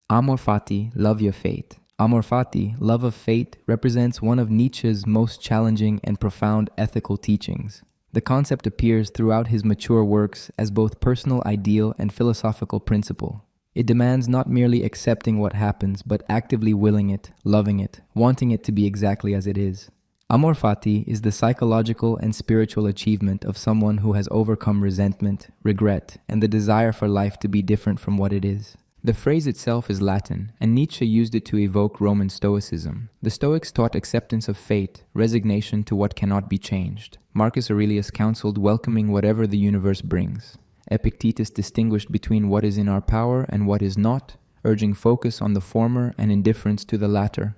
Amor fati, love your fate. Amor fati, love of fate, represents one of Nietzsche's most challenging and profound ethical teachings. The concept appears throughout his mature works as both personal ideal and philosophical principle. It demands not merely accepting what happens, but actively willing it, loving it, wanting it to be exactly as it is. Amor fati is the psychological and spiritual achievement of someone who has overcome resentment, regret, and the desire for life to be different from what it is. The phrase itself is Latin, and Nietzsche used it to evoke Roman Stoicism. The Stoics taught acceptance of fate, resignation to what cannot be changed. Marcus Aurelius counseled welcoming whatever the universe brings. Epictetus distinguished between what is in our power and what is not, urging focus on the former and indifference to the latter.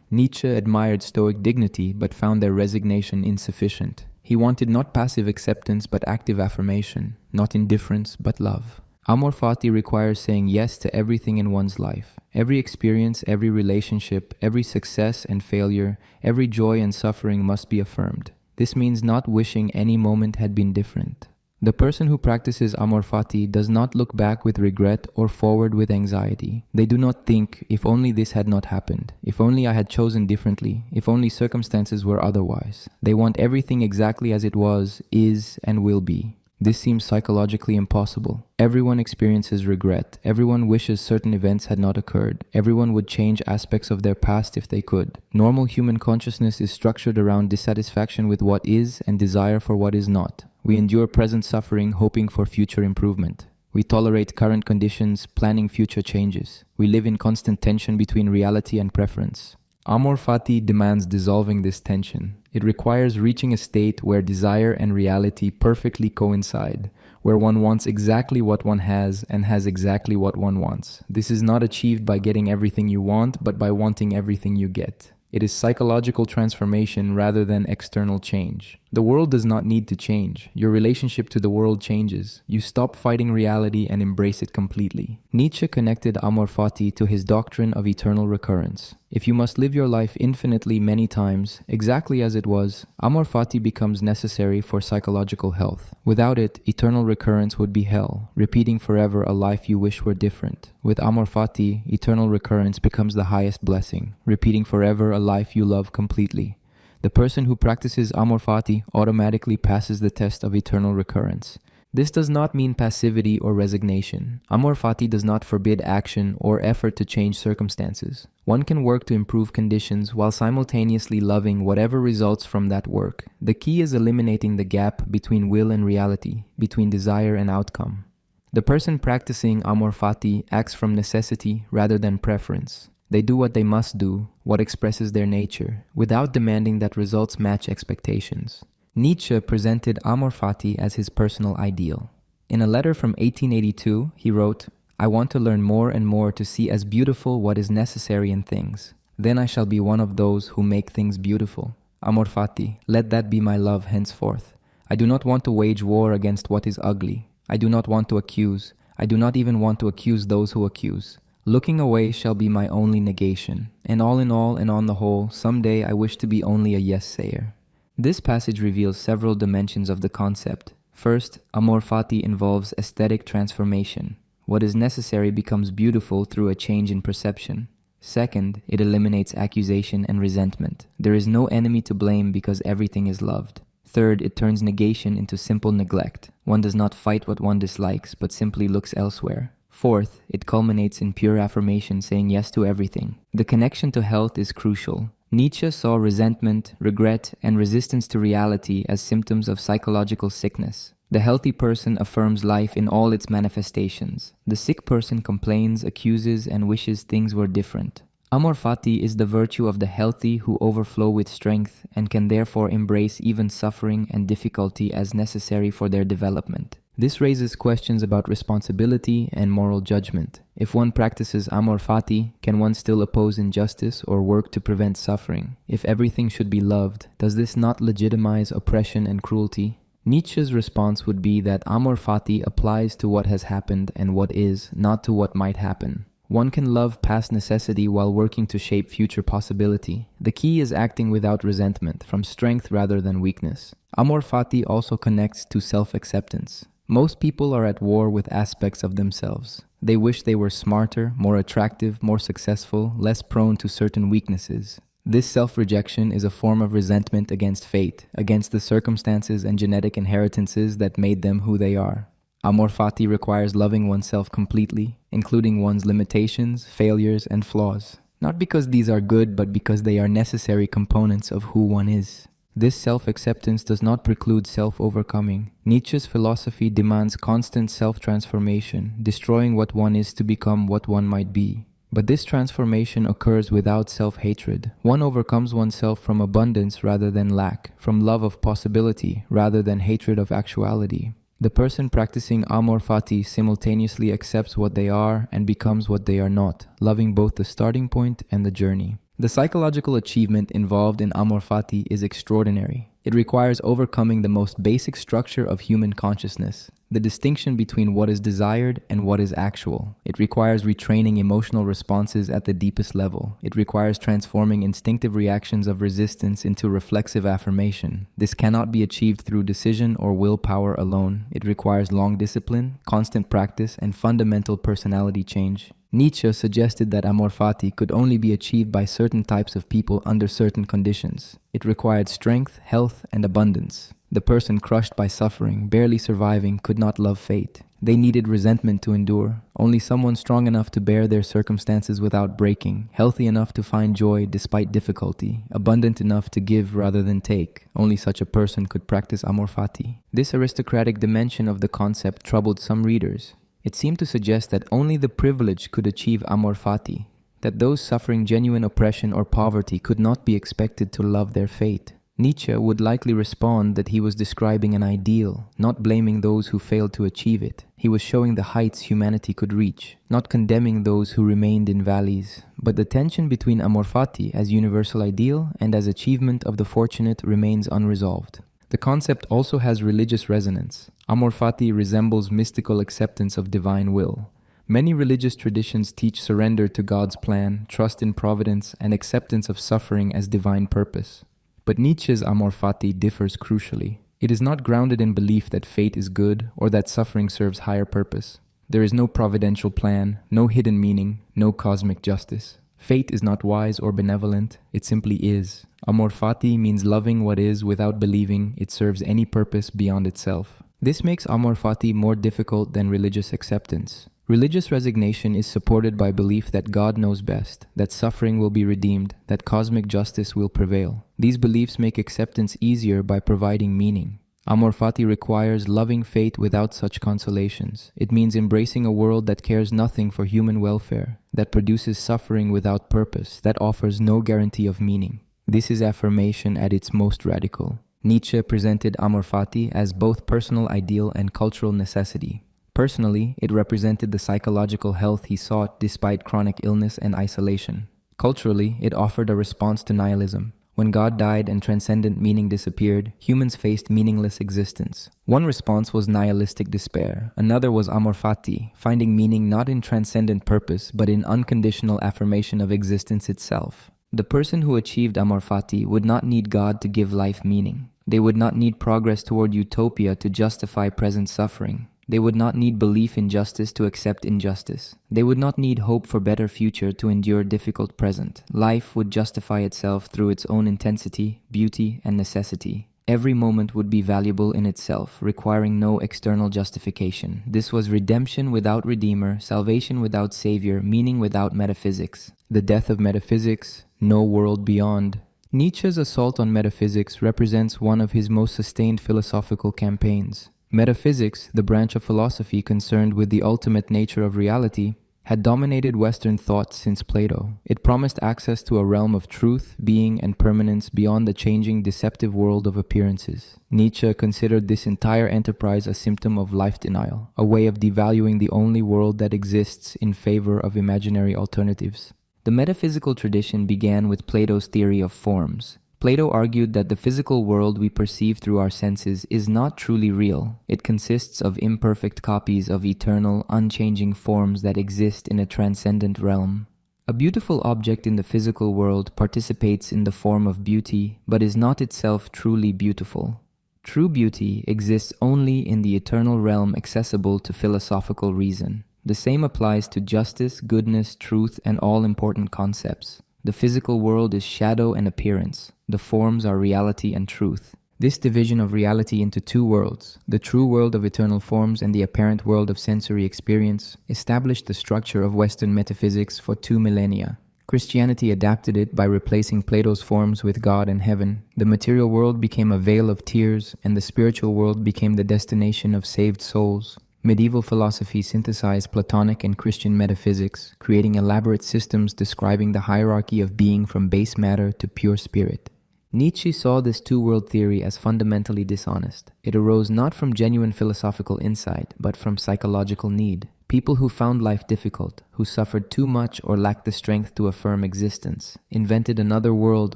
Nietzsche admired Stoic dignity but found their resignation insufficient. He wanted not passive acceptance but active affirmation, not indifference but love. Amor fati requires saying yes to everything in one's life. Every experience, every relationship, every success and failure, every joy and suffering must be affirmed. This means not wishing any moment had been different. The person who practices amor fati does not look back with regret or forward with anxiety. They do not think, if only this had not happened, if only I had chosen differently, if only circumstances were otherwise. They want everything exactly as it was, is, and will be. This seems psychologically impossible. Everyone experiences regret. Everyone wishes certain events had not occurred. Everyone would change aspects of their past if they could. Normal human consciousness is structured around dissatisfaction with what is and desire for what is not. We endure present suffering, hoping for future improvement. We tolerate current conditions, planning future changes. We live in constant tension between reality and preference. Amor fati demands dissolving this tension. It requires reaching a state where desire and reality perfectly coincide, where one wants exactly what one has and has exactly what one wants. This is not achieved by getting everything you want, but by wanting everything you get. It is psychological transformation rather than external change. The world does not need to change. Your relationship to the world changes. You stop fighting reality and embrace it completely. Nietzsche connected amor fati to his doctrine of eternal recurrence. If you must live your life infinitely many times, exactly as it was, amor fati becomes necessary for psychological health. Without it, eternal recurrence would be hell, repeating forever a life you wish were different. With amor fati, eternal recurrence becomes the highest blessing, repeating forever a life you love completely. The person who practices amor fati automatically passes the test of eternal recurrence. This does not mean passivity or resignation. Amor fati does not forbid action or effort to change circumstances. One can work to improve conditions while simultaneously loving whatever results from that work. The key is eliminating the gap between will and reality, between desire and outcome. The person practicing amor fati acts from necessity rather than preference. They do what they must do, what expresses their nature, without demanding that results match expectations. Nietzsche presented amor fati as his personal ideal. In a letter from 1882, he wrote, "I want to learn more and more to see as beautiful what is necessary in things. Then I shall be one of those who make things beautiful. Amor fati, let that be my love henceforth. I do not want to wage war against what is ugly. I do not want to accuse. I do not even want to accuse those who accuse. Looking away shall be my only negation. And all in all and on the whole, someday I wish to be only a yes-sayer." This passage reveals several dimensions of the concept. First, amor fati involves aesthetic transformation. What is necessary becomes beautiful through a change in perception. Second, it eliminates accusation and resentment. There is no enemy to blame because everything is loved. Third, it turns negation into simple neglect. One does not fight what one dislikes, but simply looks elsewhere. Fourth, it culminates in pure affirmation, saying yes to everything. The connection to health is crucial. Nietzsche saw resentment, regret, and resistance to reality as symptoms of psychological sickness. The healthy person affirms life in all its manifestations. The sick person complains, accuses, and wishes things were different. Amor fati is the virtue of the healthy who overflow with strength and can therefore embrace even suffering and difficulty as necessary for their development. This raises questions about responsibility and moral judgment. If one practices amor fati, can one still oppose injustice or work to prevent suffering? If everything should be loved, does this not legitimize oppression and cruelty? Nietzsche's response would be that amor fati applies to what has happened and what is, not to what might happen. One can love past necessity while working to shape future possibility. The key is acting without resentment, from strength rather than weakness. Amor fati also connects to self-acceptance. Most people are at war with aspects of themselves. They wish they were smarter, more attractive, more successful, less prone to certain weaknesses. This self-rejection is a form of resentment against fate, against the circumstances and genetic inheritances that made them who they are. Amor fati requires loving oneself completely, including one's limitations, failures, and flaws. Not because these are good, but because they are necessary components of who one is. This self-acceptance does not preclude self-overcoming. Nietzsche's philosophy demands constant self-transformation, destroying what one is to become what one might be. But this transformation occurs without self-hatred. One overcomes oneself from abundance rather than lack, from love of possibility rather than hatred of actuality. The person practicing amor fati simultaneously accepts what they are and becomes what they are not, loving both the starting point and the journey. The psychological achievement involved in amor fati is extraordinary. It requires overcoming the most basic structure of human consciousness, the distinction between what is desired and what is actual. It requires retraining emotional responses at the deepest level. It requires transforming instinctive reactions of resistance into reflexive affirmation. This cannot be achieved through decision or willpower alone. It requires long discipline, constant practice, and fundamental personality change. Nietzsche suggested that amor fati could only be achieved by certain types of people under certain conditions. It required strength, health, and abundance. The person crushed by suffering, barely surviving, could not love fate. They needed resentment to endure. Only someone strong enough to bear their circumstances without breaking, healthy enough to find joy despite difficulty, abundant enough to give rather than take. Only such a person could practice amor fati. This aristocratic dimension of the concept troubled some readers. It seemed to suggest that only the privileged could achieve amor fati, that those suffering genuine oppression or poverty could not be expected to love their fate. Nietzsche would likely respond that he was describing an ideal, not blaming those who failed to achieve it. He was showing the heights humanity could reach, not condemning those who remained in valleys. But the tension between amor fati as universal ideal and as achievement of the fortunate remains unresolved. The concept also has religious resonance. Amor fati resembles mystical acceptance of divine will. Many religious traditions teach surrender to God's plan, trust in providence, and acceptance of suffering as divine purpose. But Nietzsche's amor fati differs crucially. It is not grounded in belief that fate is good or that suffering serves higher purpose. There is no providential plan, no hidden meaning, no cosmic justice. Fate is not wise or benevolent, it simply is. Amor fati means loving what is without believing it serves any purpose beyond itself. This makes amor fati more difficult than religious acceptance. Religious resignation is supported by belief that God knows best, that suffering will be redeemed, that cosmic justice will prevail. These beliefs make acceptance easier by providing meaning. Amor fati requires loving fate without such consolations. It means embracing a world that cares nothing for human welfare, that produces suffering without purpose, that offers no guarantee of meaning. This is affirmation at its most radical. Nietzsche presented amor fati as both personal ideal and cultural necessity. Personally, it represented the psychological health he sought despite chronic illness and isolation. Culturally, it offered a response to nihilism. When God died and transcendent meaning disappeared, humans faced meaningless existence. One response was nihilistic despair. Another was amor fati, finding meaning not in transcendent purpose, but in unconditional affirmation of existence itself. The person who achieved amor fati would not need God to give life meaning. They would not need progress toward utopia to justify present suffering. They would not need belief in justice to accept injustice. They would not need hope for better future to endure difficult present. Life would justify itself through its own intensity, beauty, and necessity. Every moment would be valuable in itself, requiring no external justification. This was redemption without redeemer, salvation without savior, meaning without metaphysics. The death of metaphysics, no world beyond. Nietzsche's assault on metaphysics represents one of his most sustained philosophical campaigns. Metaphysics, the branch of philosophy concerned with the ultimate nature of reality, had dominated Western thought since Plato. It promised access to a realm of truth, being, and permanence beyond the changing, deceptive world of appearances. Nietzsche considered this entire enterprise a symptom of life denial, a way of devaluing the only world that exists in favor of imaginary alternatives. The metaphysical tradition began with Plato's theory of forms. Plato argued that the physical world we perceive through our senses is not truly real. It consists of imperfect copies of eternal, unchanging forms that exist in a transcendent realm. A beautiful object in the physical world participates in the form of beauty, but is not itself truly beautiful. True beauty exists only in the eternal realm accessible to philosophical reason. The same applies to justice, goodness, truth, and all important concepts. The physical world is shadow and appearance. The forms are reality and truth. This division of reality into two worlds, the true world of eternal forms and the apparent world of sensory experience, established the structure of Western metaphysics for 2 millennia. Christianity adapted it by replacing Plato's forms with God and heaven. The material world became a vale of tears, and the spiritual world became the destination of saved souls. Medieval philosophy synthesized Platonic and Christian metaphysics, creating elaborate systems describing the hierarchy of being from base matter to pure spirit. Nietzsche saw this two-world theory as fundamentally dishonest. It arose not from genuine philosophical insight, but from psychological need. People who found life difficult, who suffered too much or lacked the strength to affirm existence, invented another world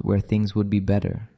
where things would be better.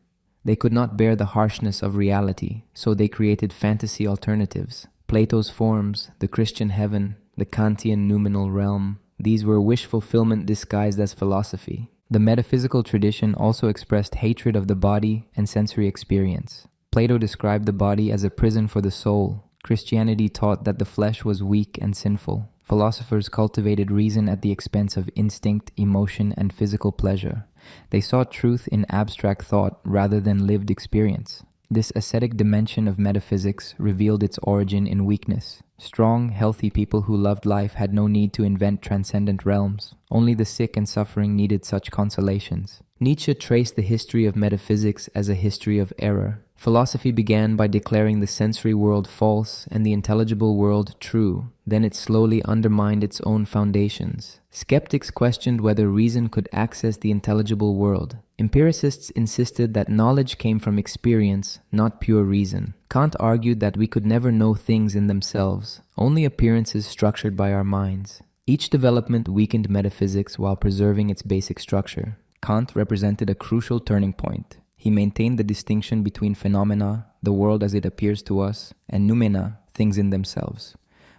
They could not bear the harshness of reality, so they created fantasy alternatives. Plato's forms, the Christian heaven, the Kantian noumenal realm, these were wish fulfillment disguised as philosophy. The metaphysical tradition also expressed hatred of the body and sensory experience. Plato described the body as a prison for the soul. Christianity taught that the flesh was weak and sinful. Philosophers cultivated reason at the expense of instinct, emotion, and physical pleasure. They sought truth in abstract thought rather than lived experience. This ascetic dimension of metaphysics revealed its origin in weakness. Strong, healthy people who loved life had no need to invent transcendent realms. Only the sick and suffering needed such consolations. Nietzsche traced the history of metaphysics as a history of error. Philosophy began by declaring the sensory world false and the intelligible world true. Then it slowly undermined its own foundations. Skeptics questioned whether reason could access the intelligible world. Empiricists insisted that knowledge came from experience, not pure reason. Kant argued that we could never know things in themselves, only appearances structured by our minds. Each development weakened metaphysics while preserving its basic structure. Kant represented a crucial turning point. He maintained the distinction between phenomena, the world as it appears to us, and noumena, things in themselves.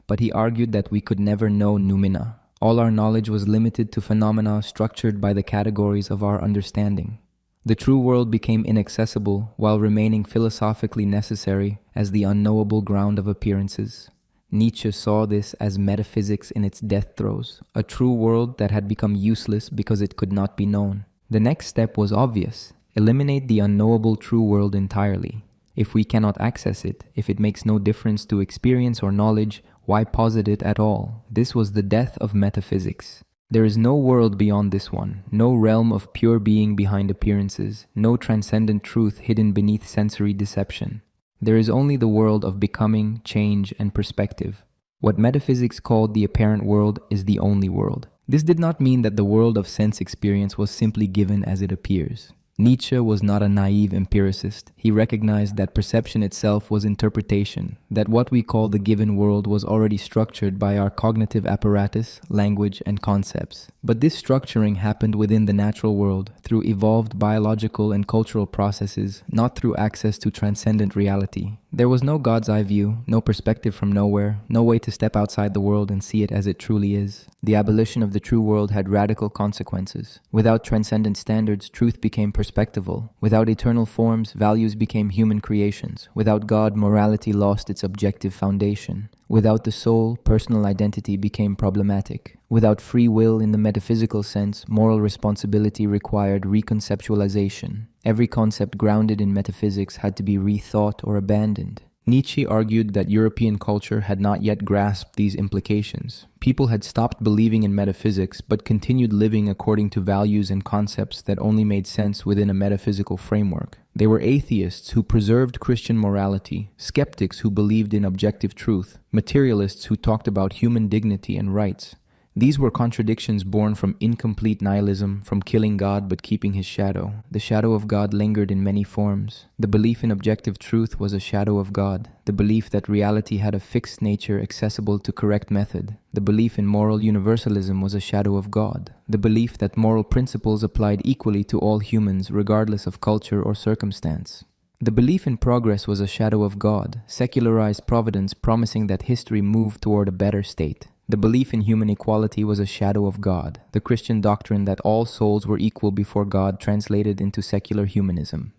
But he argued that we could never know noumena. All our knowledge was limited to phenomena structured by the categories of our understanding. The true world became inaccessible while remaining philosophically necessary as the unknowable ground of appearances. Nietzsche saw this as metaphysics in its death throes, a true world that had become useless because it could not be known. The next step was obvious. Eliminate the unknowable true world entirely. If we cannot access it, if it makes no difference to experience or knowledge, why posit it at all? This was the death of metaphysics. There is no world beyond this one, no realm of pure being behind appearances, no transcendent truth hidden beneath sensory deception. There is only the world of becoming, change, and perspective. What metaphysics called the apparent world is the only world. This did not mean that the world of sense experience was simply given as it appears. Nietzsche was not a naive empiricist. He recognized that perception itself was interpretation, that what we call the given world was already structured by our cognitive apparatus, language, and concepts. But this structuring happened within the natural world, through evolved biological and cultural processes, not through access to transcendent reality. There was no God's eye view, no perspective from nowhere, no way to step outside the world and see it as it truly is. The abolition of the true world had radical consequences. Without transcendent standards, truth became perspectival. Without eternal forms, values became human creations. Without God, morality lost its objective foundation. Without the soul, personal identity became problematic. Without free will in the metaphysical sense, moral responsibility required reconceptualization. Every concept grounded in metaphysics had to be rethought or abandoned. Nietzsche argued that European culture had not yet grasped these implications. People had stopped believing in metaphysics, but continued living according to values and concepts that only made sense within a metaphysical framework. They were atheists who preserved Christian morality, skeptics who believed in objective truth, materialists who talked about human dignity and rights. These were contradictions born from incomplete nihilism, from killing God but keeping his shadow. The shadow of God lingered in many forms. The belief in objective truth was a shadow of God. The belief that reality had a fixed nature accessible to correct method. The belief in moral universalism was a shadow of God. The belief that moral principles applied equally to all humans regardless of culture or circumstance. The belief in progress was a shadow of God, secularized providence promising that history moved toward a better state. The belief in human equality was a shadow of God, the Christian doctrine that all souls were equal before God translated into secular humanism.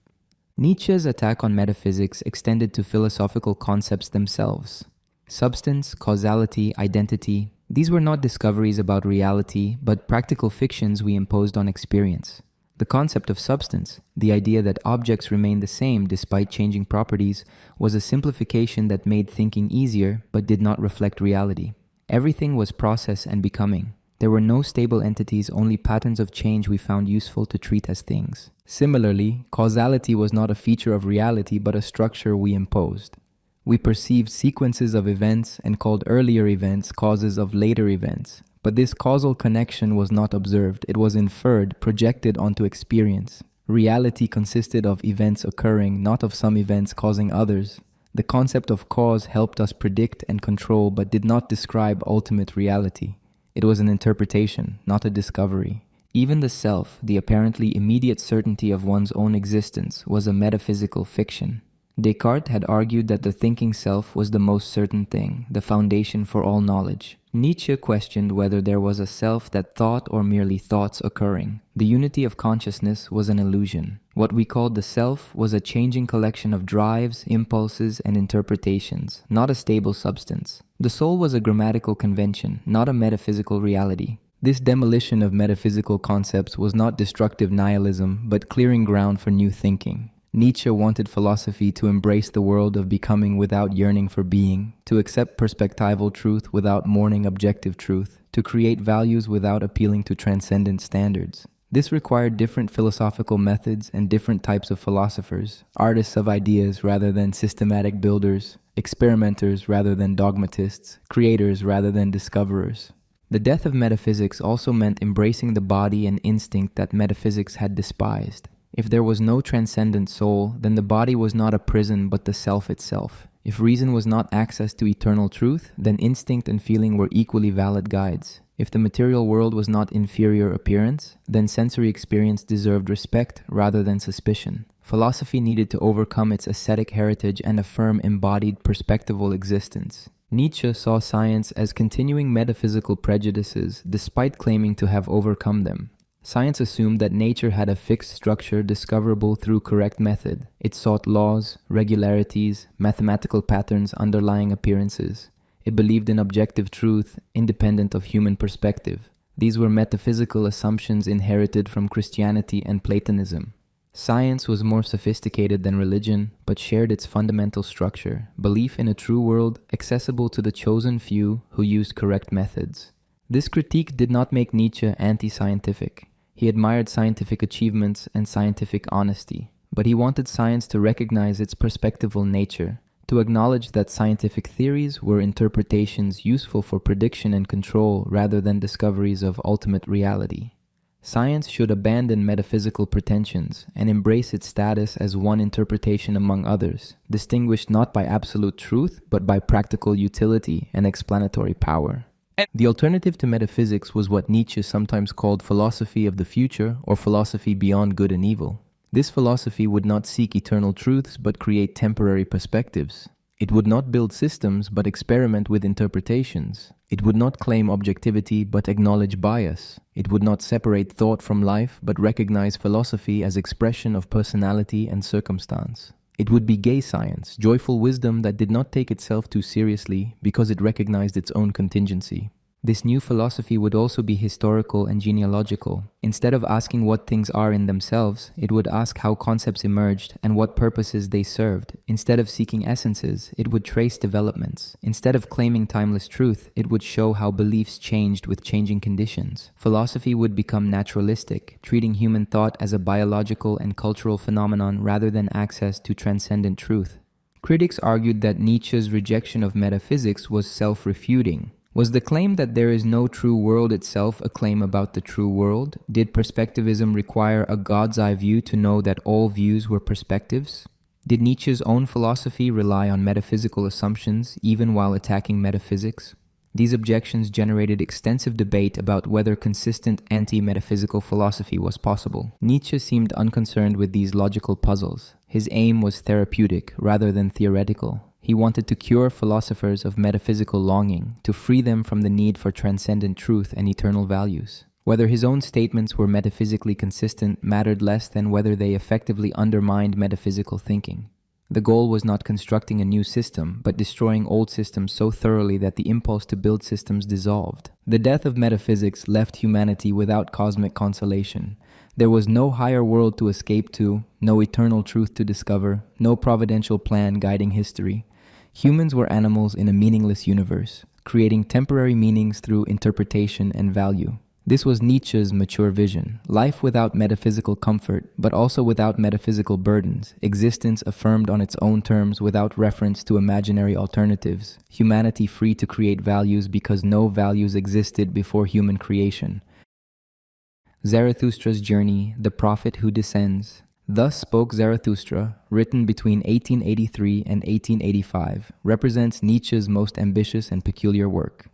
Nietzsche's attack on metaphysics extended to philosophical concepts themselves. Substance, causality, identity, these were not discoveries about reality, but practical fictions we imposed on experience. The concept of substance, the idea that objects remain the same despite changing properties, was a simplification that made thinking easier but did not reflect reality. Everything was process and becoming. There were no stable entities, only patterns of change we found useful to treat as things. Similarly, causality was not a feature of reality but a structure we imposed. We perceived sequences of events and called earlier events causes of later events. But this causal connection was not observed, it was inferred, projected onto experience. Reality consisted of events occurring, not of some events causing others. The concept of cause helped us predict and control but did not describe ultimate reality. It was an interpretation, not a discovery. Even the self, the apparently immediate certainty of one's own existence, was a metaphysical fiction. Descartes had argued that the thinking self was the most certain thing, the foundation for all knowledge. Nietzsche questioned whether there was a self that thought or merely thoughts occurring. The unity of consciousness was an illusion. What we called the self was a changing collection of drives, impulses, and interpretations, not a stable substance. The soul was a grammatical convention, not a metaphysical reality. This demolition of metaphysical concepts was not destructive nihilism, but clearing ground for new thinking. Nietzsche wanted philosophy to embrace the world of becoming without yearning for being, to accept perspectival truth without mourning objective truth, to create values without appealing to transcendent standards. This required different philosophical methods and different types of philosophers, artists of ideas rather than systematic builders, experimenters rather than dogmatists, creators rather than discoverers. The death of metaphysics also meant embracing the body and instinct that metaphysics had despised. If there was no transcendent soul, then the body was not a prison but the self itself. If reason was not access to eternal truth, then instinct and feeling were equally valid guides. If the material world was not inferior appearance, then sensory experience deserved respect rather than suspicion. Philosophy needed to overcome its ascetic heritage and affirm embodied perspectival existence. Nietzsche saw science as continuing metaphysical prejudices despite claiming to have overcome them. Science assumed that nature had a fixed structure discoverable through correct method. It sought laws, regularities, mathematical patterns underlying appearances. It believed in objective truth, independent of human perspective. These were metaphysical assumptions inherited from Christianity and Platonism. Science was more sophisticated than religion, but shared its fundamental structure, belief in a true world accessible to the chosen few who used correct methods. This critique did not make Nietzsche anti-scientific. He admired scientific achievements and scientific honesty, but he wanted science to recognize its perspectival nature, to acknowledge that scientific theories were interpretations useful for prediction and control rather than discoveries of ultimate reality. Science should abandon metaphysical pretensions and embrace its status as one interpretation among others, distinguished not by absolute truth but by practical utility and explanatory power. The alternative to metaphysics was what Nietzsche sometimes called philosophy of the future or philosophy beyond good and evil. This philosophy would not seek eternal truths but create temporary perspectives. It would not build systems but experiment with interpretations. It would not claim objectivity but acknowledge bias. It would not separate thought from life but recognize philosophy as expression of personality and circumstance. It would be gay science, joyful wisdom that did not take itself too seriously because it recognized its own contingency. This new philosophy would also be historical and genealogical. Instead of asking what things are in themselves, it would ask how concepts emerged and what purposes they served. Instead of seeking essences, it would trace developments. Instead of claiming timeless truth, it would show how beliefs changed with changing conditions. Philosophy would become naturalistic, treating human thought as a biological and cultural phenomenon rather than access to transcendent truth. Critics argued that Nietzsche's rejection of metaphysics was self-refuting. Was the claim that there is no true world itself a claim about the true world? Did perspectivism require a God's eye view to know that all views were perspectives? Did Nietzsche's own philosophy rely on metaphysical assumptions even while attacking metaphysics? These objections generated extensive debate about whether consistent anti-metaphysical philosophy was possible. Nietzsche seemed unconcerned with these logical puzzles. His aim was therapeutic rather than theoretical. He wanted to cure philosophers of metaphysical longing, to free them from the need for transcendent truth and eternal values. Whether his own statements were metaphysically consistent mattered less than whether they effectively undermined metaphysical thinking. The goal was not constructing a new system, but destroying old systems so thoroughly that the impulse to build systems dissolved. The death of metaphysics left humanity without cosmic consolation. There was no higher world to escape to, no eternal truth to discover, no providential plan guiding history. Humans were animals in a meaningless universe, creating temporary meanings through interpretation and value. This was Nietzsche's mature vision, life without metaphysical comfort, but also without metaphysical burdens, existence affirmed on its own terms without reference to imaginary alternatives, humanity free to create values because no values existed before human creation. Zarathustra's Journey, the Prophet Who Descends. Thus Spoke Zarathustra, written between 1883 and 1885, represents Nietzsche's most ambitious and peculiar work.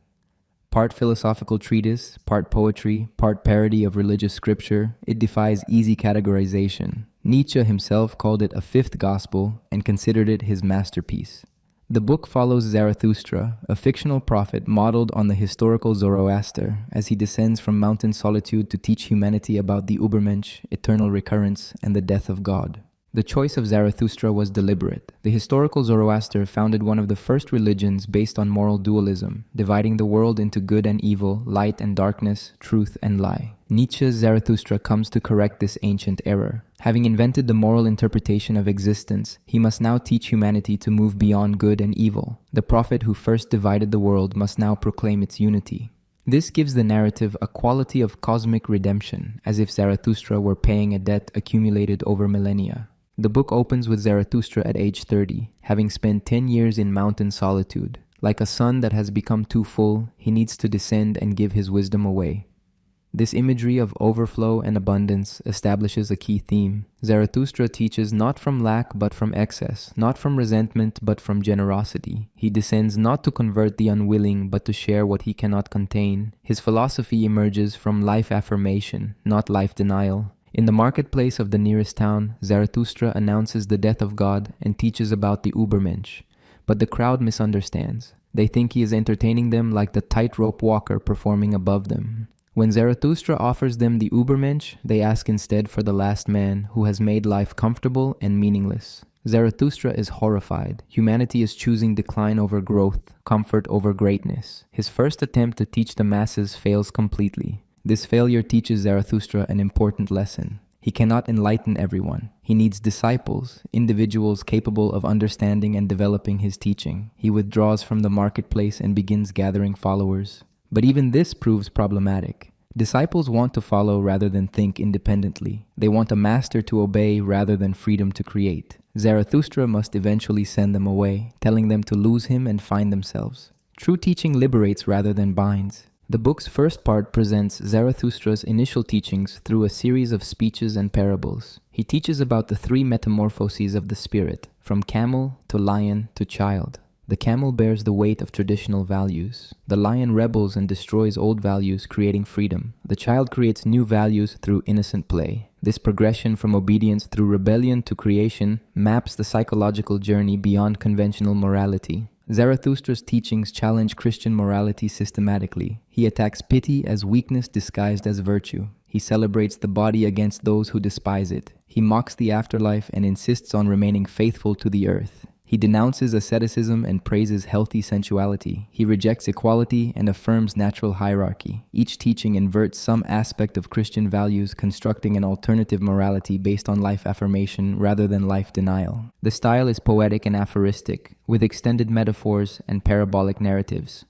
Part philosophical treatise, part poetry, part parody of religious scripture, it defies easy categorization. Nietzsche himself called it a fifth gospel and considered it his masterpiece. The book follows Zarathustra, a fictional prophet modeled on the historical Zoroaster, as he descends from mountain solitude to teach humanity about the Übermensch, eternal recurrence, and the death of God. The choice of Zarathustra was deliberate. The historical Zoroaster founded one of the first religions based on moral dualism, dividing the world into good and evil, light and darkness, truth and lie. Nietzsche's Zarathustra comes to correct this ancient error. Having invented the moral interpretation of existence, he must now teach humanity to move beyond good and evil. The prophet who first divided the world must now proclaim its unity. This gives the narrative a quality of cosmic redemption, as if Zarathustra were paying a debt accumulated over millennia. The book opens with Zarathustra at age 30, having spent 10 years in mountain solitude. Like a son that has become too full, he needs to descend and give his wisdom away. This imagery of overflow and abundance establishes a key theme. Zarathustra teaches not from lack but from excess, not from resentment but from generosity. He descends not to convert the unwilling but to share what he cannot contain. His philosophy emerges from life affirmation, not life denial. In the marketplace of the nearest town, Zarathustra announces the death of God and teaches about the Übermensch. But the crowd misunderstands. They think he is entertaining them like the tightrope walker performing above them. When Zarathustra offers them the Übermensch, they ask instead for the last man who has made life comfortable and meaningless. Zarathustra is horrified. Humanity is choosing decline over growth, comfort over greatness. His first attempt to teach the masses fails completely. This failure teaches Zarathustra an important lesson. He cannot enlighten everyone. He needs disciples, individuals capable of understanding and developing his teaching. He withdraws from the marketplace and begins gathering followers. But even this proves problematic. Disciples want to follow rather than think independently. They want a master to obey rather than freedom to create. Zarathustra must eventually send them away, telling them to lose him and find themselves. True teaching liberates rather than binds. The book's first part presents Zarathustra's initial teachings through a series of speeches and parables. He teaches about the three metamorphoses of the spirit, from camel to lion to child. The camel bears the weight of traditional values. The lion rebels and destroys old values, creating freedom. The child creates new values through innocent play. This progression from obedience through rebellion to creation maps the psychological journey beyond conventional morality. Zarathustra's teachings challenge Christian morality systematically. He attacks pity as weakness disguised as virtue. He celebrates the body against those who despise it. He mocks the afterlife and insists on remaining faithful to the earth. He denounces asceticism and praises healthy sensuality. He rejects equality and affirms natural hierarchy. Each teaching inverts some aspect of Christian values, constructing an alternative morality based on life affirmation rather than life denial. The style is poetic and aphoristic, with extended metaphors and parabolic narratives.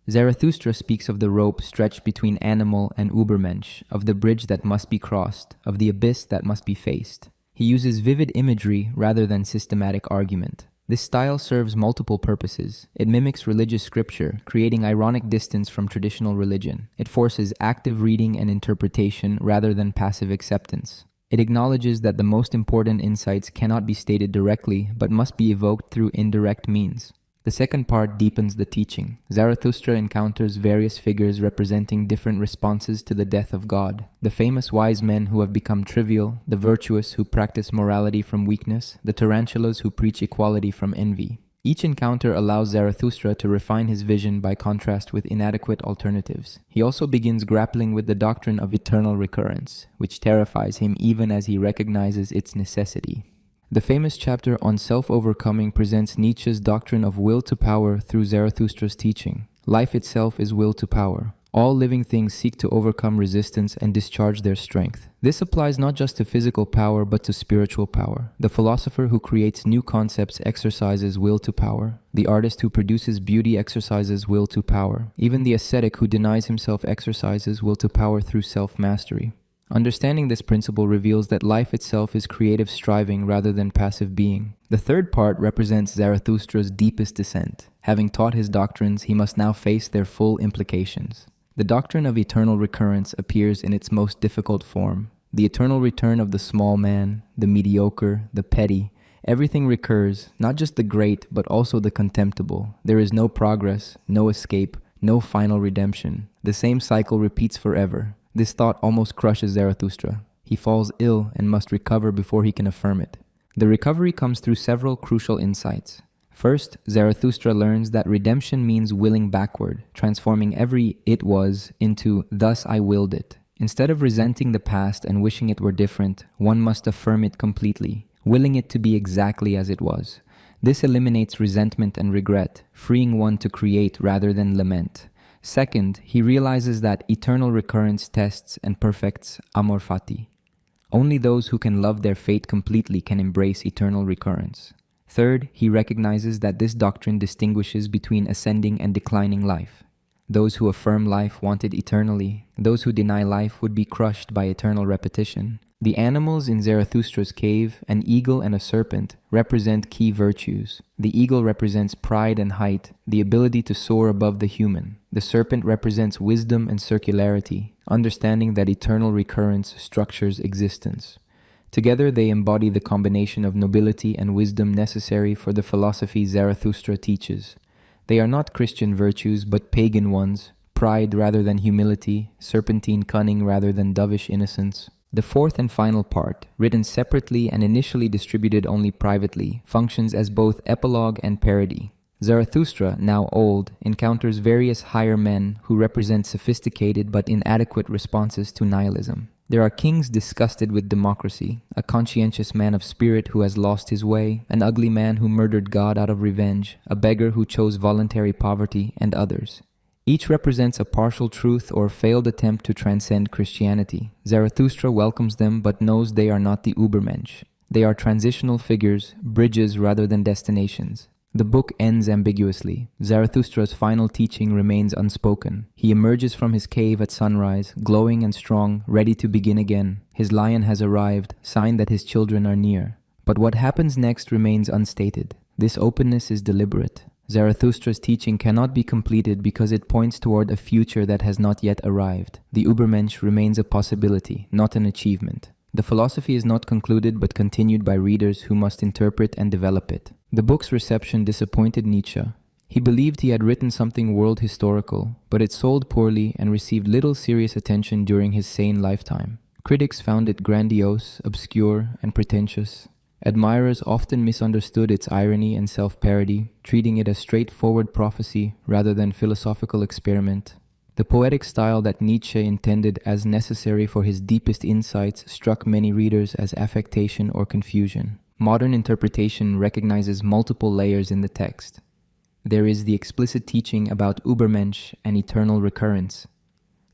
Zarathustra speaks of the rope stretched between animal and Übermensch, of the bridge that must be crossed, of the abyss that must be faced. He uses vivid imagery rather than systematic argument. This style serves multiple purposes. It mimics religious scripture, creating ironic distance from traditional religion. It forces active reading and interpretation rather than passive acceptance. It acknowledges that the most important insights cannot be stated directly, but must be evoked through indirect means. The second part deepens the teaching. Zarathustra encounters various figures representing different responses to the death of God. The famous wise men who have become trivial, the virtuous who practice morality from weakness, the tarantulas who preach equality from envy. Each encounter allows Zarathustra to refine his vision by contrast with inadequate alternatives. He also begins grappling with the doctrine of eternal recurrence, which terrifies him even as he recognizes its necessity. The famous chapter on self-overcoming presents Nietzsche's doctrine of will to power through Zarathustra's teaching. Life itself is will to power. All living things seek to overcome resistance and discharge their strength. This applies not just to physical power, but to spiritual power. The philosopher who creates new concepts exercises will to power. The artist who produces beauty exercises will to power. Even the ascetic who denies himself exercises will to power through self-mastery. Understanding this principle reveals that life itself is creative striving rather than passive being. The third part represents Zarathustra's deepest descent. Having taught his doctrines, he must now face their full implications. The doctrine of eternal recurrence appears in its most difficult form. The eternal return of the small man, the mediocre, the petty. Everything recurs, not just the great, but also the contemptible. There is no progress, no escape, no final redemption. The same cycle repeats forever. This thought almost crushes Zarathustra. He falls ill and must recover before he can affirm it. The recovery comes through several crucial insights. First, Zarathustra learns that redemption means willing backward, transforming every "it was" into "thus I willed it." Instead of resenting the past and wishing it were different, one must affirm it completely, willing it to be exactly as it was. This eliminates resentment and regret, freeing one to create rather than lament. Second, he realizes that eternal recurrence tests and perfects amor fati. Only those who can love their fate completely can embrace eternal recurrence. Third, he recognizes that this doctrine distinguishes between ascending and declining life. Those who affirm life want it eternally. Those who deny life would be crushed by eternal repetition. The animals in Zarathustra's cave, an eagle and a serpent, represent key virtues. The eagle represents pride and height, the ability to soar above the human. The serpent represents wisdom and circularity, understanding that eternal recurrence structures existence. Together they embody the combination of nobility and wisdom necessary for the philosophy Zarathustra teaches. They are not Christian virtues, but pagan ones, pride rather than humility, serpentine cunning rather than dovish innocence. The fourth and final part, written separately and initially distributed only privately, functions as both epilogue and parody. Zarathustra, now old, encounters various higher men who represent sophisticated but inadequate responses to nihilism. There are kings disgusted with democracy, a conscientious man of spirit who has lost his way, an ugly man who murdered God out of revenge, a beggar who chose voluntary poverty, and others. Each represents a partial truth or failed attempt to transcend Christianity. Zarathustra welcomes them but knows they are not the Übermensch. They are transitional figures, bridges rather than destinations. The book ends ambiguously. Zarathustra's final teaching remains unspoken. He emerges from his cave at sunrise, glowing and strong, ready to begin again. His lion has arrived, sign that his children are near. But what happens next remains unstated. This openness is deliberate. Zarathustra's teaching cannot be completed because it points toward a future that has not yet arrived. The Übermensch remains a possibility, not an achievement. The philosophy is not concluded but continued by readers who must interpret and develop it. The book's reception disappointed Nietzsche. He believed he had written something world historical, but it sold poorly and received little serious attention during his sane lifetime. Critics found it grandiose, obscure, and pretentious. Admirers often misunderstood its irony and self-parody, treating it as straightforward prophecy rather than philosophical experiment. The The poetic style that Nietzsche intended as necessary for his deepest insights struck many readers as affectation or confusion. Modern interpretation recognizes multiple layers in the text. There is the explicit teaching about Übermensch and eternal recurrence.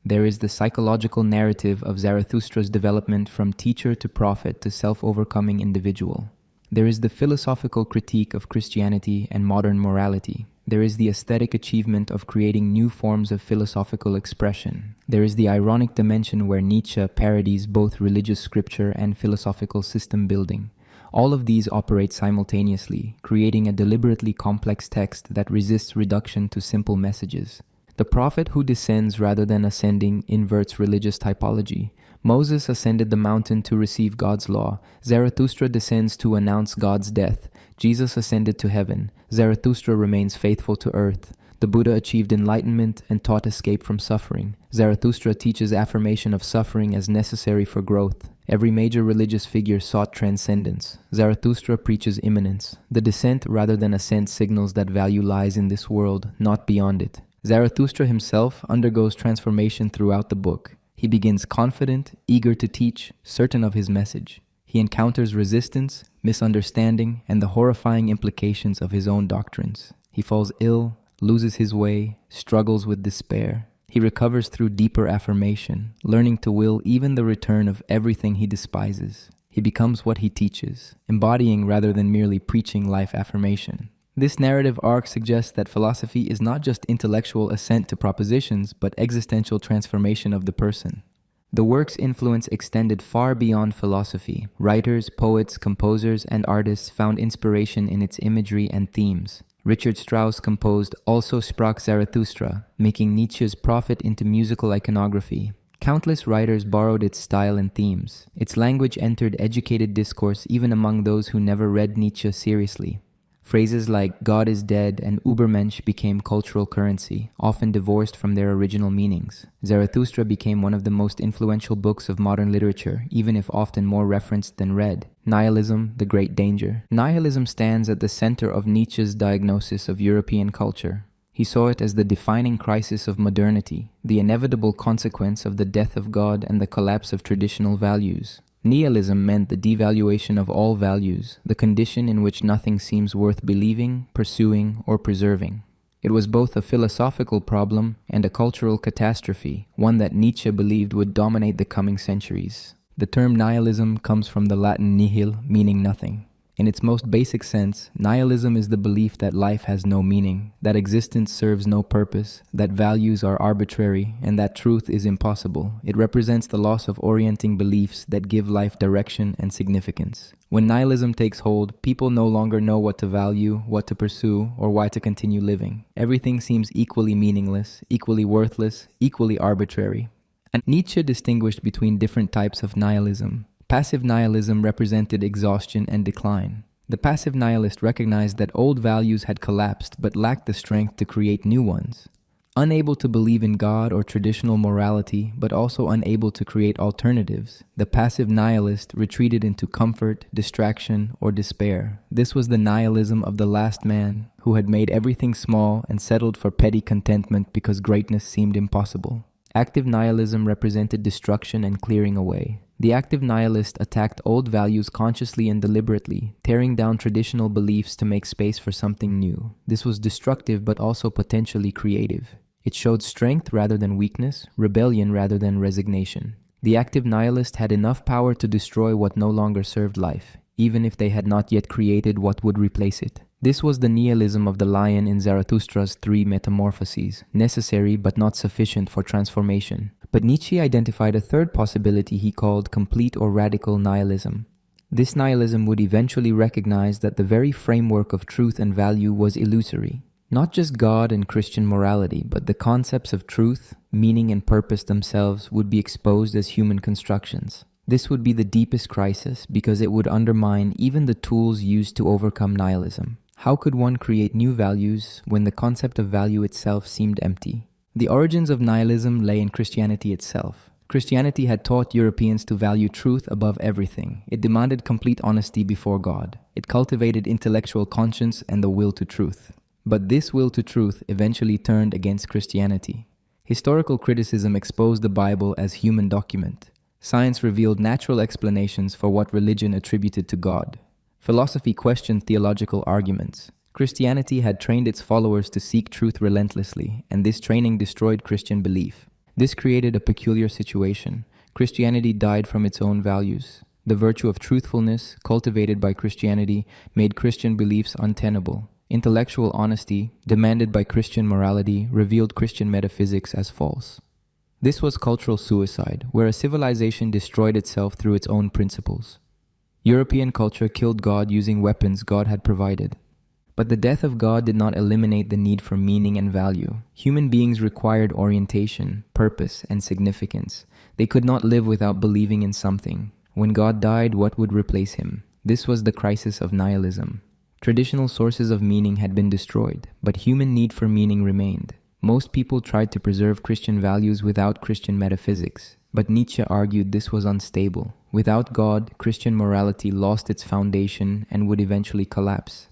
There is the psychological narrative of Zarathustra's development from teacher to prophet to self-overcoming individual. There is the philosophical critique of Christianity and modern morality. There is the aesthetic achievement of creating new forms of philosophical expression. There is the ironic dimension where Nietzsche parodies both religious scripture and philosophical system building. All of these operate simultaneously, creating a deliberately complex text that resists reduction to simple messages. The prophet who descends rather than ascending inverts religious typology. Moses ascended the mountain to receive God's law. Zarathustra descends to announce God's death. Jesus ascended to heaven. Zarathustra remains faithful to earth. The Buddha achieved enlightenment and taught escape from suffering. Zarathustra teaches affirmation of suffering as necessary for growth. Every major religious figure sought transcendence. Zarathustra preaches immanence. The descent rather than ascent signals that value lies in this world, not beyond it. Zarathustra himself undergoes transformation throughout the book. He begins confident, eager to teach, certain of his message. He encounters resistance, misunderstanding, and the horrifying implications of his own doctrines. He falls ill, loses his way, struggles with despair. He recovers through deeper affirmation, learning to will even the return of everything he despises. He becomes what he teaches, embodying rather than merely preaching life affirmation. This narrative arc suggests that philosophy is not just intellectual assent to propositions, but existential transformation of the person. The work's influence extended far beyond philosophy. Writers, poets, composers, and artists found inspiration in its imagery and themes. Richard Strauss composed Also sprach Zarathustra, making Nietzsche's prophet into musical iconography. Countless writers borrowed its style and themes. Its language entered educated discourse even among those who never read Nietzsche seriously. Phrases like God is dead and Übermensch became cultural currency, often divorced from their original meanings. Zarathustra became one of the most influential books of modern literature, even if often more referenced than read. Nihilism, the great danger. Nihilism stands at the center of Nietzsche's diagnosis of European culture. He saw it as the defining crisis of modernity, the inevitable consequence of the death of God and the collapse of traditional values. Nihilism meant the devaluation of all values, the condition in which nothing seems worth believing, pursuing, or preserving. It was both a philosophical problem and a cultural catastrophe, one that Nietzsche believed would dominate the coming centuries. The term nihilism comes from the Latin nihil, meaning nothing. In its most basic sense, nihilism is the belief that life has no meaning, that existence serves no purpose, that values are arbitrary, and that truth is impossible. It represents the loss of orienting beliefs that give life direction and significance. When nihilism takes hold, people no longer know what to value, what to pursue, or why to continue living. Everything seems equally meaningless, equally worthless, equally arbitrary. And Nietzsche distinguished between different types of nihilism. Passive nihilism represented exhaustion and decline. The passive nihilist recognized that old values had collapsed but lacked the strength to create new ones. Unable to believe in God or traditional morality, but also unable to create alternatives, the passive nihilist retreated into comfort, distraction, or despair. This was the nihilism of the last man, who had made everything small and settled for petty contentment because greatness seemed impossible. Active nihilism represented destruction and clearing away. The active nihilist attacked old values consciously and deliberately, tearing down traditional beliefs to make space for something new. This was destructive but also potentially creative. It showed strength rather than weakness, rebellion rather than resignation. The active nihilist had enough power to destroy what no longer served life, even if they had not yet created what would replace it. This was the nihilism of the lion in Zarathustra's three metamorphoses, necessary but not sufficient for transformation. But Nietzsche identified a third possibility he called complete or radical nihilism. This nihilism would eventually recognize that the very framework of truth and value was illusory. Not just God and Christian morality, but the concepts of truth, meaning, and purpose themselves would be exposed as human constructions. This would be the deepest crisis because it would undermine even the tools used to overcome nihilism. How could one create new values when the concept of value itself seemed empty? The origins of nihilism lay in Christianity itself. Christianity had taught Europeans to value truth above everything. It demanded complete honesty before God. It cultivated intellectual conscience and the will to truth. But this will to truth eventually turned against Christianity. Historical criticism exposed the Bible as human document. Science revealed natural explanations for what religion attributed to God. Philosophy questioned theological arguments. Christianity had trained its followers to seek truth relentlessly, and this training destroyed Christian belief. This created a peculiar situation. Christianity died from its own values. The virtue of truthfulness, cultivated by Christianity, made Christian beliefs untenable. Intellectual honesty, demanded by Christian morality, revealed Christian metaphysics as false. This was cultural suicide, where a civilization destroyed itself through its own principles. European culture killed God using weapons God had provided. But the death of God did not eliminate the need for meaning and value. Human beings required orientation, purpose, and significance. They could not live without believing in something. When God died, what would replace him? This was the crisis of nihilism. Traditional sources of meaning had been destroyed, but human need for meaning remained. Most people tried to preserve Christian values without Christian metaphysics, but Nietzsche argued this was unstable. Without God, Christian morality lost its foundation and would eventually collapse.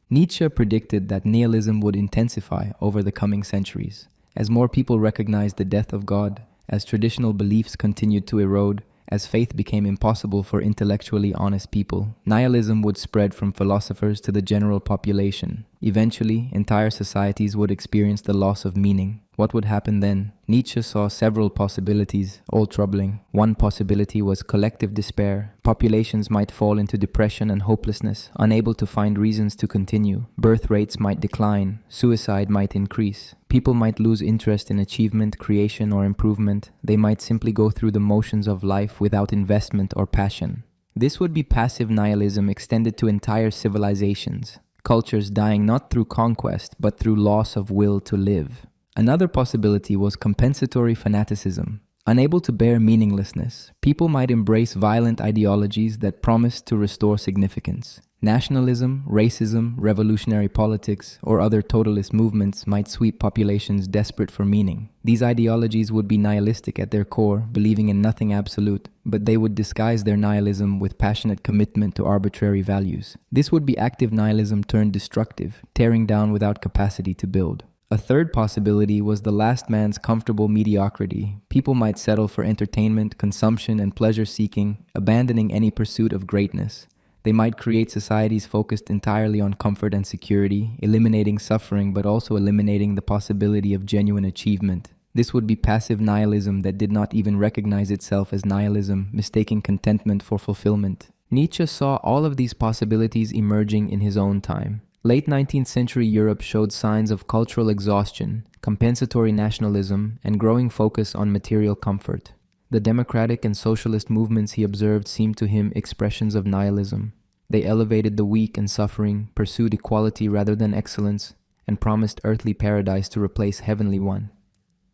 Nietzsche predicted that nihilism would intensify over the coming centuries. As more people recognized the death of God, as traditional beliefs continued to erode, as faith became impossible for intellectually honest people, nihilism would spread from philosophers to the general population. Eventually, entire societies would experience the loss of meaning. What would happen then? Nietzsche saw several possibilities, all troubling. One possibility was collective despair. Populations might fall into depression and hopelessness, unable to find reasons to continue. Birth rates might decline. Suicide might increase. People might lose interest in achievement, creation, or improvement. They might simply go through the motions of life without investment or passion. This would be passive nihilism extended to entire civilizations. Cultures dying not through conquest, but through loss of will to live. Another possibility was compensatory fanaticism. Unable to bear meaninglessness, people might embrace violent ideologies that promised to restore significance. Nationalism, racism, revolutionary politics, or other totalist movements might sweep populations desperate for meaning. These ideologies would be nihilistic at their core, believing in nothing absolute, but they would disguise their nihilism with passionate commitment to arbitrary values. This would be active nihilism turned destructive, tearing down without capacity to build. A third possibility was the last man's comfortable mediocrity. People might settle for entertainment, consumption, and pleasure-seeking, abandoning any pursuit of greatness. They might create societies focused entirely on comfort and security, eliminating suffering but also eliminating the possibility of genuine achievement. This would be passive nihilism that did not even recognize itself as nihilism, mistaking contentment for fulfillment. Nietzsche saw all of these possibilities emerging in his own time. Late 19th century Europe showed signs of cultural exhaustion, compensatory nationalism, and growing focus on material comfort. The democratic and socialist movements he observed seemed to him expressions of nihilism. They elevated the weak and suffering, pursued equality rather than excellence, and promised earthly paradise to replace heavenly one.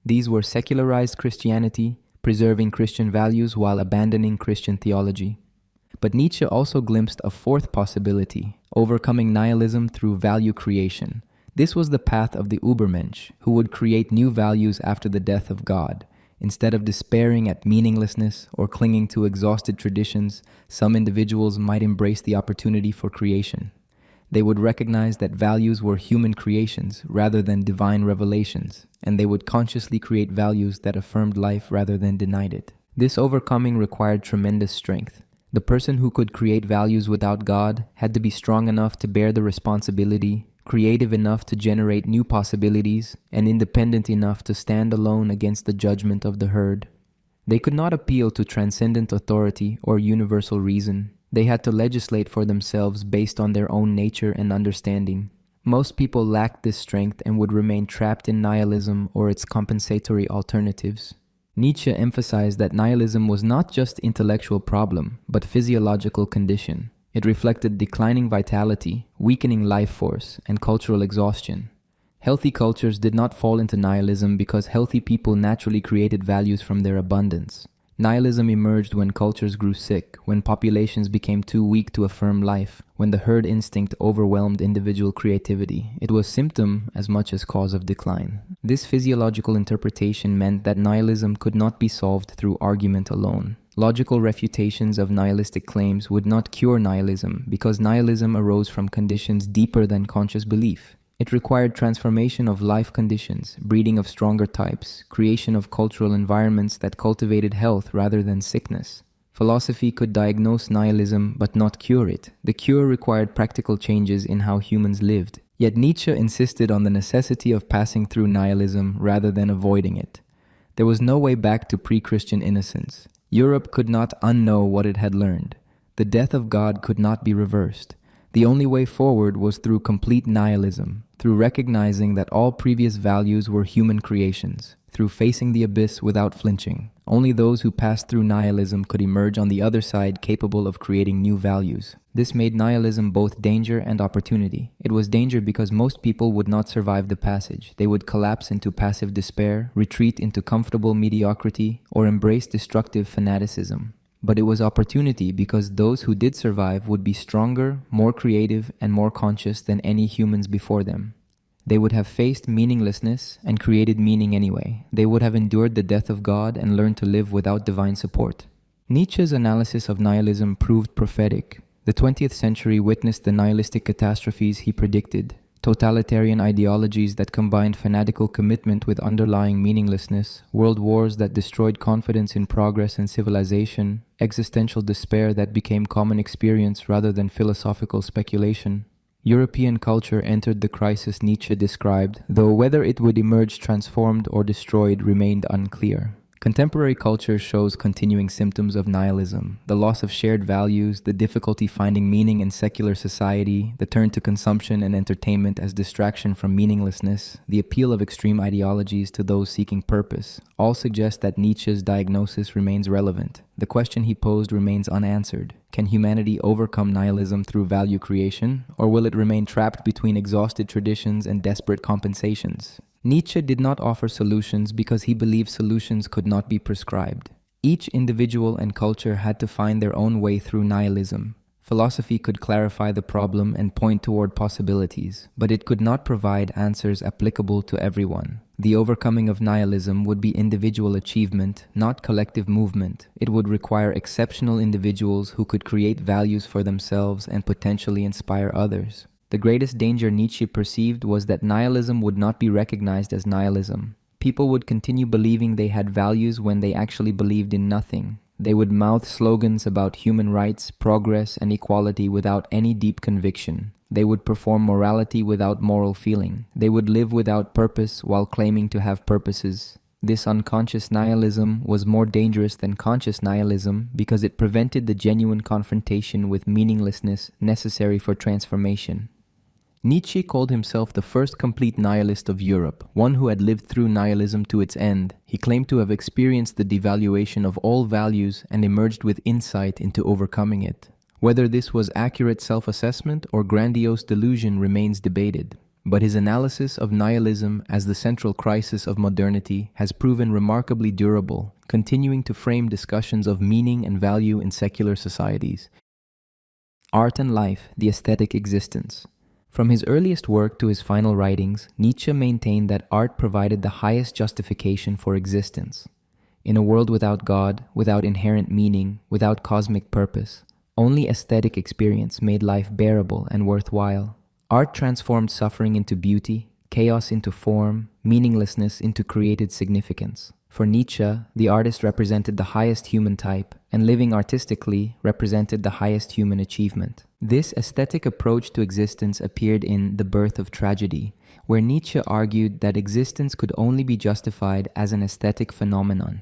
These were secularized Christianity, preserving Christian values while abandoning Christian theology. But Nietzsche also glimpsed a fourth possibility, overcoming nihilism through value creation. This was the path of the Übermensch, who would create new values after the death of God. Instead of despairing at meaninglessness or clinging to exhausted traditions, some individuals might embrace the opportunity for creation. They would recognize that values were human creations rather than divine revelations, and they would consciously create values that affirmed life rather than denied it. This overcoming required tremendous strength. The person who could create values without God had to be strong enough to bear the responsibility, creative enough to generate new possibilities, and independent enough to stand alone against the judgment of the herd. They could not appeal to transcendent authority or universal reason. They had to legislate for themselves based on their own nature and understanding. Most people lacked this strength and would remain trapped in nihilism or its compensatory alternatives. Nietzsche emphasized that nihilism was not just an intellectual problem, but physiological condition. It reflected declining vitality, weakening life force, and cultural exhaustion. Healthy cultures did not fall into nihilism because healthy people naturally created values from their abundance. Nihilism emerged when cultures grew sick, when populations became too weak to affirm life, when the herd instinct overwhelmed individual creativity. It was symptom as much as cause of decline. This physiological interpretation meant that nihilism could not be solved through argument alone. Logical refutations of nihilistic claims would not cure nihilism because nihilism arose from conditions deeper than conscious belief. It required transformation of life conditions, breeding of stronger types, creation of cultural environments that cultivated health rather than sickness. Philosophy could diagnose nihilism but not cure it. The cure required practical changes in how humans lived. Yet Nietzsche insisted on the necessity of passing through nihilism rather than avoiding it. There was no way back to pre-Christian innocence. Europe could not unknow what it had learned. The death of God could not be reversed. The only way forward was through complete nihilism, through recognizing that all previous values were human creations, through facing the abyss without flinching. Only those who passed through nihilism could emerge on the other side capable of creating new values. This made nihilism both danger and opportunity. It was danger because most people would not survive the passage. They would collapse into passive despair, retreat into comfortable mediocrity, or embrace destructive fanaticism. But it was opportunity because those who did survive would be stronger, more creative, and more conscious than any humans before them. They would have faced meaninglessness and created meaning anyway. They would have endured the death of God and learned to live without divine support. Nietzsche's analysis of nihilism proved prophetic. The 20th century witnessed the nihilistic catastrophes he predicted. Totalitarian ideologies that combined fanatical commitment with underlying meaninglessness, world wars that destroyed confidence in progress and civilization, existential despair that became common experience rather than philosophical speculation. European culture entered the crisis Nietzsche described, though whether it would emerge transformed or destroyed remained unclear. Contemporary culture shows continuing symptoms of nihilism: the loss of shared values, the difficulty finding meaning in secular society, the turn to consumption and entertainment as distraction from meaninglessness, the appeal of extreme ideologies to those seeking purpose, all suggest that Nietzsche's diagnosis remains relevant. The question he posed remains unanswered. Can humanity overcome nihilism through value creation, or will it remain trapped between exhausted traditions and desperate compensations? Nietzsche did not offer solutions because he believed solutions could not be prescribed. Each individual and culture had to find their own way through nihilism. Philosophy could clarify the problem and point toward possibilities, but it could not provide answers applicable to everyone. The overcoming of nihilism would be individual achievement, not collective movement. It would require exceptional individuals who could create values for themselves and potentially inspire others. The greatest danger Nietzsche perceived was that nihilism would not be recognized as nihilism. People would continue believing they had values when they actually believed in nothing. They would mouth slogans about human rights, progress, and equality without any deep conviction. They would perform morality without moral feeling. They would live without purpose while claiming to have purposes. This unconscious nihilism was more dangerous than conscious nihilism because it prevented the genuine confrontation with meaninglessness necessary for transformation. Nietzsche called himself the first complete nihilist of Europe, one who had lived through nihilism to its end. He claimed to have experienced the devaluation of all values and emerged with insight into overcoming it. Whether this was accurate self-assessment or grandiose delusion remains debated. But his analysis of nihilism as the central crisis of modernity has proven remarkably durable, continuing to frame discussions of meaning and value in secular societies. Art and life, the aesthetic existence. From his earliest work to his final writings, Nietzsche maintained that art provided the highest justification for existence. In a world without God, without inherent meaning, without cosmic purpose, only aesthetic experience made life bearable and worthwhile. Art transformed suffering into beauty, chaos into form, meaninglessness into created significance. For Nietzsche, the artist represented the highest human type, and living artistically represented the highest human achievement. This aesthetic approach to existence appeared in The Birth of Tragedy, where Nietzsche argued that existence could only be justified as an aesthetic phenomenon.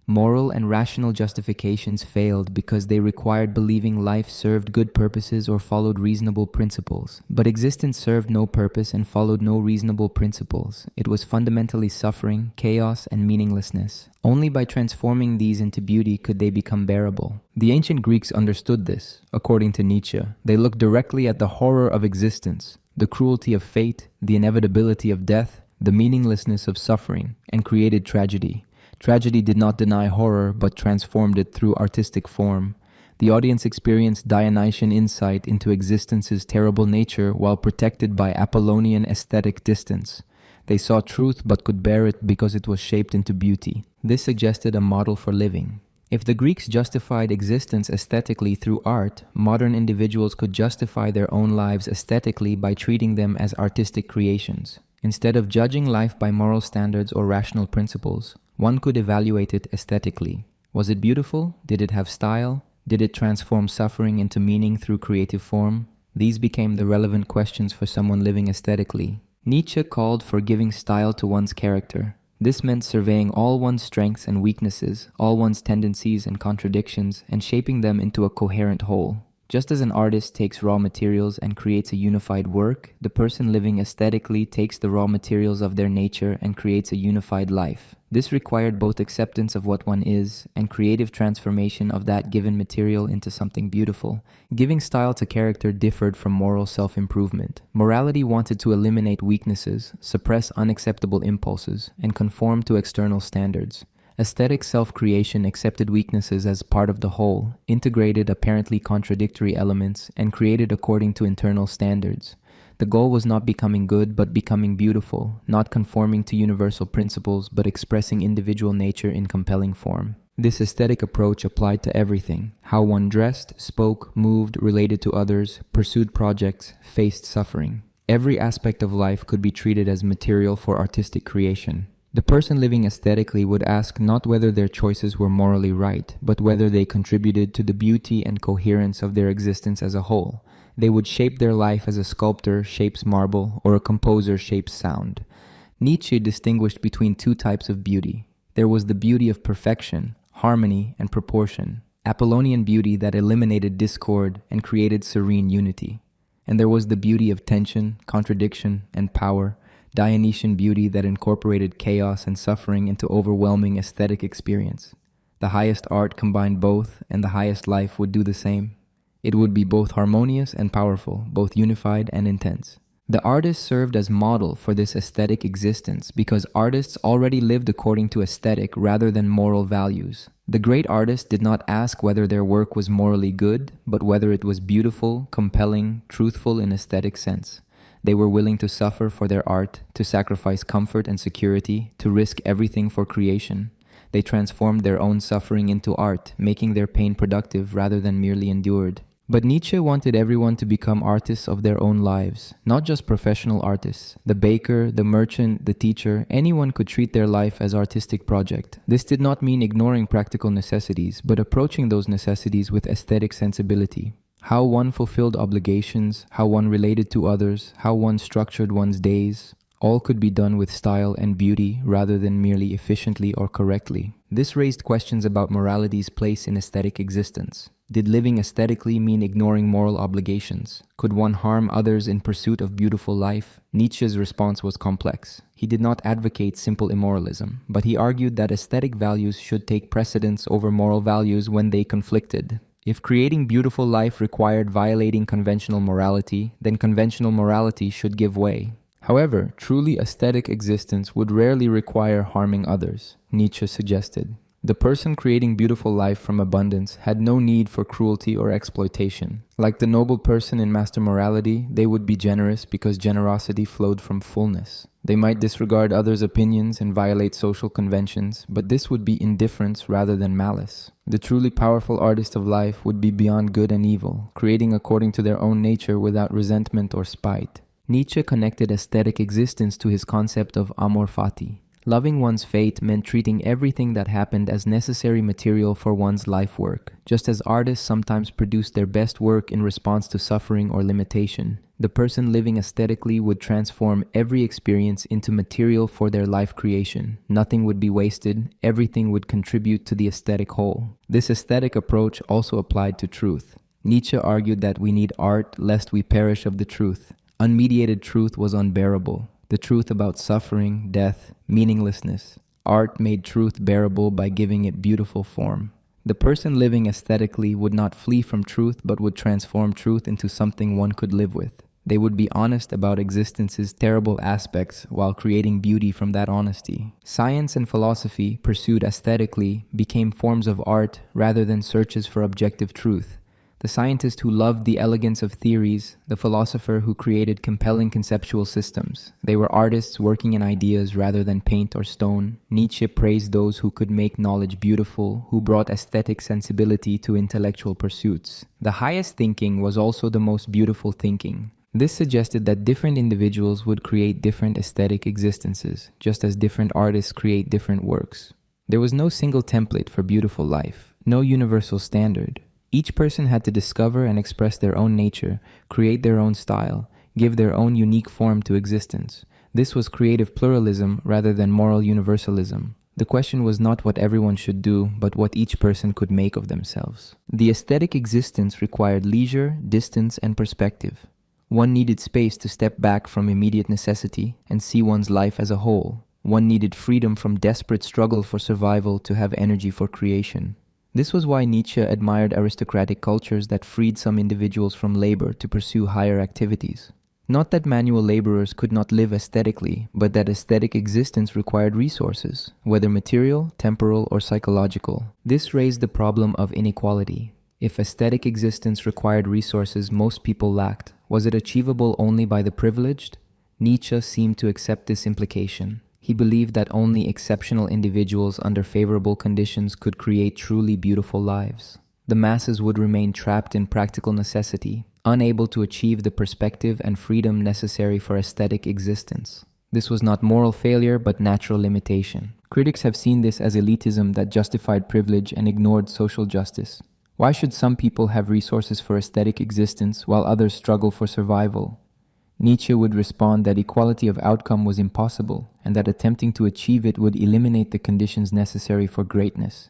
Moral and rational justifications failed because they required believing life served good purposes or followed reasonable principles. But existence served no purpose and followed no reasonable principles. It was fundamentally suffering, chaos, and meaninglessness. Only by transforming these into beauty could they become bearable. The ancient Greeks understood this. According to Nietzsche, they looked directly at the horror of existence, the cruelty of fate, the inevitability of death, the meaninglessness of suffering, and created tragedy. Tragedy did not deny horror, but transformed it through artistic form. The audience experienced Dionysian insight into existence's terrible nature while protected by Apollonian aesthetic distance. They saw truth but could bear it because it was shaped into beauty. This suggested a model for living. If the Greeks justified existence aesthetically through art, modern individuals could justify their own lives aesthetically by treating them as artistic creations. Instead of judging life by moral standards or rational principles, one could evaluate it aesthetically. Was it beautiful? Did it have style? Did it transform suffering into meaning through creative form? These became the relevant questions for someone living aesthetically. Nietzsche called for giving style to one's character. This meant surveying all one's strengths and weaknesses, all one's tendencies and contradictions, and shaping them into a coherent whole. Just as an artist takes raw materials and creates a unified work, the person living aesthetically takes the raw materials of their nature and creates a unified life. This required both acceptance of what one is and creative transformation of that given material into something beautiful. Giving style to character differed from moral self-improvement. Morality wanted to eliminate weaknesses, suppress unacceptable impulses, and conform to external standards. Aesthetic self-creation accepted weaknesses as part of the whole, integrated apparently contradictory elements, and created according to internal standards. The goal was not becoming good, but becoming beautiful, not conforming to universal principles, but expressing individual nature in compelling form. This aesthetic approach applied to everything: how one dressed, spoke, moved, related to others, pursued projects, faced suffering. Every aspect of life could be treated as material for artistic creation. The person living aesthetically would ask not whether their choices were morally right, but whether they contributed to the beauty and coherence of their existence as a whole. They would shape their life as a sculptor shapes marble or a composer shapes sound. Nietzsche distinguished between two types of beauty. There was the beauty of perfection, harmony, and proportion, Apollonian beauty that eliminated discord and created serene unity. And there was the beauty of tension, contradiction, and power, Dionysian beauty that incorporated chaos and suffering into overwhelming aesthetic experience. The highest art combined both, and the highest life would do the same. It would be both harmonious and powerful, both unified and intense. The artist served as model for this aesthetic existence because artists already lived according to aesthetic rather than moral values. The great artist did not ask whether their work was morally good, but whether it was beautiful, compelling, truthful in aesthetic sense. They were willing to suffer for their art, to sacrifice comfort and security, to risk everything for creation. They transformed their own suffering into art, making their pain productive rather than merely endured. But Nietzsche wanted everyone to become artists of their own lives, not just professional artists. The baker, the merchant, the teacher, anyone could treat their life as artistic project. This did not mean ignoring practical necessities, but approaching those necessities with aesthetic sensibility. How one fulfilled obligations, how one related to others, how one structured one's days, all could be done with style and beauty rather than merely efficiently or correctly. This raised questions about morality's place in aesthetic existence. Did living aesthetically mean ignoring moral obligations? Could one harm others in pursuit of beautiful life? Nietzsche's response was complex. He did not advocate simple immoralism, but he argued that aesthetic values should take precedence over moral values when they conflicted. If creating beautiful life required violating conventional morality, then conventional morality should give way. However, truly aesthetic existence would rarely require harming others, Nietzsche suggested. The person creating beautiful life from abundance had no need for cruelty or exploitation. Like the noble person in master morality, they would be generous because generosity flowed from fullness. They might disregard others' opinions and violate social conventions, but this would be indifference rather than malice. The truly powerful artist of life would be beyond good and evil, creating according to their own nature without resentment or spite. Nietzsche connected aesthetic existence to his concept of amor fati. Loving one's fate meant treating everything that happened as necessary material for one's life work. Just as artists sometimes produce their best work in response to suffering or limitation, the person living aesthetically would transform every experience into material for their life creation. Nothing would be wasted, everything would contribute to the aesthetic whole. This aesthetic approach also applied to truth. Nietzsche argued that we need art lest we perish of the truth. Unmediated truth was unbearable. The truth about suffering, death, meaninglessness. Art made truth bearable by giving it beautiful form. The person living aesthetically would not flee from truth but would transform truth into something one could live with. They would be honest about existence's terrible aspects while creating beauty from that honesty. Science and philosophy, pursued aesthetically, became forms of art rather than searches for objective truth. the scientist who loved the elegance of theories, the philosopher who created compelling conceptual systems. They were artists working in ideas rather than paint or stone. Nietzsche praised those who could make knowledge beautiful, who brought aesthetic sensibility to intellectual pursuits. The highest thinking was also the most beautiful thinking. This suggested that different individuals would create different aesthetic existences, just as different artists create different works. There was no single template for beautiful life, no universal standard. Each person had to discover and express their own nature, create their own style, give their own unique form to existence. This was creative pluralism rather than moral universalism. The question was not what everyone should do, but what each person could make of themselves. The aesthetic existence required leisure, distance, and perspective. One needed space to step back from immediate necessity and see one's life as a whole. One needed freedom from desperate struggle for survival to have energy for creation. This was why Nietzsche admired aristocratic cultures that freed some individuals from labor to pursue higher activities. Not that manual laborers could not live aesthetically, but that aesthetic existence required resources, whether material, temporal, or psychological. This raised the problem of inequality. If aesthetic existence required resources most people lacked, was it achievable only by the privileged? Nietzsche seemed to accept this implication. He believed that only exceptional individuals under favorable conditions could create truly beautiful lives. The masses would remain trapped in practical necessity, unable to achieve the perspective and freedom necessary for aesthetic existence. This was not moral failure, but natural limitation. Critics have seen this as elitism that justified privilege and ignored social justice. Why should some people have resources for aesthetic existence while others struggle for survival? Nietzsche would respond that equality of outcome was impossible and that attempting to achieve it would eliminate the conditions necessary for greatness.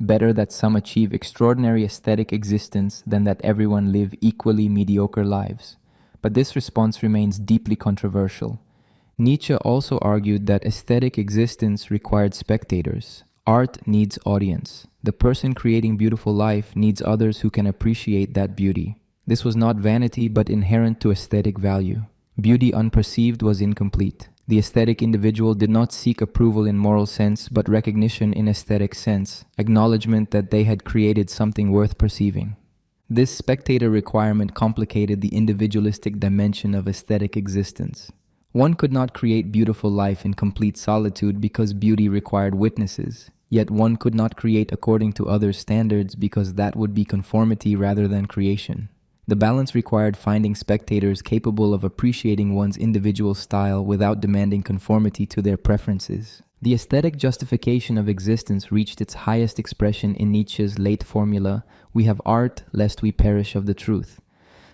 Better that some achieve extraordinary aesthetic existence than that everyone live equally mediocre lives. But this response remains deeply controversial. Nietzsche also argued that aesthetic existence required spectators. Art needs audience. The person creating beautiful life needs others who can appreciate that beauty. This was not vanity, but inherent to aesthetic value. Beauty unperceived was incomplete. The aesthetic individual did not seek approval in moral sense, but recognition in aesthetic sense, acknowledgement that they had created something worth perceiving. This spectator requirement complicated the individualistic dimension of aesthetic existence. One could not create beautiful life in complete solitude because beauty required witnesses. Yet one could not create according to others' standards because that would be conformity rather than creation. The balance required finding spectators capable of appreciating one's individual style without demanding conformity to their preferences. The aesthetic justification of existence reached its highest expression in Nietzsche's late formula, "We have art, lest we perish of the truth."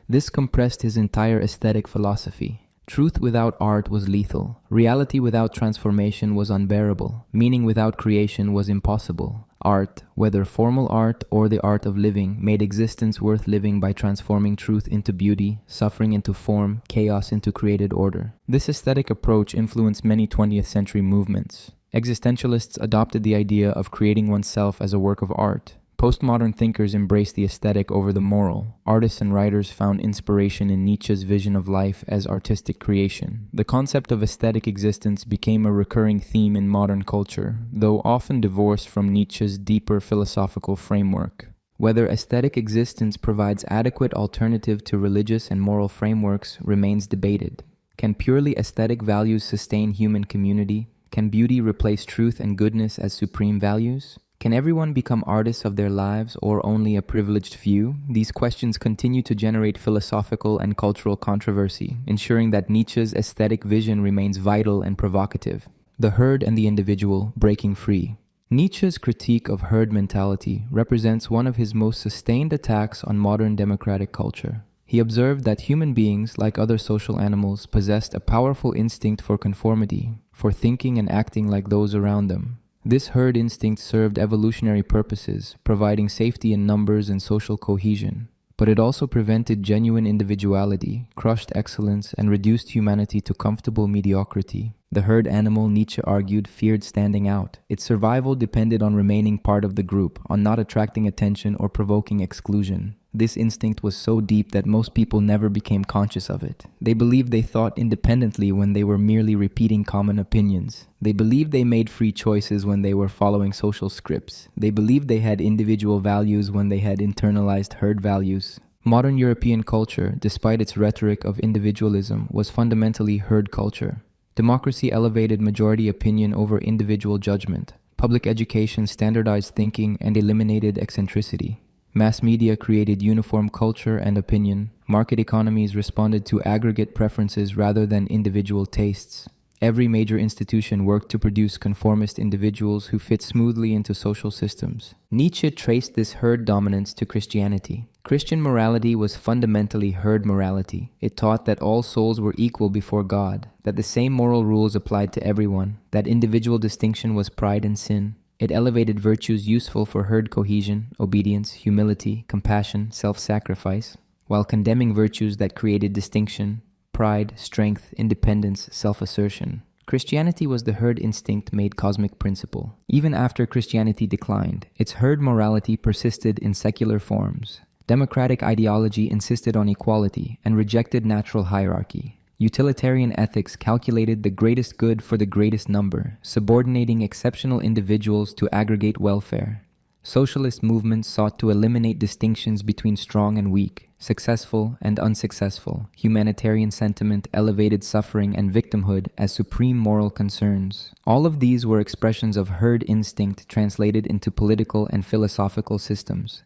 This compressed his entire aesthetic philosophy. Truth without art was lethal. Reality without transformation was unbearable. Meaning without creation was impossible. Art, whether formal art or the art of living, made existence worth living by transforming truth into beauty, suffering into form, chaos into created order. This aesthetic approach influenced many 20th century movements. Existentialists adopted the idea of creating oneself as a work of art. Postmodern thinkers embraced the aesthetic over the moral. Artists and writers found inspiration in Nietzsche's vision of life as artistic creation. The concept of aesthetic existence became a recurring theme in modern culture, though often divorced from Nietzsche's deeper philosophical framework. Whether aesthetic existence provides adequate alternative to religious and moral frameworks remains debated. Can purely aesthetic values sustain human community? Can beauty replace truth and goodness as supreme values? Can everyone become artists of their lives or only a privileged few? These questions continue to generate philosophical and cultural controversy, ensuring that Nietzsche's aesthetic vision remains vital and provocative. The herd and the individual breaking free. Nietzsche's critique of herd mentality represents one of his most sustained attacks on modern democratic culture. He observed that human beings, like other social animals, possessed a powerful instinct for conformity, for thinking and acting like those around them. This herd instinct served evolutionary purposes, providing safety in numbers and social cohesion. But it also prevented genuine individuality, crushed excellence, and reduced humanity to comfortable mediocrity. The herd animal, Nietzsche argued, feared standing out. Its survival depended on remaining part of the group, on not attracting attention or provoking exclusion. This instinct was so deep that most people never became conscious of it. They believed they thought independently when they were merely repeating common opinions. They believed they made free choices when they were following social scripts. They believed they had individual values when they had internalized herd values. Modern European culture, despite its rhetoric of individualism, was fundamentally herd culture. Democracy elevated majority opinion over individual judgment. Public education standardized thinking and eliminated eccentricity. Mass media created uniform culture and opinion. Market economies responded to aggregate preferences rather than individual tastes. Every major institution worked to produce conformist individuals who fit smoothly into social systems. Nietzsche traced this herd dominance to Christianity. Christian morality was fundamentally herd morality. It taught that all souls were equal before God, that the same moral rules applied to everyone, that individual distinction was pride and sin. It elevated virtues useful for herd cohesion, obedience, humility, compassion, self-sacrifice, while condemning virtues that created distinction, pride, strength, independence, self-assertion. Christianity was the herd instinct made cosmic principle. Even after Christianity declined, its herd morality persisted in secular forms. Democratic ideology insisted on equality and rejected natural hierarchy. Utilitarian ethics calculated the greatest good for the greatest number, subordinating exceptional individuals to aggregate welfare. Socialist movements sought to eliminate distinctions between strong and weak, successful and unsuccessful. Humanitarian sentiment elevated suffering and victimhood as supreme moral concerns. All of these were expressions of herd instinct translated into political and philosophical systems.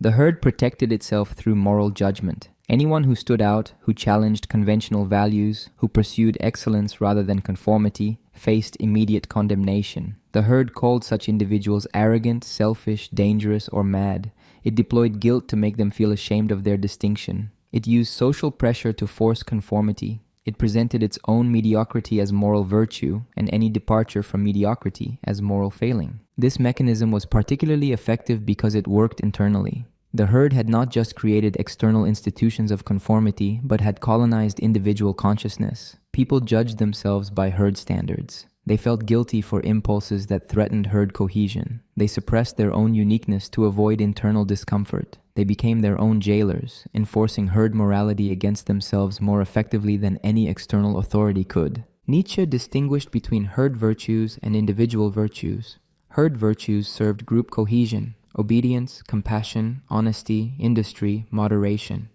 The herd protected itself through moral judgment. Anyone who stood out, who challenged conventional values, who pursued excellence rather than conformity, faced immediate condemnation. The herd called such individuals arrogant, selfish, dangerous, or mad. It deployed guilt to make them feel ashamed of their distinction. It used social pressure to force conformity. It presented its own mediocrity as moral virtue and any departure from mediocrity as moral failing. This mechanism was particularly effective because it worked internally. The herd had not just created external institutions of conformity, but had colonized individual consciousness. People judged themselves by herd standards. They felt guilty for impulses that threatened herd cohesion. They suppressed their own uniqueness to avoid internal discomfort. They became their own jailers, enforcing herd morality against themselves more effectively than any external authority could. Nietzsche distinguished between herd virtues and individual virtues. Herd virtues served group cohesion, obedience, compassion, honesty, industry, moderation.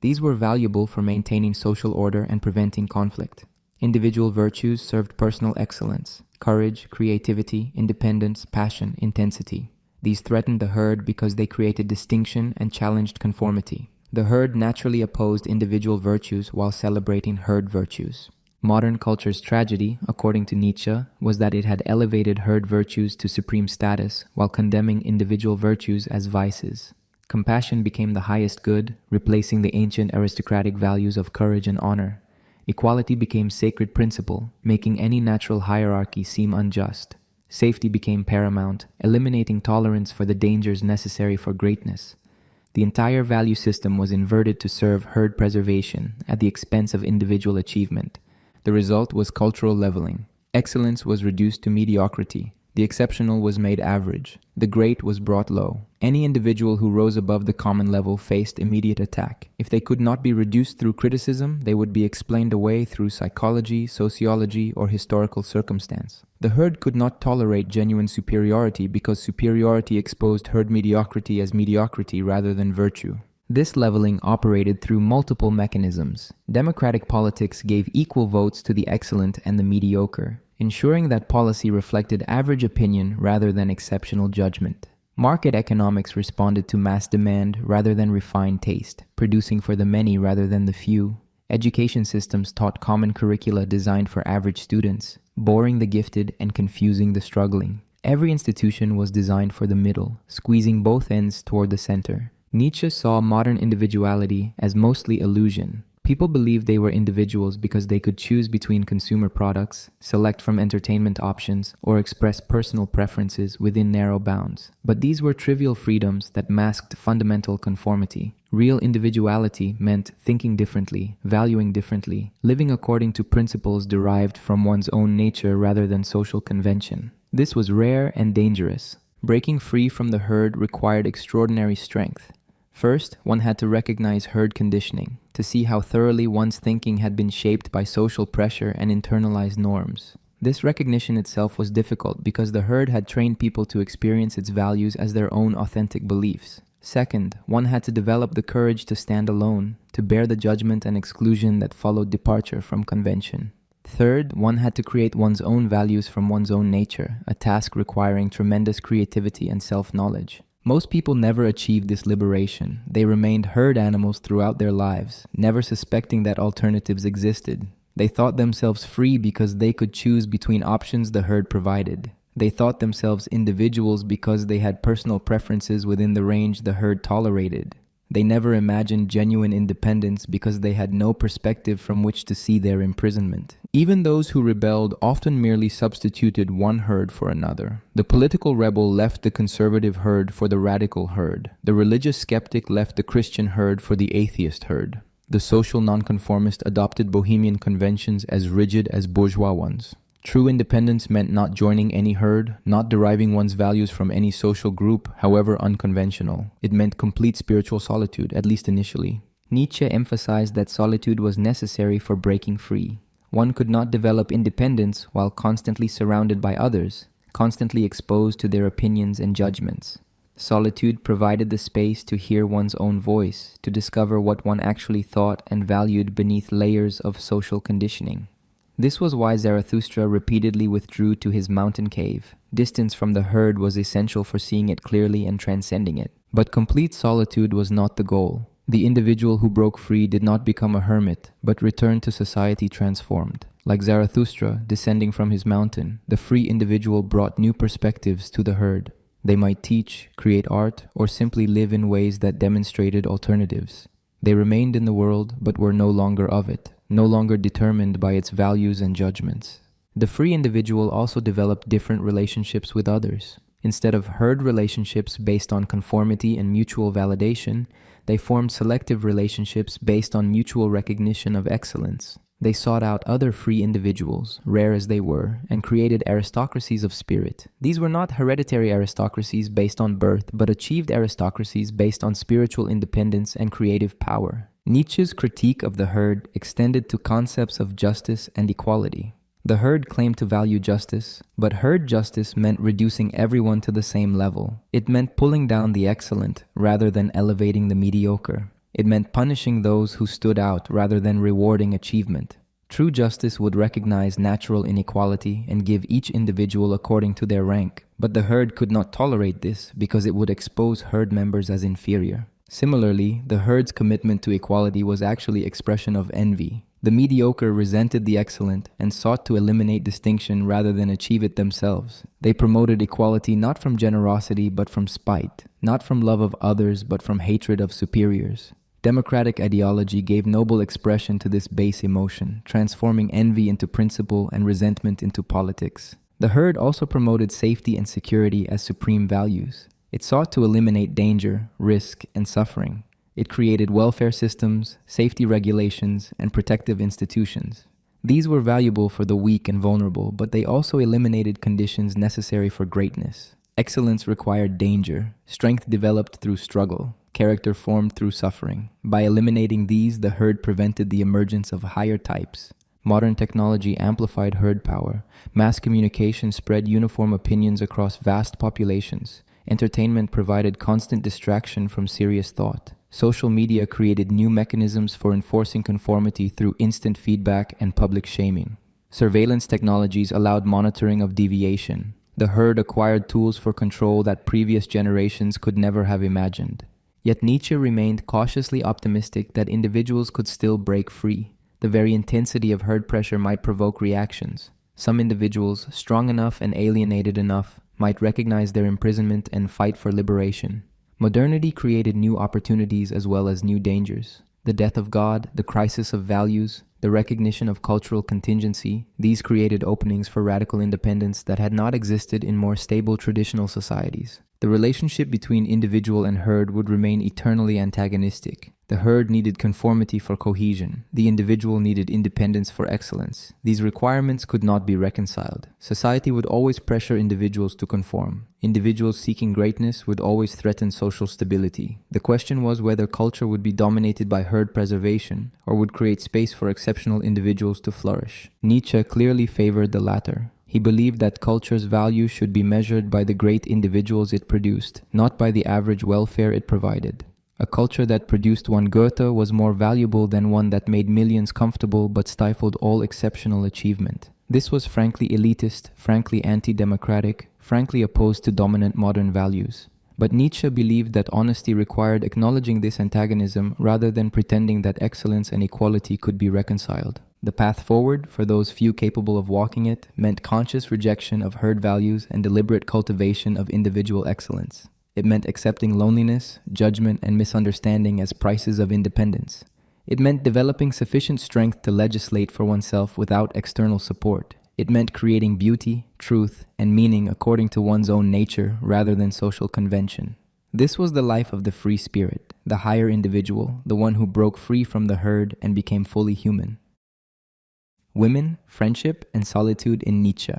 These were valuable for maintaining social order and preventing conflict. Individual virtues served personal excellence, courage, creativity, independence, passion, intensity. These threatened the herd because they created distinction and challenged conformity. The herd naturally opposed individual virtues while celebrating herd virtues. Modern culture's tragedy, according to Nietzsche, was that it had elevated herd virtues to supreme status while condemning individual virtues as vices. Compassion became the highest good, replacing the ancient aristocratic values of courage and honor. Equality became sacred principle, making any natural hierarchy seem unjust. Safety became paramount, eliminating tolerance for the dangers necessary for greatness. The entire value system was inverted to serve herd preservation at the expense of individual achievement. The result was cultural leveling. Excellence was reduced to mediocrity. The exceptional was made average. The great was brought low. Any individual who rose above the common level faced immediate attack. If they could not be reduced through criticism, they would be explained away through psychology, sociology, or historical circumstance. The herd could not tolerate genuine superiority because superiority exposed herd mediocrity as mediocrity rather than virtue. This leveling operated through multiple mechanisms. Democratic politics gave equal votes to the excellent and the mediocre, ensuring that policy reflected average opinion rather than exceptional judgment. Market economics responded to mass demand rather than refined taste, producing for the many rather than the few. Education systems taught common curricula designed for average students, boring the gifted and confusing the struggling. Every institution was designed for the middle, squeezing both ends toward the center. Nietzsche saw modern individuality as mostly illusion. People believed they were individuals because they could choose between consumer products, select from entertainment options, or express personal preferences within narrow bounds. But these were trivial freedoms that masked fundamental conformity. Real individuality meant thinking differently, valuing differently, living according to principles derived from one's own nature rather than social convention. This was rare and dangerous. Breaking free from the herd required extraordinary strength. First, one had to recognize herd conditioning, to see how thoroughly one's thinking had been shaped by social pressure and internalized norms. This recognition itself was difficult because the herd had trained people to experience its values as their own authentic beliefs. Second, one had to develop the courage to stand alone, to bear the judgment and exclusion that followed departure from convention. Third, one had to create one's own values from one's own nature, a task requiring tremendous creativity and self-knowledge. Most people never achieved this liberation. They remained herd animals throughout their lives, never suspecting that alternatives existed. They thought themselves free because they could choose between options the herd provided. They thought themselves individuals because they had personal preferences within the range the herd tolerated. They never imagined genuine independence because they had no perspective from which to see their imprisonment. Even those who rebelled often merely substituted one herd for another. The political rebel left the conservative herd for the radical herd. The religious skeptic left the Christian herd for the atheist herd. The social nonconformist adopted bohemian conventions as rigid as bourgeois ones. True independence meant not joining any herd, not deriving one's values from any social group, however unconventional. It meant complete spiritual solitude, at least initially. Nietzsche emphasized that solitude was necessary for breaking free. One could not develop independence while constantly surrounded by others, constantly exposed to their opinions and judgments. Solitude provided the space to hear one's own voice, to discover what one actually thought and valued beneath layers of social conditioning. This was why Zarathustra repeatedly withdrew to his mountain cave. Distance from the herd was essential for seeing it clearly and transcending it. But complete solitude was not the goal. The individual who broke free did not become a hermit, but returned to society transformed. Like Zarathustra descending from his mountain, the free individual brought new perspectives to the herd. They might teach, create art, or simply live in ways that demonstrated alternatives. They remained in the world, but were no longer of it, no longer determined by its values and judgments. The free individual also developed different relationships with others. Instead of herd relationships based on conformity and mutual validation, they formed selective relationships based on mutual recognition of excellence. They sought out other free individuals, rare as they were, and created aristocracies of spirit. These were not hereditary aristocracies based on birth, but achieved aristocracies based on spiritual independence and creative power. Nietzsche's critique of the herd extended to concepts of justice and equality. The herd claimed to value justice, but herd justice meant reducing everyone to the same level. It meant pulling down the excellent rather than elevating the mediocre. It meant punishing those who stood out rather than rewarding achievement. True justice would recognize natural inequality and give each individual according to their rank, but the herd could not tolerate this because it would expose herd members as inferior. Similarly, the herd's commitment to equality was actually expression of envy. The mediocre resented the excellent and sought to eliminate distinction rather than achieve it themselves. They promoted equality not from generosity but from spite, not from love of others but from hatred of superiors. Democratic ideology gave noble expression to this base emotion, transforming envy into principle and resentment into politics. The herd also promoted safety and security as supreme values. It sought to eliminate danger, risk, and suffering. It created welfare systems, safety regulations, and protective institutions. These were valuable for the weak and vulnerable, but they also eliminated conditions necessary for greatness. Excellence required danger, strength developed through struggle, character formed through suffering. By eliminating these, the herd prevented the emergence of higher types. Modern technology amplified herd power. Mass communication spread uniform opinions across vast populations. Entertainment provided constant distraction from serious thought. Social media created new mechanisms for enforcing conformity through instant feedback and public shaming. Surveillance technologies allowed monitoring of deviation. The herd acquired tools for control that previous generations could never have imagined. Yet Nietzsche remained cautiously optimistic that individuals could still break free. The very intensity of herd pressure might provoke reactions. Some individuals, strong enough and alienated enough, might recognize their imprisonment and fight for liberation. Modernity created new opportunities as well as new dangers. The death of God, the crisis of values, the recognition of cultural contingency, these created openings for radical independence that had not existed in more stable traditional societies. The relationship between individual and herd would remain eternally antagonistic. The herd needed conformity for cohesion. The individual needed independence for excellence. These requirements could not be reconciled. Society would always pressure individuals to conform. Individuals seeking greatness would always threaten social stability. The question was whether culture would be dominated by herd preservation or would create space for exceptional individuals to flourish. Nietzsche clearly favored the latter. He believed that culture's value should be measured by the great individuals it produced, not by the average welfare it provided. A culture that produced one Goethe was more valuable than one that made millions comfortable but stifled all exceptional achievement. This was frankly elitist, frankly anti-democratic, frankly opposed to dominant modern values. But Nietzsche believed that honesty required acknowledging this antagonism rather than pretending that excellence and equality could be reconciled. The path forward, for those few capable of walking it, meant conscious rejection of herd values and deliberate cultivation of individual excellence. It meant accepting loneliness, judgment, and misunderstanding as prices of independence. It meant developing sufficient strength to legislate for oneself without external support. It meant creating beauty, truth, and meaning according to one's own nature rather than social convention. This was the life of the free spirit, the higher individual, the one who broke free from the herd and became fully human. Women, friendship, and solitude in Nietzsche.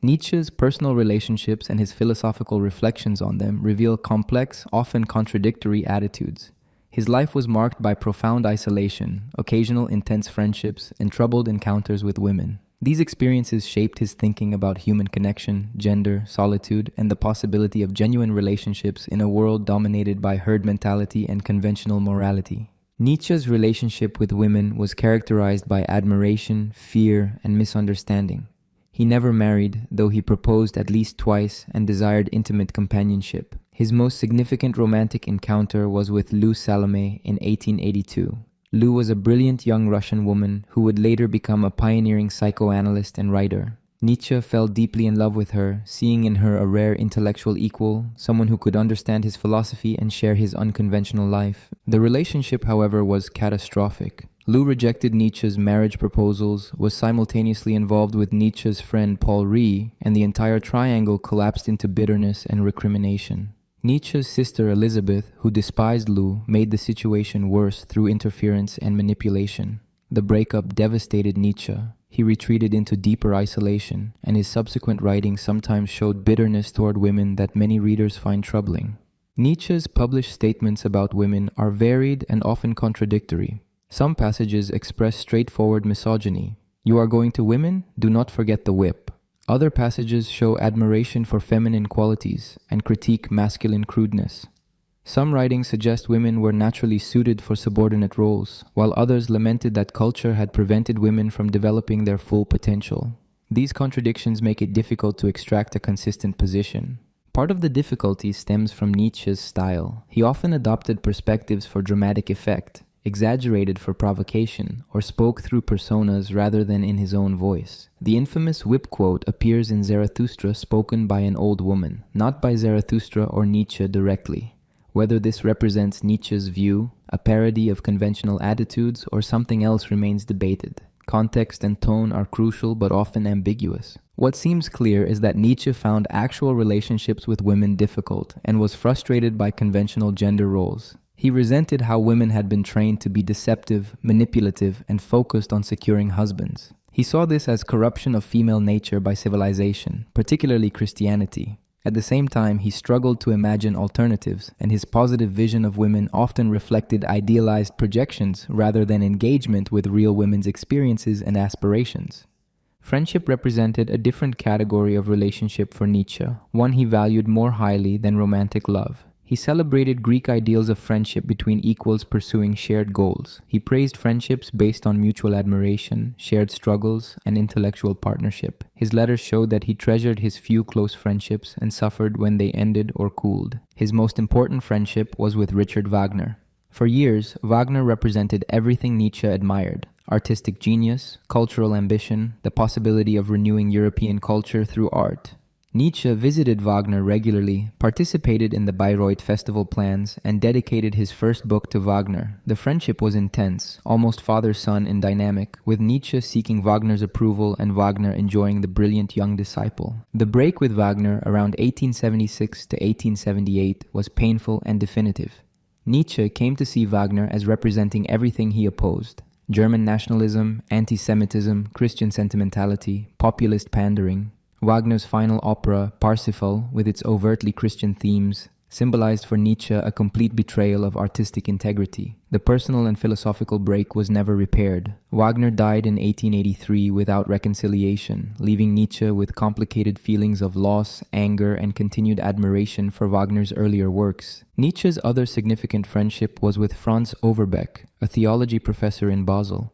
Nietzsche's personal relationships and his philosophical reflections on them reveal complex, often contradictory attitudes. His life was marked by profound isolation, occasional intense friendships, and troubled encounters with women. These experiences shaped his thinking about human connection, gender, solitude, and the possibility of genuine relationships in a world dominated by herd mentality and conventional morality. Nietzsche's relationship with women was characterized by admiration, fear, and misunderstanding. He never married, though he proposed at least twice and desired intimate companionship. His most significant romantic encounter was with Lou Salome in 1882. Lou was a brilliant young Russian woman who would later become a pioneering psychoanalyst and writer. Nietzsche fell deeply in love with her, seeing in her a rare intellectual equal, someone who could understand his philosophy and share his unconventional life. The relationship, however, was catastrophic. Lou rejected Nietzsche's marriage proposals, was simultaneously involved with Nietzsche's friend Paul Rie, and the entire triangle collapsed into bitterness and recrimination. Nietzsche's sister Elizabeth, who despised Lou, made the situation worse through interference and manipulation. The breakup devastated Nietzsche. He retreated into deeper isolation, and his subsequent writings sometimes showed bitterness toward women that many readers find troubling. Nietzsche's published statements about women are varied and often contradictory. Some passages express straightforward misogyny. "You are going to women? Do not forget the whip." Other passages show admiration for feminine qualities and critique masculine crudeness. Some writings suggest women were naturally suited for subordinate roles, while others lamented that culture had prevented women from developing their full potential. These contradictions make it difficult to extract a consistent position. Part of the difficulty stems from Nietzsche's style. He often adopted perspectives for dramatic effect, exaggerated for provocation, or spoke through personas rather than in his own voice. The infamous whip quote appears in Zarathustra spoken by an old woman, not by Zarathustra or Nietzsche directly. Whether this represents Nietzsche's view, a parody of conventional attitudes, or something else remains debated. Context and tone are crucial but often ambiguous. What seems clear is that Nietzsche found actual relationships with women difficult and was frustrated by conventional gender roles. He resented how women had been trained to be deceptive, manipulative, and focused on securing husbands. He saw this as corruption of female nature by civilization, particularly Christianity. At the same time, he struggled to imagine alternatives, and his positive vision of women often reflected idealized projections rather than engagement with real women's experiences and aspirations. Friendship represented a different category of relationship for Nietzsche, one he valued more highly than romantic love. He celebrated Greek ideals of friendship between equals pursuing shared goals. He praised friendships based on mutual admiration, shared struggles, and intellectual partnership. His letters showed that he treasured his few close friendships and suffered when they ended or cooled. His most important friendship was with Richard Wagner. For years, Wagner represented everything Nietzsche admired: artistic genius, cultural ambition, the possibility of renewing European culture through art. Nietzsche visited Wagner regularly, participated in the Bayreuth festival plans, and dedicated his first book to Wagner. The friendship was intense, almost father-son in dynamic, with Nietzsche seeking Wagner's approval and Wagner enjoying the brilliant young disciple. The break with Wagner around 1876 to 1878 was painful and definitive. Nietzsche came to see Wagner as representing everything he opposed: German nationalism, anti-Semitism, Christian sentimentality, populist pandering. Wagner's final opera, Parsifal, with its overtly Christian themes, symbolized for Nietzsche a complete betrayal of artistic integrity. The personal and philosophical break was never repaired. Wagner died in 1883 without reconciliation, leaving Nietzsche with complicated feelings of loss, anger, and continued admiration for Wagner's earlier works. Nietzsche's other significant friendship was with Franz Overbeck, a theology professor in Basel.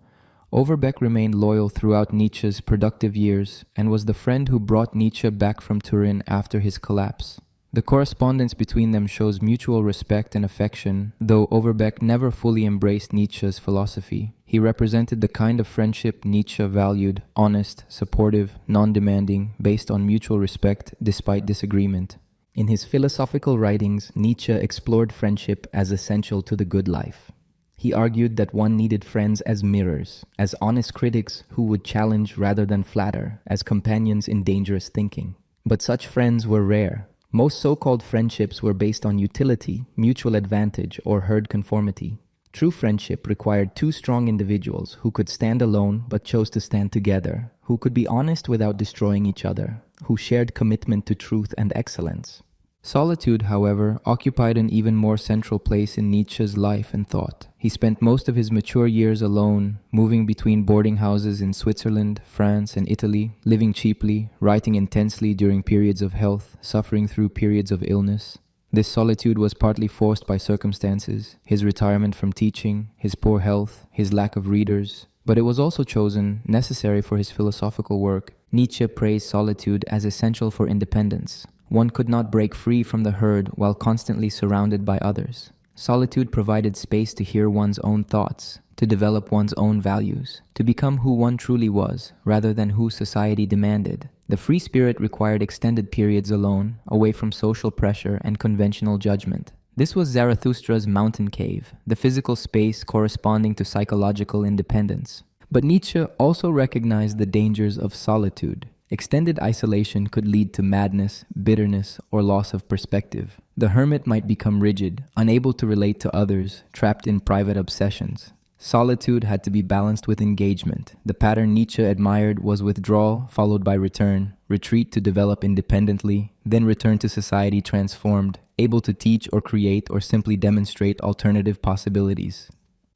Overbeck remained loyal throughout Nietzsche's productive years and was the friend who brought Nietzsche back from Turin after his collapse. The correspondence between them shows mutual respect and affection, though Overbeck never fully embraced Nietzsche's philosophy. He represented the kind of friendship Nietzsche valued: honest, supportive, non-demanding, based on mutual respect despite disagreement. In his philosophical writings, Nietzsche explored friendship as essential to the good life. He argued that one needed friends as mirrors, as honest critics who would challenge rather than flatter, as companions in dangerous thinking. But such friends were rare. Most so-called friendships were based on utility, mutual advantage, or herd conformity. True friendship required two strong individuals who could stand alone but chose to stand together, who could be honest without destroying each other, who shared commitment to truth and excellence. Solitude, however, occupied an even more central place in Nietzsche's life and thought. He spent most of his mature years alone, moving between boarding houses in Switzerland, France, and Italy, living cheaply, writing intensely during periods of health, suffering through periods of illness. This solitude was partly forced by circumstances: his retirement from teaching, his poor health, his lack of readers. But it was also chosen, necessary for his philosophical work. Nietzsche praised solitude as essential for independence. One could not break free from the herd while constantly surrounded by others. Solitude provided space to hear one's own thoughts, to develop one's own values, to become who one truly was, rather than who society demanded. The free spirit required extended periods alone, away from social pressure and conventional judgment. This was Zarathustra's mountain cave, the physical space corresponding to psychological independence. But Nietzsche also recognized the dangers of solitude. Extended isolation could lead to madness, bitterness, or loss of perspective. The hermit might become rigid, unable to relate to others, trapped in private obsessions. Solitude had to be balanced with engagement. The pattern Nietzsche admired was withdrawal followed by return, retreat to develop independently, then return to society transformed, able to teach or create or simply demonstrate alternative possibilities.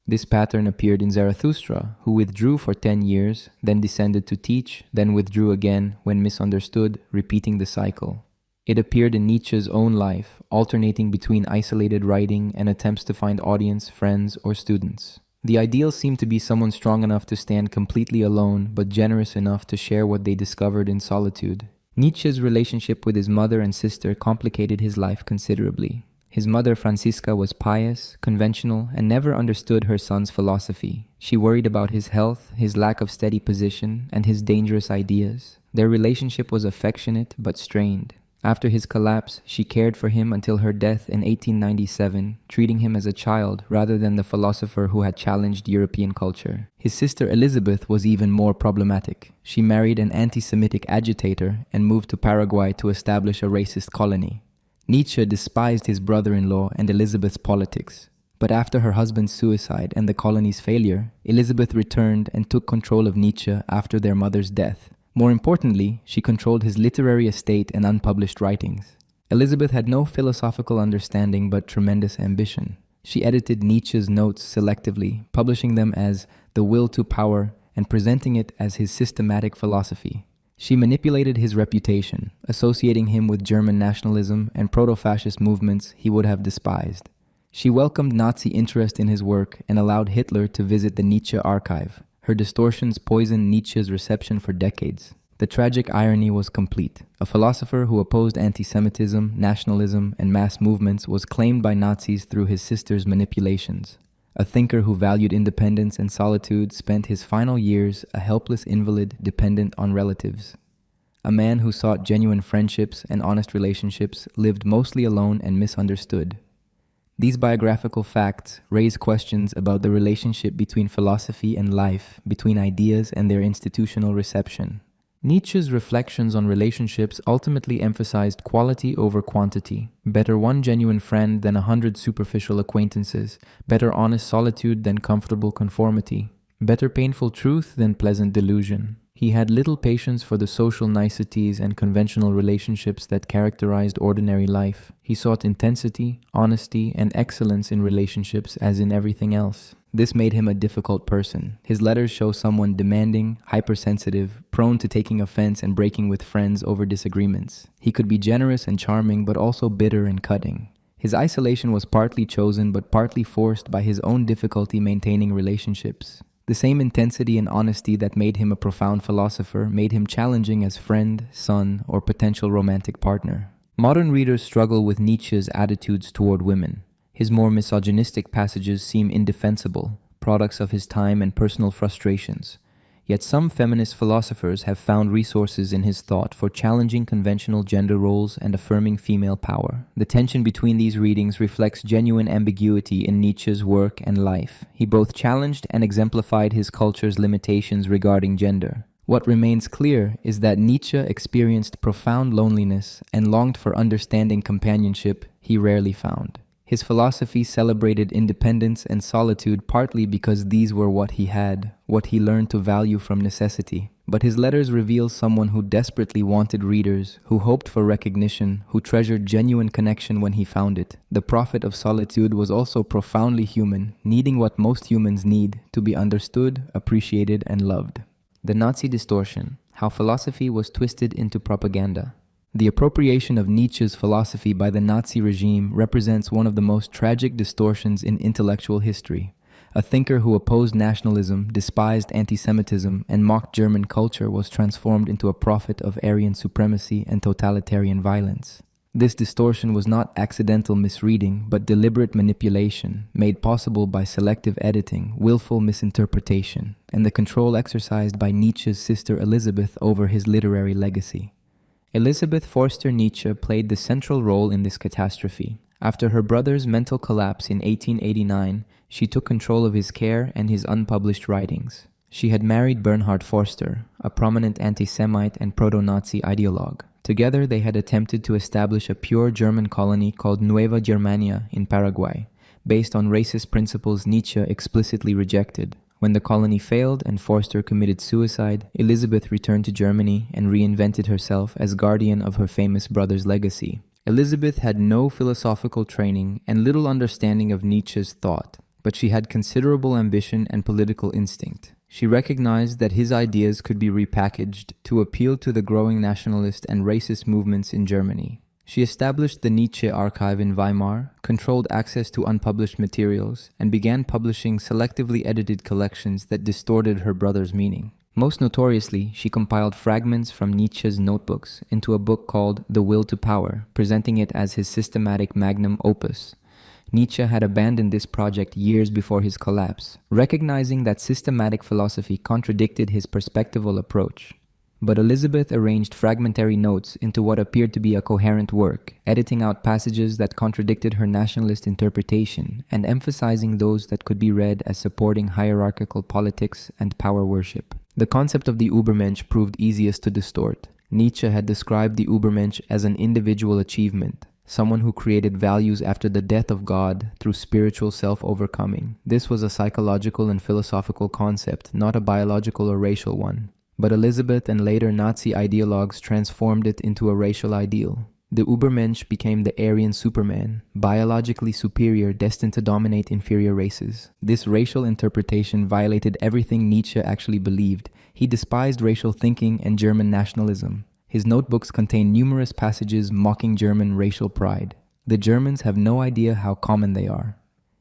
This pattern appeared in Zarathustra, who withdrew for 10 years, then descended to teach, then withdrew again when misunderstood, repeating the cycle. It appeared in Nietzsche's own life, alternating between isolated writing and attempts to find audience, friends, or students. The ideal seemed to be someone strong enough to stand completely alone, but generous enough to share what they discovered in solitude. Nietzsche's relationship with his mother and sister complicated his life considerably. His mother, Franziska, was pious, conventional, and never understood her son's philosophy. She worried about his health, his lack of steady position, and his dangerous ideas. Their relationship was affectionate but strained. After his collapse, she cared for him until her death in 1897, treating him as a child rather than the philosopher who had challenged European culture. His sister Elizabeth was even more problematic. She married an anti-Semitic agitator and moved to Paraguay to establish a racist colony. Nietzsche despised his brother-in-law and Elizabeth's politics. But after her husband's suicide and the colony's failure, Elizabeth returned and took control of Nietzsche after their mother's death. More importantly, she controlled his literary estate and unpublished writings. Elizabeth had no philosophical understanding but tremendous ambition. She edited Nietzsche's notes selectively, publishing them as The Will to Power and presenting it as his systematic philosophy. She manipulated his reputation, associating him with German nationalism and proto-fascist movements he would have despised. She welcomed Nazi interest in his work and allowed Hitler to visit the Nietzsche archive. Her distortions poisoned Nietzsche's reception for decades. The tragic irony was complete. A philosopher who opposed anti-Semitism, nationalism, and mass movements was claimed by Nazis through his sister's manipulations. A thinker who valued independence and solitude spent his final years a helpless invalid dependent on relatives. a man who sought genuine friendships and honest relationships, lived mostly alone and misunderstood. These biographical facts raise questions about the relationship between philosophy and life, between ideas and their institutional reception. Nietzsche's reflections on relationships ultimately emphasized quality over quantity. Better one genuine friend than 100 superficial acquaintances. Better honest solitude than comfortable conformity. Better painful truth than pleasant delusion. He had little patience for the social niceties and conventional relationships that characterized ordinary life. He sought intensity, honesty, and excellence in relationships as in everything else. This made him a difficult person. His letters show someone demanding, hypersensitive, prone to taking offense and breaking with friends over disagreements. He could be generous and charming, but also bitter and cutting. His isolation was partly chosen, but partly forced by his own difficulty maintaining relationships. The same intensity and honesty that made him a profound philosopher made him challenging as friend, son, or potential romantic partner. Modern readers struggle with Nietzsche's attitudes toward women. His more misogynistic passages seem indefensible, products of his time and personal frustrations. Yet some feminist philosophers have found resources in his thought for challenging conventional gender roles and affirming female power. The tension between these readings reflects genuine ambiguity in Nietzsche's work and life. He both challenged and exemplified his culture's limitations regarding gender. What remains clear is that Nietzsche experienced profound loneliness and longed for understanding companionship he rarely found. His philosophy celebrated independence and solitude partly because these were what he had, what he learned to value from necessity. But his letters reveal someone who desperately wanted readers, who hoped for recognition, who treasured genuine connection when he found it. The prophet of solitude was also profoundly human, needing what most humans need, to be understood, appreciated, and loved. The Nazi distortion: how philosophy was twisted into propaganda. The appropriation of Nietzsche's philosophy by the Nazi regime represents one of the most tragic distortions in intellectual history. A thinker who opposed nationalism, despised anti-Semitism, and mocked German culture was transformed into a prophet of Aryan supremacy and totalitarian violence. This distortion was not accidental misreading, but deliberate manipulation, made possible by selective editing, willful misinterpretation, and the control exercised by Nietzsche's sister Elizabeth over his literary legacy. Elizabeth Forster Nietzsche played the central role in this catastrophe. After her brother's mental collapse in 1889, she took control of his care and his unpublished writings. She had married Bernhard Forster, a prominent anti-Semite and proto-Nazi ideologue. Together, they had attempted to establish a pure German colony called Nueva Germania in Paraguay, based on racist principles Nietzsche explicitly rejected. When the colony failed and Forster committed suicide, Elizabeth returned to Germany and reinvented herself as guardian of her famous brother's legacy. Elizabeth had no philosophical training and little understanding of Nietzsche's thought, but she had considerable ambition and political instinct. She recognized that his ideas could be repackaged to appeal to the growing nationalist and racist movements in Germany. She established the Nietzsche archive in Weimar, controlled access to unpublished materials, and began publishing selectively edited collections that distorted her brother's meaning. Most notoriously, she compiled fragments from Nietzsche's notebooks into a book called The Will to Power, presenting it as his systematic magnum opus. Nietzsche had abandoned this project years before his collapse, recognizing that systematic philosophy contradicted his perspectival approach. But Elizabeth arranged fragmentary notes into what appeared to be a coherent work, editing out passages that contradicted her nationalist interpretation and emphasizing those that could be read as supporting hierarchical politics and power worship. The concept of the Übermensch proved easiest to distort. Nietzsche had described the Übermensch as an individual achievement, someone who created values after the death of God through spiritual self-overcoming. This was a psychological and philosophical concept, not a biological or racial one. But Elizabeth and later Nazi ideologues transformed it into a racial ideal. The Übermensch became the Aryan Superman, biologically superior, destined to dominate inferior races. This racial interpretation violated everything Nietzsche actually believed. He despised racial thinking and German nationalism. His notebooks contain numerous passages mocking German racial pride. The Germans have no idea how common they are.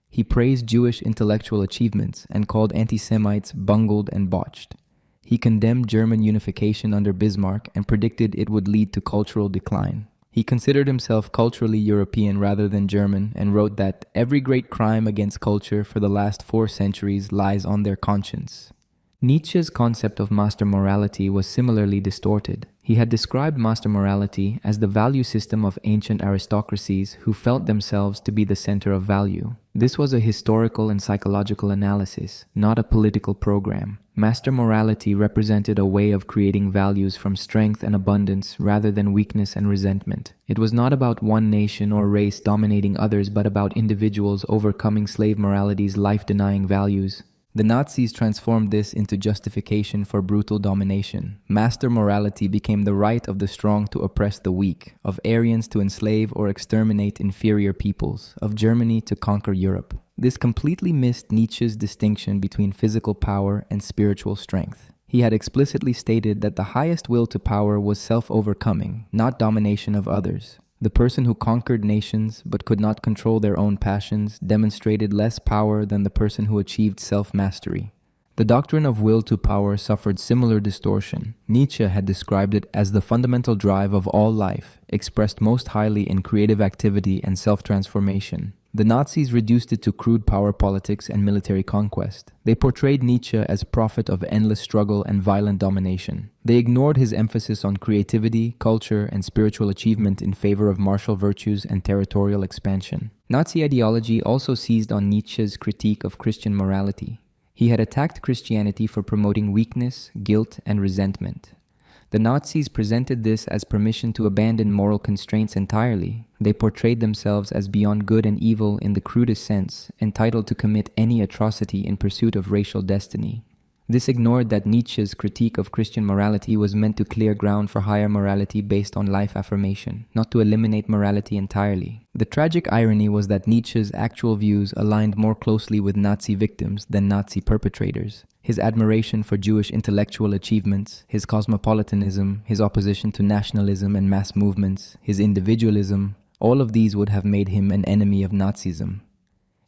He praised Jewish intellectual achievements and called anti-Semites bungled and botched. He condemned German unification under Bismarck and predicted it would lead to cultural decline. He considered himself culturally European rather than German and wrote that every great crime against culture for the last 4 centuries lies on their conscience. Nietzsche's concept of master morality was similarly distorted. He had described master morality as the value system of ancient aristocracies who felt themselves to be the center of value. This was a historical and psychological analysis, not a political program. Master morality represented a way of creating values from strength and abundance rather than weakness and resentment. It was not about one nation or race dominating others, but about individuals overcoming slave morality's life-denying values. The Nazis transformed this into justification for brutal domination. Master morality became the right of the strong to oppress the weak, of Aryans to enslave or exterminate inferior peoples, of Germany to conquer Europe. This completely missed Nietzsche's distinction between physical power and spiritual strength. He had explicitly stated that the highest will to power was self-overcoming, not domination of others. The person who conquered nations but could not control their own passions demonstrated less power than the person who achieved self-mastery. The doctrine of will to power suffered similar distortion. Nietzsche had described it as the fundamental drive of all life, expressed most highly in creative activity and self-transformation. The Nazis reduced it to crude power politics and military conquest. They portrayed Nietzsche as prophet of endless struggle and violent domination. They ignored his emphasis on creativity, culture, and spiritual achievement in favor of martial virtues and territorial expansion. Nazi ideology also seized on Nietzsche's critique of Christian morality. He had attacked Christianity for promoting weakness, guilt, and resentment. The Nazis presented this as permission to abandon moral constraints entirely. They portrayed themselves as beyond good and evil in the crudest sense, entitled to commit any atrocity in pursuit of racial destiny. This ignored that Nietzsche's critique of Christian morality was meant to clear ground for higher morality based on life affirmation, not to eliminate morality entirely. The tragic irony was that Nietzsche's actual views aligned more closely with Nazi victims than Nazi perpetrators. His admiration for Jewish intellectual achievements, his cosmopolitanism, his opposition to nationalism and mass movements, his individualism, all of these would have made him an enemy of Nazism.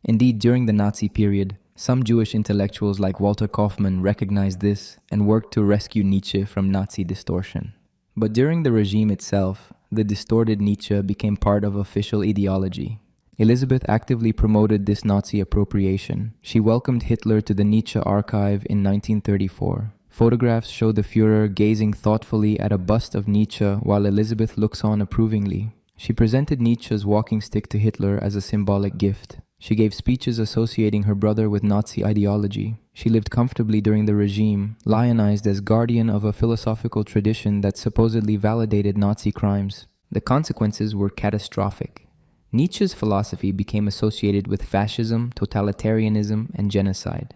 Indeed, during the Nazi period, some Jewish intellectuals like Walter Kaufmann recognized this and worked to rescue Nietzsche from Nazi distortion. But during the regime itself, the distorted Nietzsche became part of official ideology. Elizabeth actively promoted this Nazi appropriation. She welcomed Hitler to the Nietzsche archive in 1934. Photographs show the Führer gazing thoughtfully at a bust of Nietzsche while Elizabeth looks on approvingly. She presented Nietzsche's walking stick to Hitler as a symbolic gift. She gave speeches associating her brother with Nazi ideology. She lived comfortably during the regime, lionized as guardian of a philosophical tradition that supposedly validated Nazi crimes. The consequences were catastrophic. Nietzsche's philosophy became associated with fascism, totalitarianism, and genocide.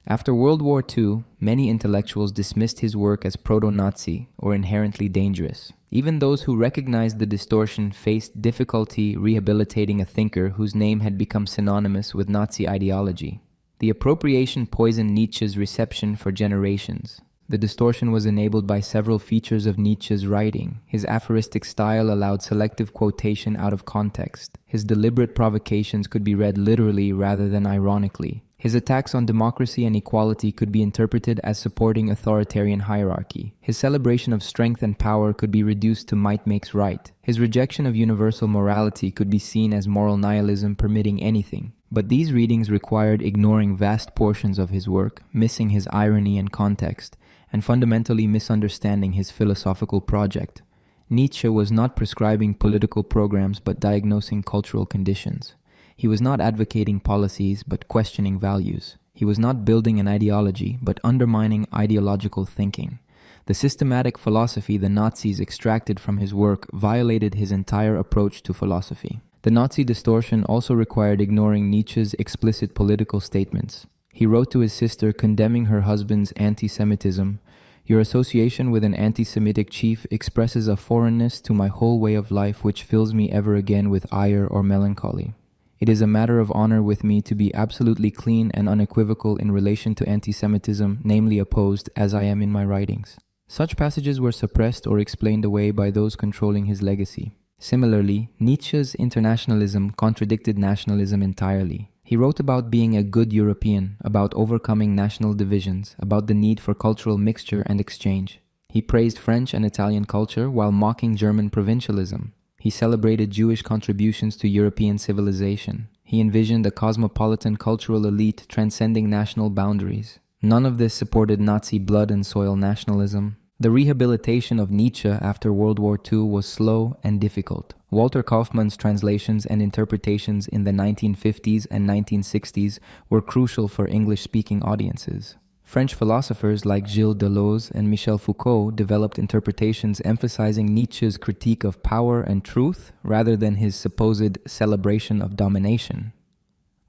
After World War II, many intellectuals dismissed his work as proto-Nazi or inherently dangerous. Even those who recognized the distortion faced difficulty rehabilitating a thinker whose name had become synonymous with Nazi ideology. The appropriation poisoned Nietzsche's reception for generations. The distortion was enabled by several features of Nietzsche's writing. His aphoristic style allowed selective quotation out of context. His deliberate provocations could be read literally rather than ironically. His attacks on democracy and equality could be interpreted as supporting authoritarian hierarchy. His celebration of strength and power could be reduced to might makes right. His rejection of universal morality could be seen as moral nihilism permitting anything. But these readings required ignoring vast portions of his work, missing his irony and context, and fundamentally misunderstanding his philosophical project. Nietzsche was not prescribing political programs but diagnosing cultural conditions. He was not advocating policies but questioning values. He was not building an ideology but undermining ideological thinking. The systematic philosophy the Nazis extracted from his work violated his entire approach to philosophy. The Nazi distortion also required ignoring Nietzsche's explicit political statements. He wrote to his sister condemning her husband's anti-Semitism, "Your association with an anti-Semitic chief expresses a foreignness to my whole way of life which fills me ever again with ire or melancholy. It is a matter of honor with me to be absolutely clean and unequivocal in relation to anti-Semitism, namely opposed, as I am in my writings." Such passages were suppressed or explained away by those controlling his legacy. Similarly, Nietzsche's internationalism contradicted nationalism entirely. He wrote about being a good European, about overcoming national divisions, about the need for cultural mixture and exchange. He praised French and Italian culture while mocking German provincialism. He celebrated Jewish contributions to European civilization. He envisioned a cosmopolitan cultural elite transcending national boundaries. None of this supported Nazi blood and soil nationalism. The rehabilitation of Nietzsche after World War II was slow and difficult. Walter Kaufmann's translations and interpretations in the 1950s and 1960s were crucial for English-speaking audiences. French philosophers like Gilles Deleuze and Michel Foucault developed interpretations emphasizing Nietzsche's critique of power and truth rather than his supposed celebration of domination.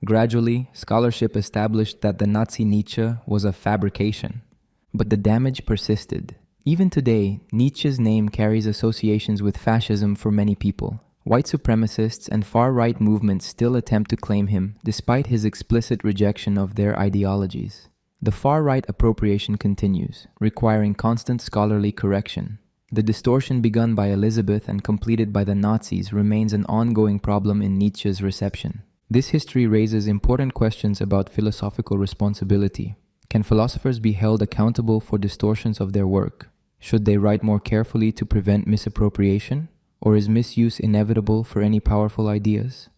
Gradually, scholarship established that the Nazi Nietzsche was a fabrication. But the damage persisted. Even today, Nietzsche's name carries associations with fascism for many people. White supremacists and far-right movements still attempt to claim him, despite his explicit rejection of their ideologies. The far-right appropriation continues, requiring constant scholarly correction. The distortion begun by Elizabeth and completed by the Nazis remains an ongoing problem in Nietzsche's reception. This history raises important questions about philosophical responsibility. Can philosophers be held accountable for distortions of their work? Should they write more carefully to prevent misappropriation? Or is misuse inevitable for any powerful ideas?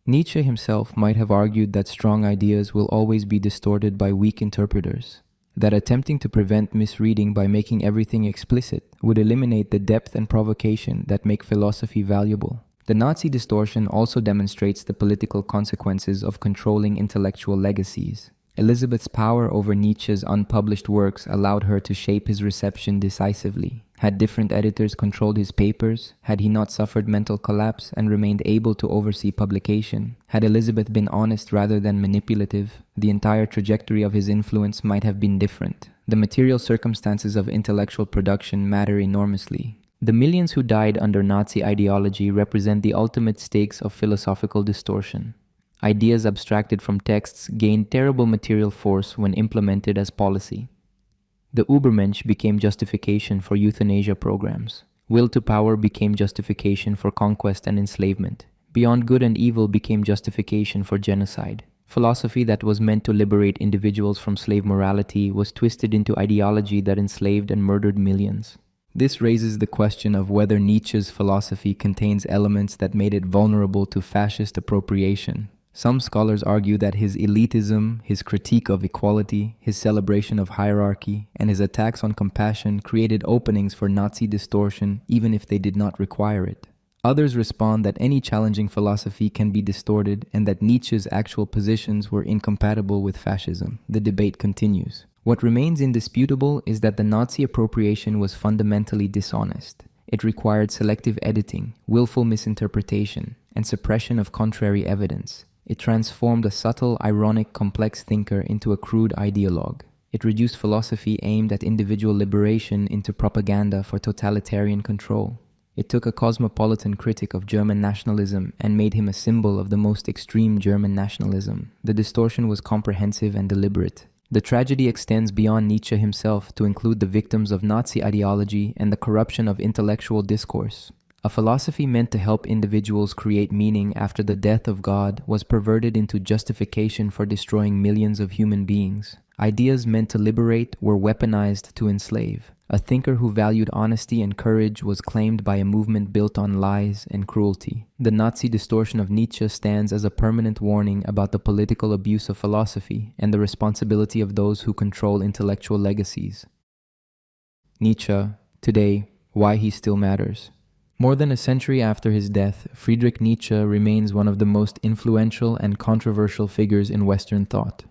Nietzsche himself might have argued that strong ideas will always be distorted by weak interpreters, that attempting to prevent misreading by making everything explicit would eliminate the depth and provocation that make philosophy valuable. The Nazi distortion also demonstrates the political consequences of controlling intellectual legacies. Elizabeth's power over Nietzsche's unpublished works allowed her to shape his reception decisively. Had different editors controlled his papers, had he not suffered mental collapse and remained able to oversee publication, had Elizabeth been honest rather than manipulative, the entire trajectory of his influence might have been different. The material circumstances of intellectual production matter enormously. The millions who died under Nazi ideology represent the ultimate stakes of philosophical distortion. Ideas abstracted from texts gained terrible material force when implemented as policy. The Übermensch became justification for euthanasia programs. Will to power became justification for conquest and enslavement. Beyond good and evil became justification for genocide. Philosophy that was meant to liberate individuals from slave morality was twisted into ideology that enslaved and murdered millions. This raises the question of whether Nietzsche's philosophy contains elements that made it vulnerable to fascist appropriation. Some scholars argue that his elitism, his critique of equality, his celebration of hierarchy, and his attacks on compassion created openings for Nazi distortion even if they did not require it. Others respond that any challenging philosophy can be distorted and that Nietzsche's actual positions were incompatible with fascism. The debate continues. What remains indisputable is that the Nazi appropriation was fundamentally dishonest. It required selective editing, willful misinterpretation, and suppression of contrary evidence. It transformed a subtle, ironic, complex thinker into a crude ideologue. It reduced philosophy aimed at individual liberation into propaganda for totalitarian control. It took a cosmopolitan critic of German nationalism and made him a symbol of the most extreme German nationalism. The distortion was comprehensive and deliberate. The tragedy extends beyond Nietzsche himself to include the victims of Nazi ideology and the corruption of intellectual discourse. A philosophy meant to help individuals create meaning after the death of God was perverted into justification for destroying millions of human beings. Ideas meant to liberate were weaponized to enslave. A thinker who valued honesty and courage was claimed by a movement built on lies and cruelty. The Nazi distortion of Nietzsche stands as a permanent warning about the political abuse of philosophy and the responsibility of those who control intellectual legacies. Nietzsche, today, why he still matters. More than a century after his death, Friedrich Nietzsche remains one of the most influential and controversial figures in Western thought.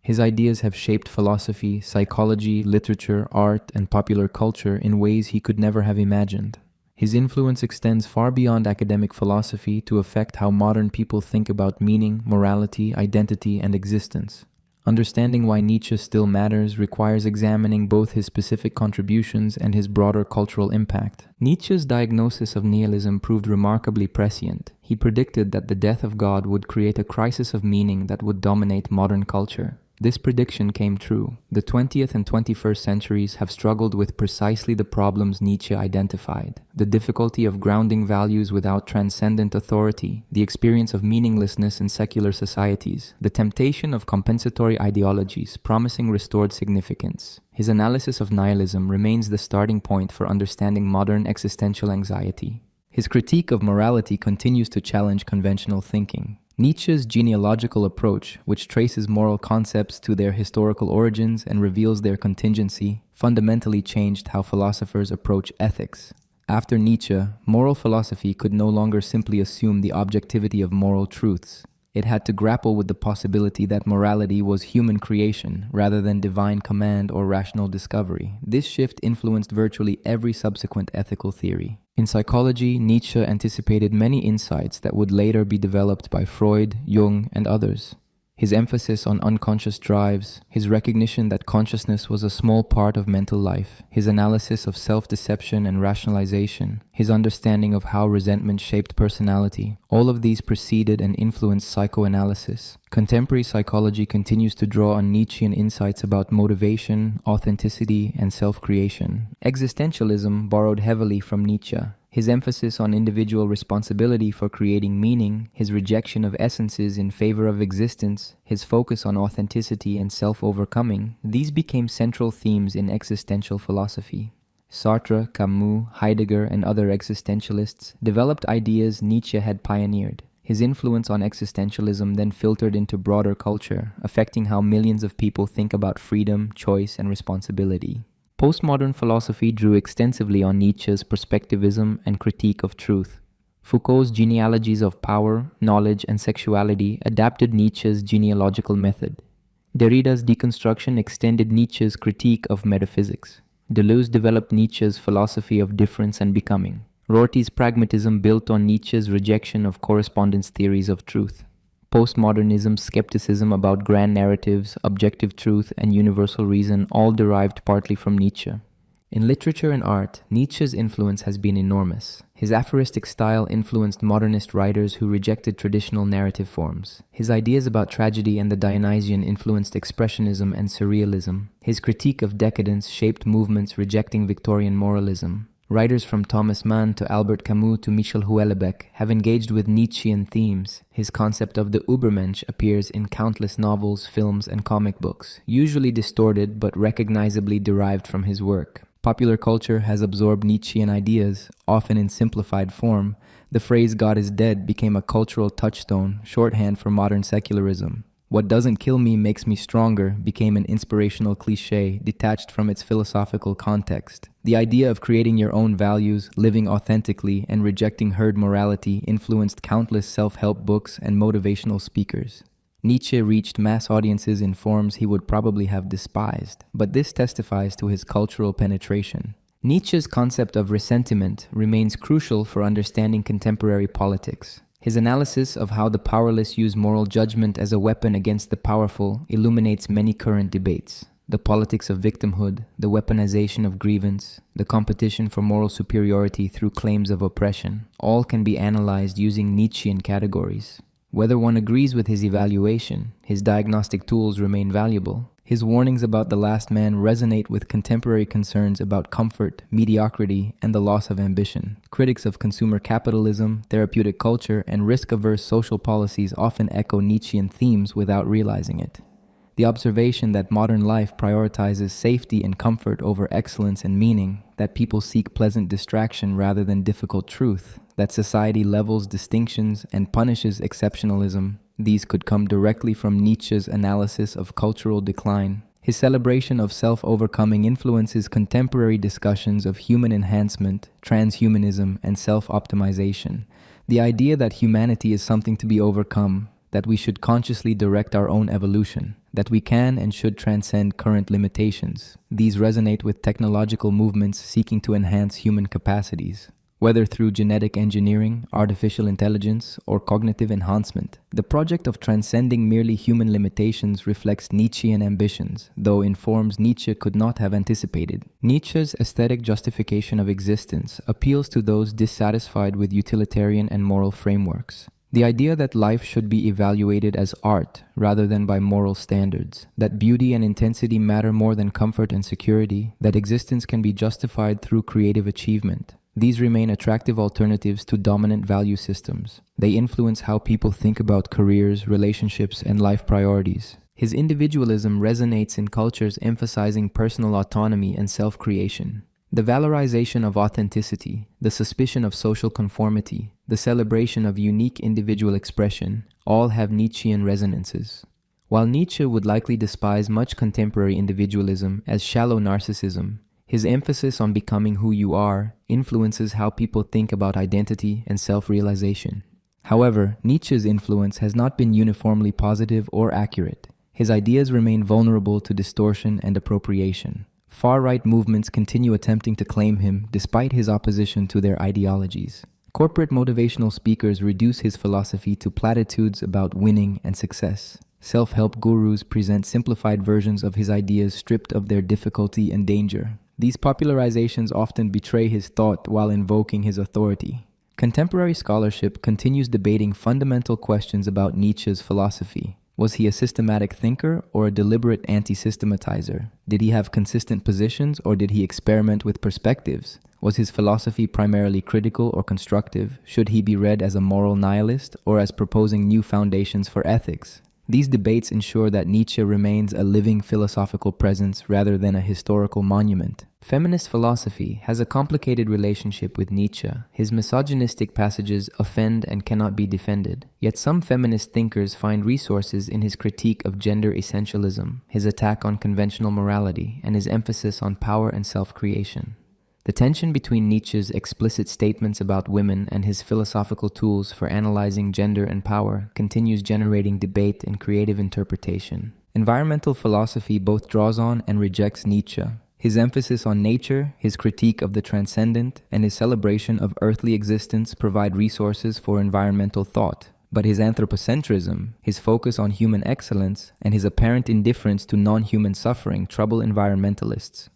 His ideas have shaped philosophy, psychology, literature, art, and popular culture in ways he could never have imagined. His influence extends far beyond academic philosophy to affect how modern people think about meaning, morality, identity, and existence. Understanding why Nietzsche still matters requires examining both his specific contributions and his broader cultural impact. Nietzsche's diagnosis of nihilism proved remarkably prescient. He predicted that the death of God would create a crisis of meaning that would dominate modern culture. This prediction came true. The 20th and 21st centuries have struggled with precisely the problems Nietzsche identified: the difficulty of grounding values without transcendent authority, the experience of meaninglessness in secular societies, the temptation of compensatory ideologies promising restored significance. His analysis of nihilism remains the starting point for understanding modern existential anxiety. His critique of morality continues to challenge conventional thinking. Nietzsche's genealogical approach, which traces moral concepts to their historical origins and reveals their contingency, fundamentally changed how philosophers approach ethics. After Nietzsche, moral philosophy could no longer simply assume the objectivity of moral truths. It had to grapple with the possibility that morality was human creation rather than divine command or rational discovery. This shift influenced virtually every subsequent ethical theory. In psychology, Nietzsche anticipated many insights that would later be developed by Freud, Jung, and others. His emphasis on unconscious drives, his recognition that consciousness was a small part of mental life, his analysis of self-deception and rationalization, his understanding of how resentment shaped personality, all of these preceded and influenced psychoanalysis. Contemporary psychology continues to draw on Nietzschean insights about motivation, authenticity, and self-creation. Existentialism borrowed heavily from Nietzsche. His emphasis on individual responsibility for creating meaning, his rejection of essences in favor of existence, his focus on authenticity and self-overcoming, these became central themes in existential philosophy. Sartre, Camus, Heidegger, and other existentialists developed ideas Nietzsche had pioneered. His influence on existentialism then filtered into broader culture, affecting how millions of people think about freedom, choice, and responsibility. Postmodern philosophy drew extensively on Nietzsche's perspectivism and critique of truth. Foucault's genealogies of power, knowledge, and sexuality adapted Nietzsche's genealogical method. Derrida's deconstruction extended Nietzsche's critique of metaphysics. Deleuze developed Nietzsche's philosophy of difference and becoming. Rorty's pragmatism built on Nietzsche's rejection of correspondence theories of truth. Postmodernism's skepticism about grand narratives, objective truth, and universal reason all derived partly from Nietzsche. In literature and art, Nietzsche's influence has been enormous. His aphoristic style influenced modernist writers who rejected traditional narrative forms. His ideas about tragedy and the Dionysian influenced expressionism and surrealism. His critique of decadence shaped movements rejecting Victorian moralism. Writers from Thomas Mann to Albert Camus to Michel Houellebecq have engaged with Nietzschean themes. His concept of the Übermensch appears in countless novels, films, and comic books, usually distorted but recognizably derived from his work. Popular culture has absorbed Nietzschean ideas, often in simplified form. The phrase "God is dead" became a cultural touchstone, shorthand for modern secularism. "What doesn't kill me makes me stronger" became an inspirational cliché detached from its philosophical context. The idea of creating your own values, living authentically, and rejecting herd morality influenced countless self-help books and motivational speakers. Nietzsche reached mass audiences in forms he would probably have despised, but this testifies to his cultural penetration. Nietzsche's concept of ressentiment remains crucial for understanding contemporary politics. His analysis of how the powerless use moral judgment as a weapon against the powerful illuminates many current debates. The politics of victimhood, the weaponization of grievance, the competition for moral superiority through claims of oppression, all can be analyzed using Nietzschean categories. Whether one agrees with his evaluation, his diagnostic tools remain valuable. His warnings about the last man resonate with contemporary concerns about comfort, mediocrity, and the loss of ambition. Critics of consumer capitalism, therapeutic culture, and risk-averse social policies often echo Nietzschean themes without realizing it. The observation that modern life prioritizes safety and comfort over excellence and meaning, that people seek pleasant distraction rather than difficult truth, that society levels distinctions and punishes exceptionalism, these could come directly from Nietzsche's analysis of cultural decline. His celebration of self-overcoming influences contemporary discussions of human enhancement, transhumanism, and self-optimization. The idea that humanity is something to be overcome, that we should consciously direct our own evolution, that we can and should transcend current limitations. These resonate with technological movements seeking to enhance human capacities. Whether through genetic engineering, artificial intelligence, or cognitive enhancement, the project of transcending merely human limitations reflects Nietzschean ambitions, though in forms Nietzsche could not have anticipated. Nietzsche's aesthetic justification of existence appeals to those dissatisfied with utilitarian and moral frameworks. The idea that life should be evaluated as art rather than by moral standards, that beauty and intensity matter more than comfort and security, that existence can be justified through creative achievement. These remain attractive alternatives to dominant value systems. They influence how people think about careers, relationships, and life priorities. His individualism resonates in cultures emphasizing personal autonomy and self-creation. The valorization of authenticity, the suspicion of social conformity, the celebration of unique individual expression, all have Nietzschean resonances. While Nietzsche would likely despise much contemporary individualism as shallow narcissism, his emphasis on becoming who you are influences how people think about identity and self-realization. However, Nietzsche's influence has not been uniformly positive or accurate. His ideas remain vulnerable to distortion and appropriation. Far-right movements continue attempting to claim him despite his opposition to their ideologies. Corporate motivational speakers reduce his philosophy to platitudes about winning and success. Self-help gurus present simplified versions of his ideas stripped of their difficulty and danger. These popularizations often betray his thought while invoking his authority. Contemporary scholarship continues debating fundamental questions about Nietzsche's philosophy. Was he a systematic thinker or a deliberate anti-systematizer? Did he have consistent positions or did he experiment with perspectives? Was his philosophy primarily critical or constructive? Should he be read as a moral nihilist or as proposing new foundations for ethics? These debates ensure that Nietzsche remains a living philosophical presence rather than a historical monument. Feminist philosophy has a complicated relationship with Nietzsche. His misogynistic passages offend and cannot be defended. Yet some feminist thinkers find resources in his critique of gender essentialism, his attack on conventional morality, and his emphasis on power and self-creation. The tension between Nietzsche's explicit statements about women and his philosophical tools for analyzing gender and power continues generating debate and creative interpretation. Environmental philosophy both draws on and rejects Nietzsche. His emphasis on nature, his critique of the transcendent, and his celebration of earthly existence provide resources for environmental thought. But his anthropocentrism, his focus on human excellence, and his apparent indifference to non-human suffering trouble environmentalists.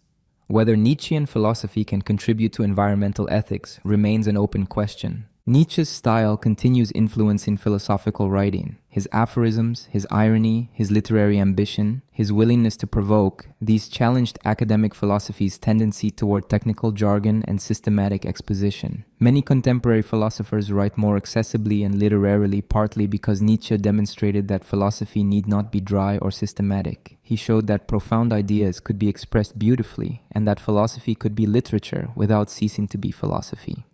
Whether Nietzschean philosophy can contribute to environmental ethics remains an open question. Nietzsche's style continues influencing philosophical writing. His aphorisms, his irony, his literary ambition, his willingness to provoke, these challenged academic philosophy's tendency toward technical jargon and systematic exposition. Many contemporary philosophers write more accessibly and literarily partly because Nietzsche demonstrated that philosophy need not be dry or systematic. He showed that profound ideas could be expressed beautifully and that philosophy could be literature without ceasing to be philosophy.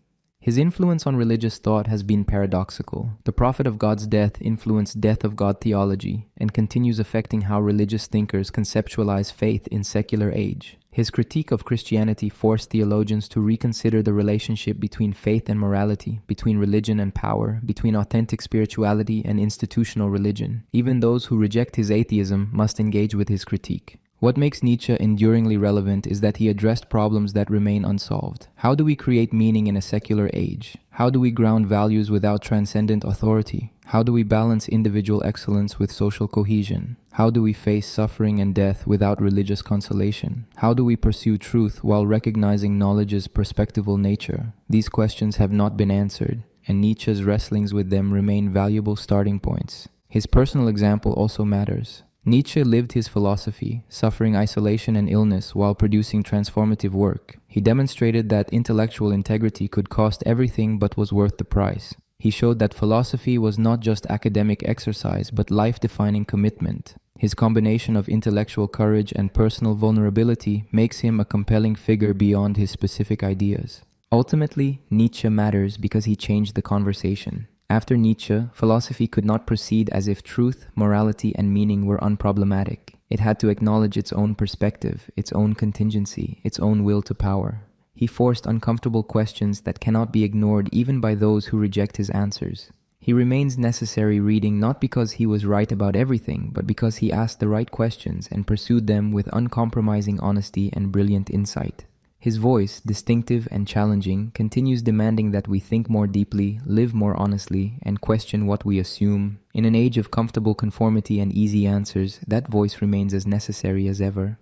His influence on religious thought has been paradoxical. The prophet of God's death influenced death of God theology and continues affecting how religious thinkers conceptualize faith in secular age. His critique of Christianity forced theologians to reconsider the relationship between faith and morality, between religion and power, between authentic spirituality and institutional religion. Even those who reject his atheism must engage with his critique. What makes Nietzsche enduringly relevant is that he addressed problems that remain unsolved. How do we create meaning in a secular age? How do we ground values without transcendent authority? How do we balance individual excellence with social cohesion? How do we face suffering and death without religious consolation? How do we pursue truth while recognizing knowledge's perspectival nature? These questions have not been answered, and Nietzsche's wrestlings with them remain valuable starting points. His personal example also matters. Nietzsche lived his philosophy, suffering isolation and illness while producing transformative work. He demonstrated that intellectual integrity could cost everything but was worth the price. He showed that philosophy was not just academic exercise but life-defining commitment. His combination of intellectual courage and personal vulnerability makes him a compelling figure beyond his specific ideas. Ultimately, Nietzsche matters because he changed the conversation. After Nietzsche, philosophy could not proceed as if truth, morality, and meaning were unproblematic. It had to acknowledge its own perspective, its own contingency, its own will to power. He forced uncomfortable questions that cannot be ignored even by those who reject his answers. He remains necessary reading not because he was right about everything, but because he asked the right questions and pursued them with uncompromising honesty and brilliant insight. His voice, distinctive and challenging, continues demanding that we think more deeply, live more honestly, and question what we assume. In an age of comfortable conformity and easy answers, that voice remains as necessary as ever.